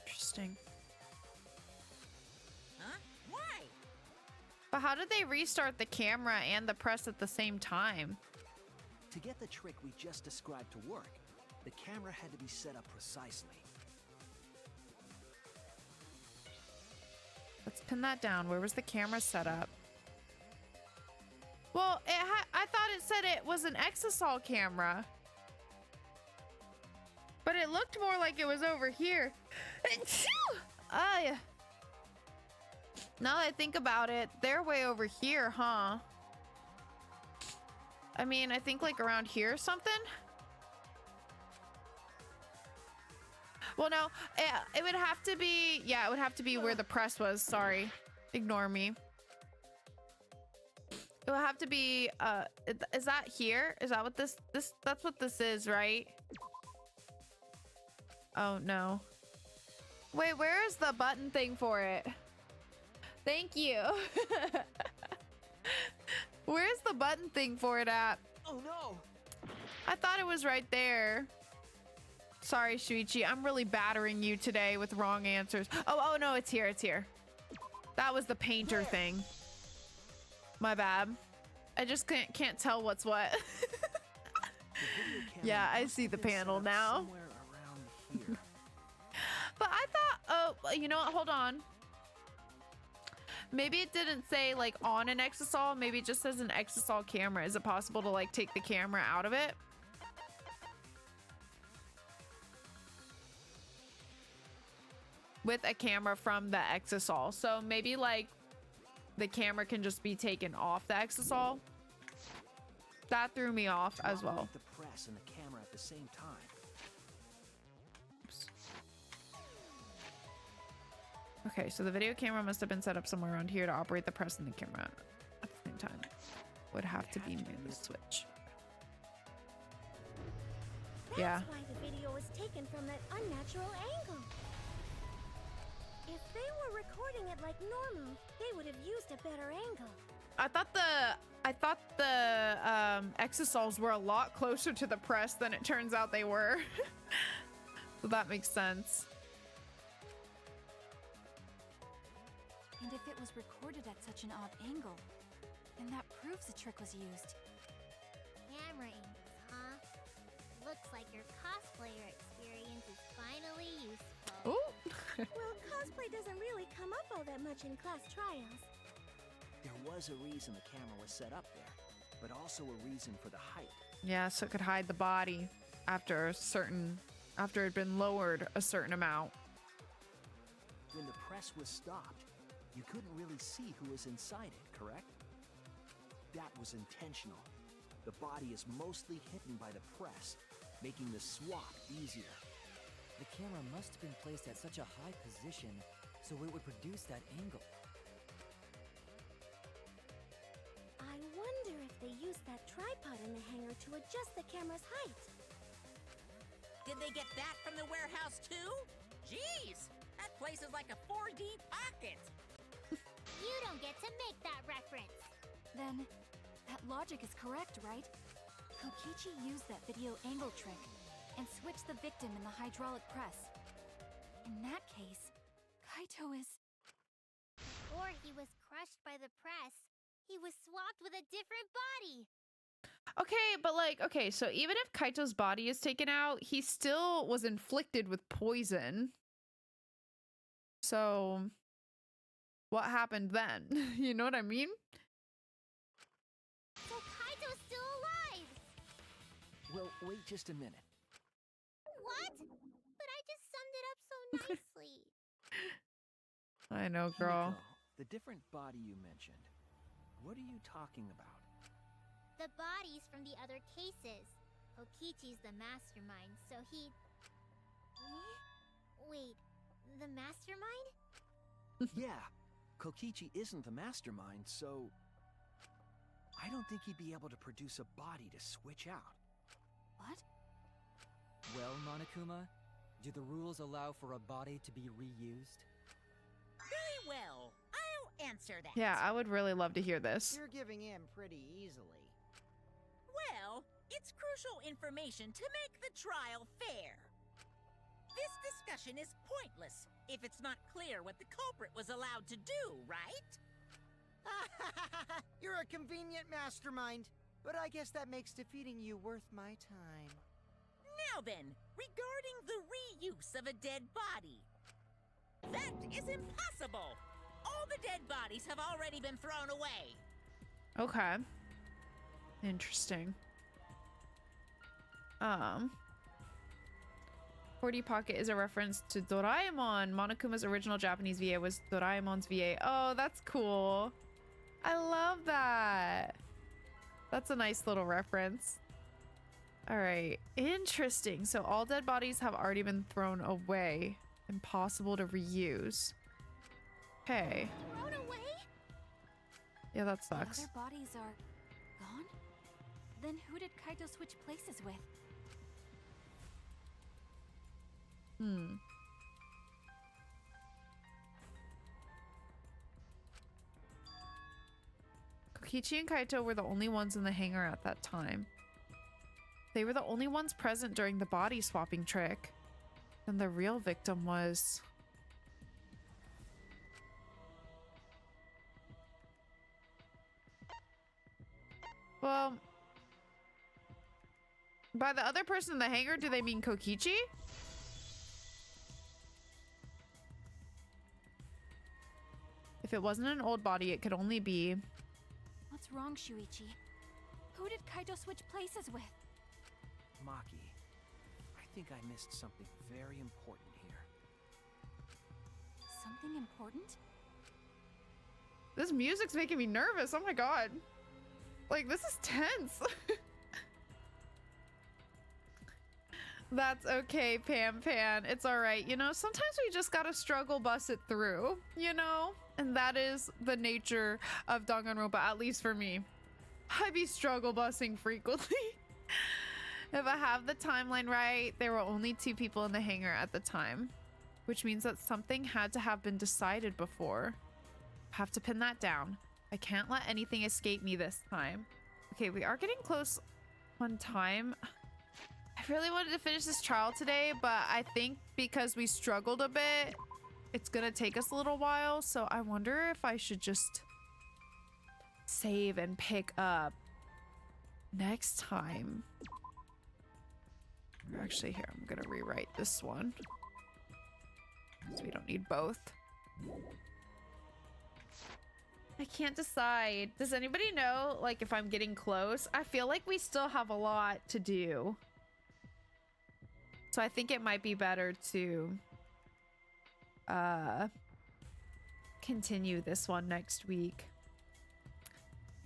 Interesting. Huh? Why? But how did they restart the camera and the press at the same time? To get the trick we just described to work, the camera had to be set up precisely. Let's pin that down. Where was the camera set up? Well, I thought it said it was an Exisal camera. But it looked more like it was over here. Yeah. Now that I think about it, they're way over here, huh? I mean, I think like around here or something. Well, no, it would have to be, yeah, it would have to be where the press was. Sorry. Ignore me. It would have to be, is that here? Is that what that's what this is, right? Oh, no. Wait, where is the button thing for it? Thank you. Where's the button thing for it at? Oh no! I thought it was right there. Sorry, Shuichi. I'm really battering you today with wrong answers. Oh no, it's here. It's here. That was the painter thing. My bad. I just can't tell what's what. Yeah, I see the panel now. Somewhere around here. But I thought, oh, you know what? Hold on. Maybe it didn't say like on an Exisal. Maybe it just says an Exisal camera. Is it possible to like take the camera out of it? With a camera from the Exisal. So maybe like the camera can just be taken off the Exisal. That threw me off as well. The press and the camera at the same time. Okay, so the video camera must have been set up somewhere around here to operate the press and the camera at the same time. Would have to be near the switch. That's Yeah. why the video was taken from that unnatural angle. If they were recording it like normal, they would have used a better angle. I thought the Exisals were a lot closer to the press than it turns out they were. So that makes sense. And if it was recorded at such an odd angle, then that proves the trick was used. Camera angles, huh? Looks like your cosplayer experience is finally useful. Ooh. Well, cosplay doesn't really come up all that much in class trials. There was a reason the camera was set up there, but also a reason for the height. Yeah, so it could hide the body after a certain after it had been lowered a certain amount. When the press was stopped, you couldn't really see who was inside it, correct? That was intentional. The body is mostly hidden by the press, making the swap easier. The camera must have been placed at such a high position so it would produce that angle. I wonder if they used that tripod in the hangar to adjust the camera's height. Did they get that from the warehouse too? Jeez, that place is like a 4D pocket. You don't get to make that reference. Then, that logic is correct, right? Kokichi used that video angle trick and switched the victim in the hydraulic press. In that case, Kaito is... Or he was crushed by the press. He was swapped with a different body. Okay, but like, okay, so even if Kaito's body is taken out, he still was inflicted with poison. So, what happened then? You know what I mean? So Kaito's still alive! Well, wait just a minute. What? But I just summed it up so nicely. I know, girl. Himiko, the different body you mentioned, what are you talking about? The bodies from the other cases. Kokichi's the mastermind, so he... Wait, the mastermind? Yeah, Kokichi isn't the mastermind, so... I don't think he'd be able to produce a body to switch out. What? Well, Monokuma, do the rules allow for a body to be reused? Very well, I'll answer that. Yeah, I would really love to hear this. You're giving in pretty easily. Well, it's crucial information to make the trial fair. This discussion is pointless if it's not clear what the culprit was allowed to do, right? You're a convenient mastermind, but I guess that makes defeating you worth my time. Now then, regarding the reuse of a dead body. That is impossible! All the dead bodies have already been thrown away. Okay. Interesting. 4D Pocket is a reference to Doraemon. Monokuma's original Japanese VA was Doraemon's VA. Oh, that's cool. I love that. That's a nice little reference. All right. Interesting. So all dead bodies have already been thrown away. Impossible to reuse. Okay. Thrown away? Yeah, that The sucks. other bodies are gone? Then who did Kaito switch places with? Kokichi and Kaito were the only ones in the hangar at that time. They were the only ones present during the body swapping trick. And the real victim was... Well... By the other person in the hangar, do they mean Kokichi? If it wasn't an old body, it could only be... What's wrong, Shuichi? Who did Kaito switch places with? Maki, I think I missed something very important here. Something important? This music's making me nervous. Oh my god. Like, this is tense. That's okay, Pam Pan. It's all right. You know, sometimes we just gotta struggle bus it through, you know? And that is the nature of Danganronpa, at least for me. I be struggle busing frequently. If I have the timeline right, there were only 2 people in the hangar at the time, which means that something had to have been decided before. Have to pin that down. I can't let anything escape me this time. Okay, we are getting close on time. I really wanted to finish this trial today, but I think because we struggled a bit, it's gonna take us a little while. So I wonder if I should just save and pick up next time. Actually, here, I'm gonna rewrite this one, so we don't need both. I can't decide. Does anybody know, like, if I'm getting close? I feel like we still have a lot to do. So I think it might be better to continue this one next week.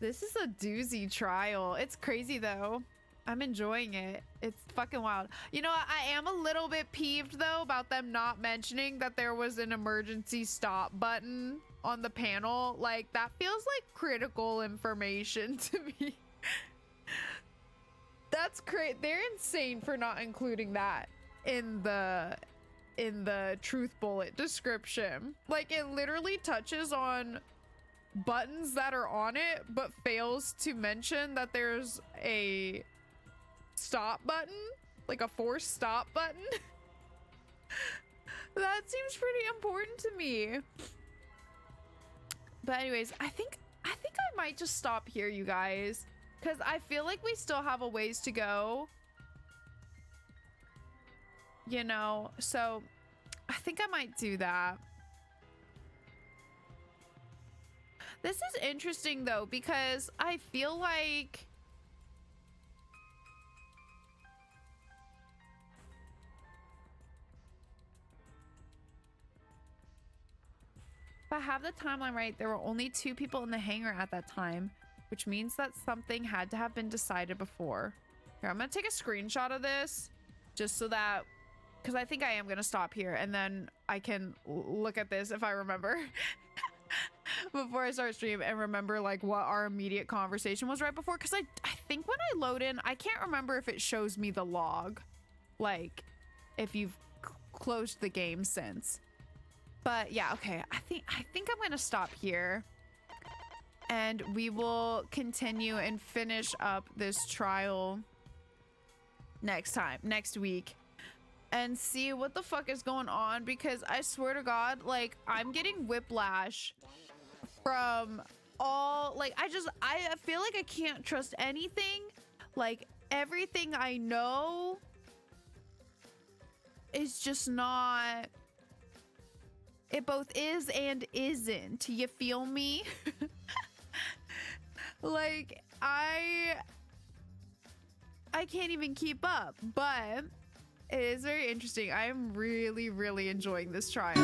This is a doozy trial. It's crazy though. I'm enjoying it. It's fucking wild. You know what? I am a little bit peeved though about them not mentioning that there was an emergency stop button on the panel. Like, that feels like critical information to me. That's great. They're insane for not including that in the truth bullet description. Like, it literally touches on buttons that are on it but fails to mention that there's a stop button, like a forced stop button. That seems pretty important to me. But anyways, I think I might just stop here, you guys, because I feel like we still have a ways to go, you know, so I think I might do that. This is interesting though, because I feel like if I have the timeline right, there were only 2 people in the hangar at that time, which means that something had to have been decided before. Here, I'm gonna take a screenshot of this just so that, because I think I am gonna stop here and then I can look at this if I remember before I start stream and remember like what our immediate conversation was right before. Because I think when I load in, I can't remember if it shows me the log, like if you've closed the game since. But yeah, okay, I think I'm gonna stop here and we will continue and finish up this trial next week and see what the fuck is going on, because I swear to God, like, I'm getting whiplash from all, like, I feel like I can't trust anything. Like, everything I know is just not, it both is and isn't. You feel me? Like, I can't even keep up, but it is very interesting. I am really, really enjoying this trial.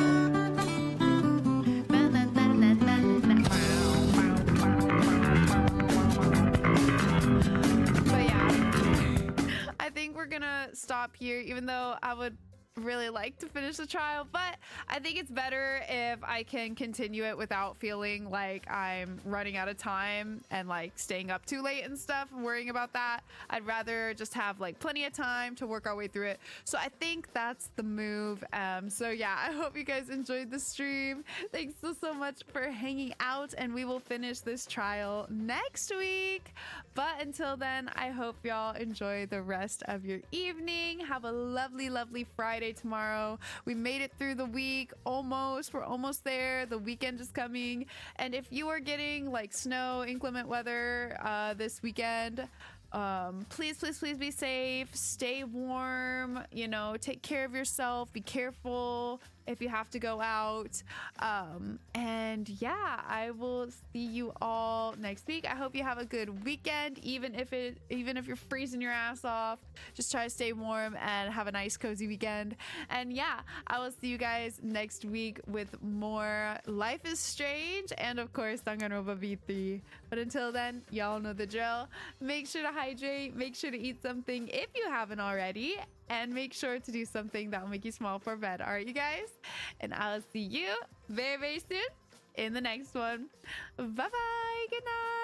But yeah, I think we're gonna stop here, even though I would really like to finish the trial, but I think it's better if I can continue it without feeling like I'm running out of time and like staying up too late and stuff and worrying about that. I'd rather just have like plenty of time to work our way through it. So I think that's the move. So yeah, I hope you guys enjoyed the stream. Thanks so much for hanging out, and we will finish this trial next week. But until then, I hope y'all enjoy the rest of your evening. Have a lovely, lovely Friday tomorrow. We made it through the week almost. We're almost there. The weekend is coming. And if you are getting like snow, inclement weather this weekend, please be safe, stay warm, you know, take care of yourself, be careful if you have to go out. And yeah, I will see you all next week. I hope you have a good weekend, even if you're freezing your ass off. Just try to stay warm and have a nice cozy weekend. And yeah, I will see you guys next week with more Life is Strange and of course Danganronpa V3. But until then, y'all know the drill. Make sure to hydrate, make sure to eat something if you haven't already, and make sure to do something that will make you smile for bed. All right, you guys? And I'll see you very, very soon in the next one. Bye-bye. Good night.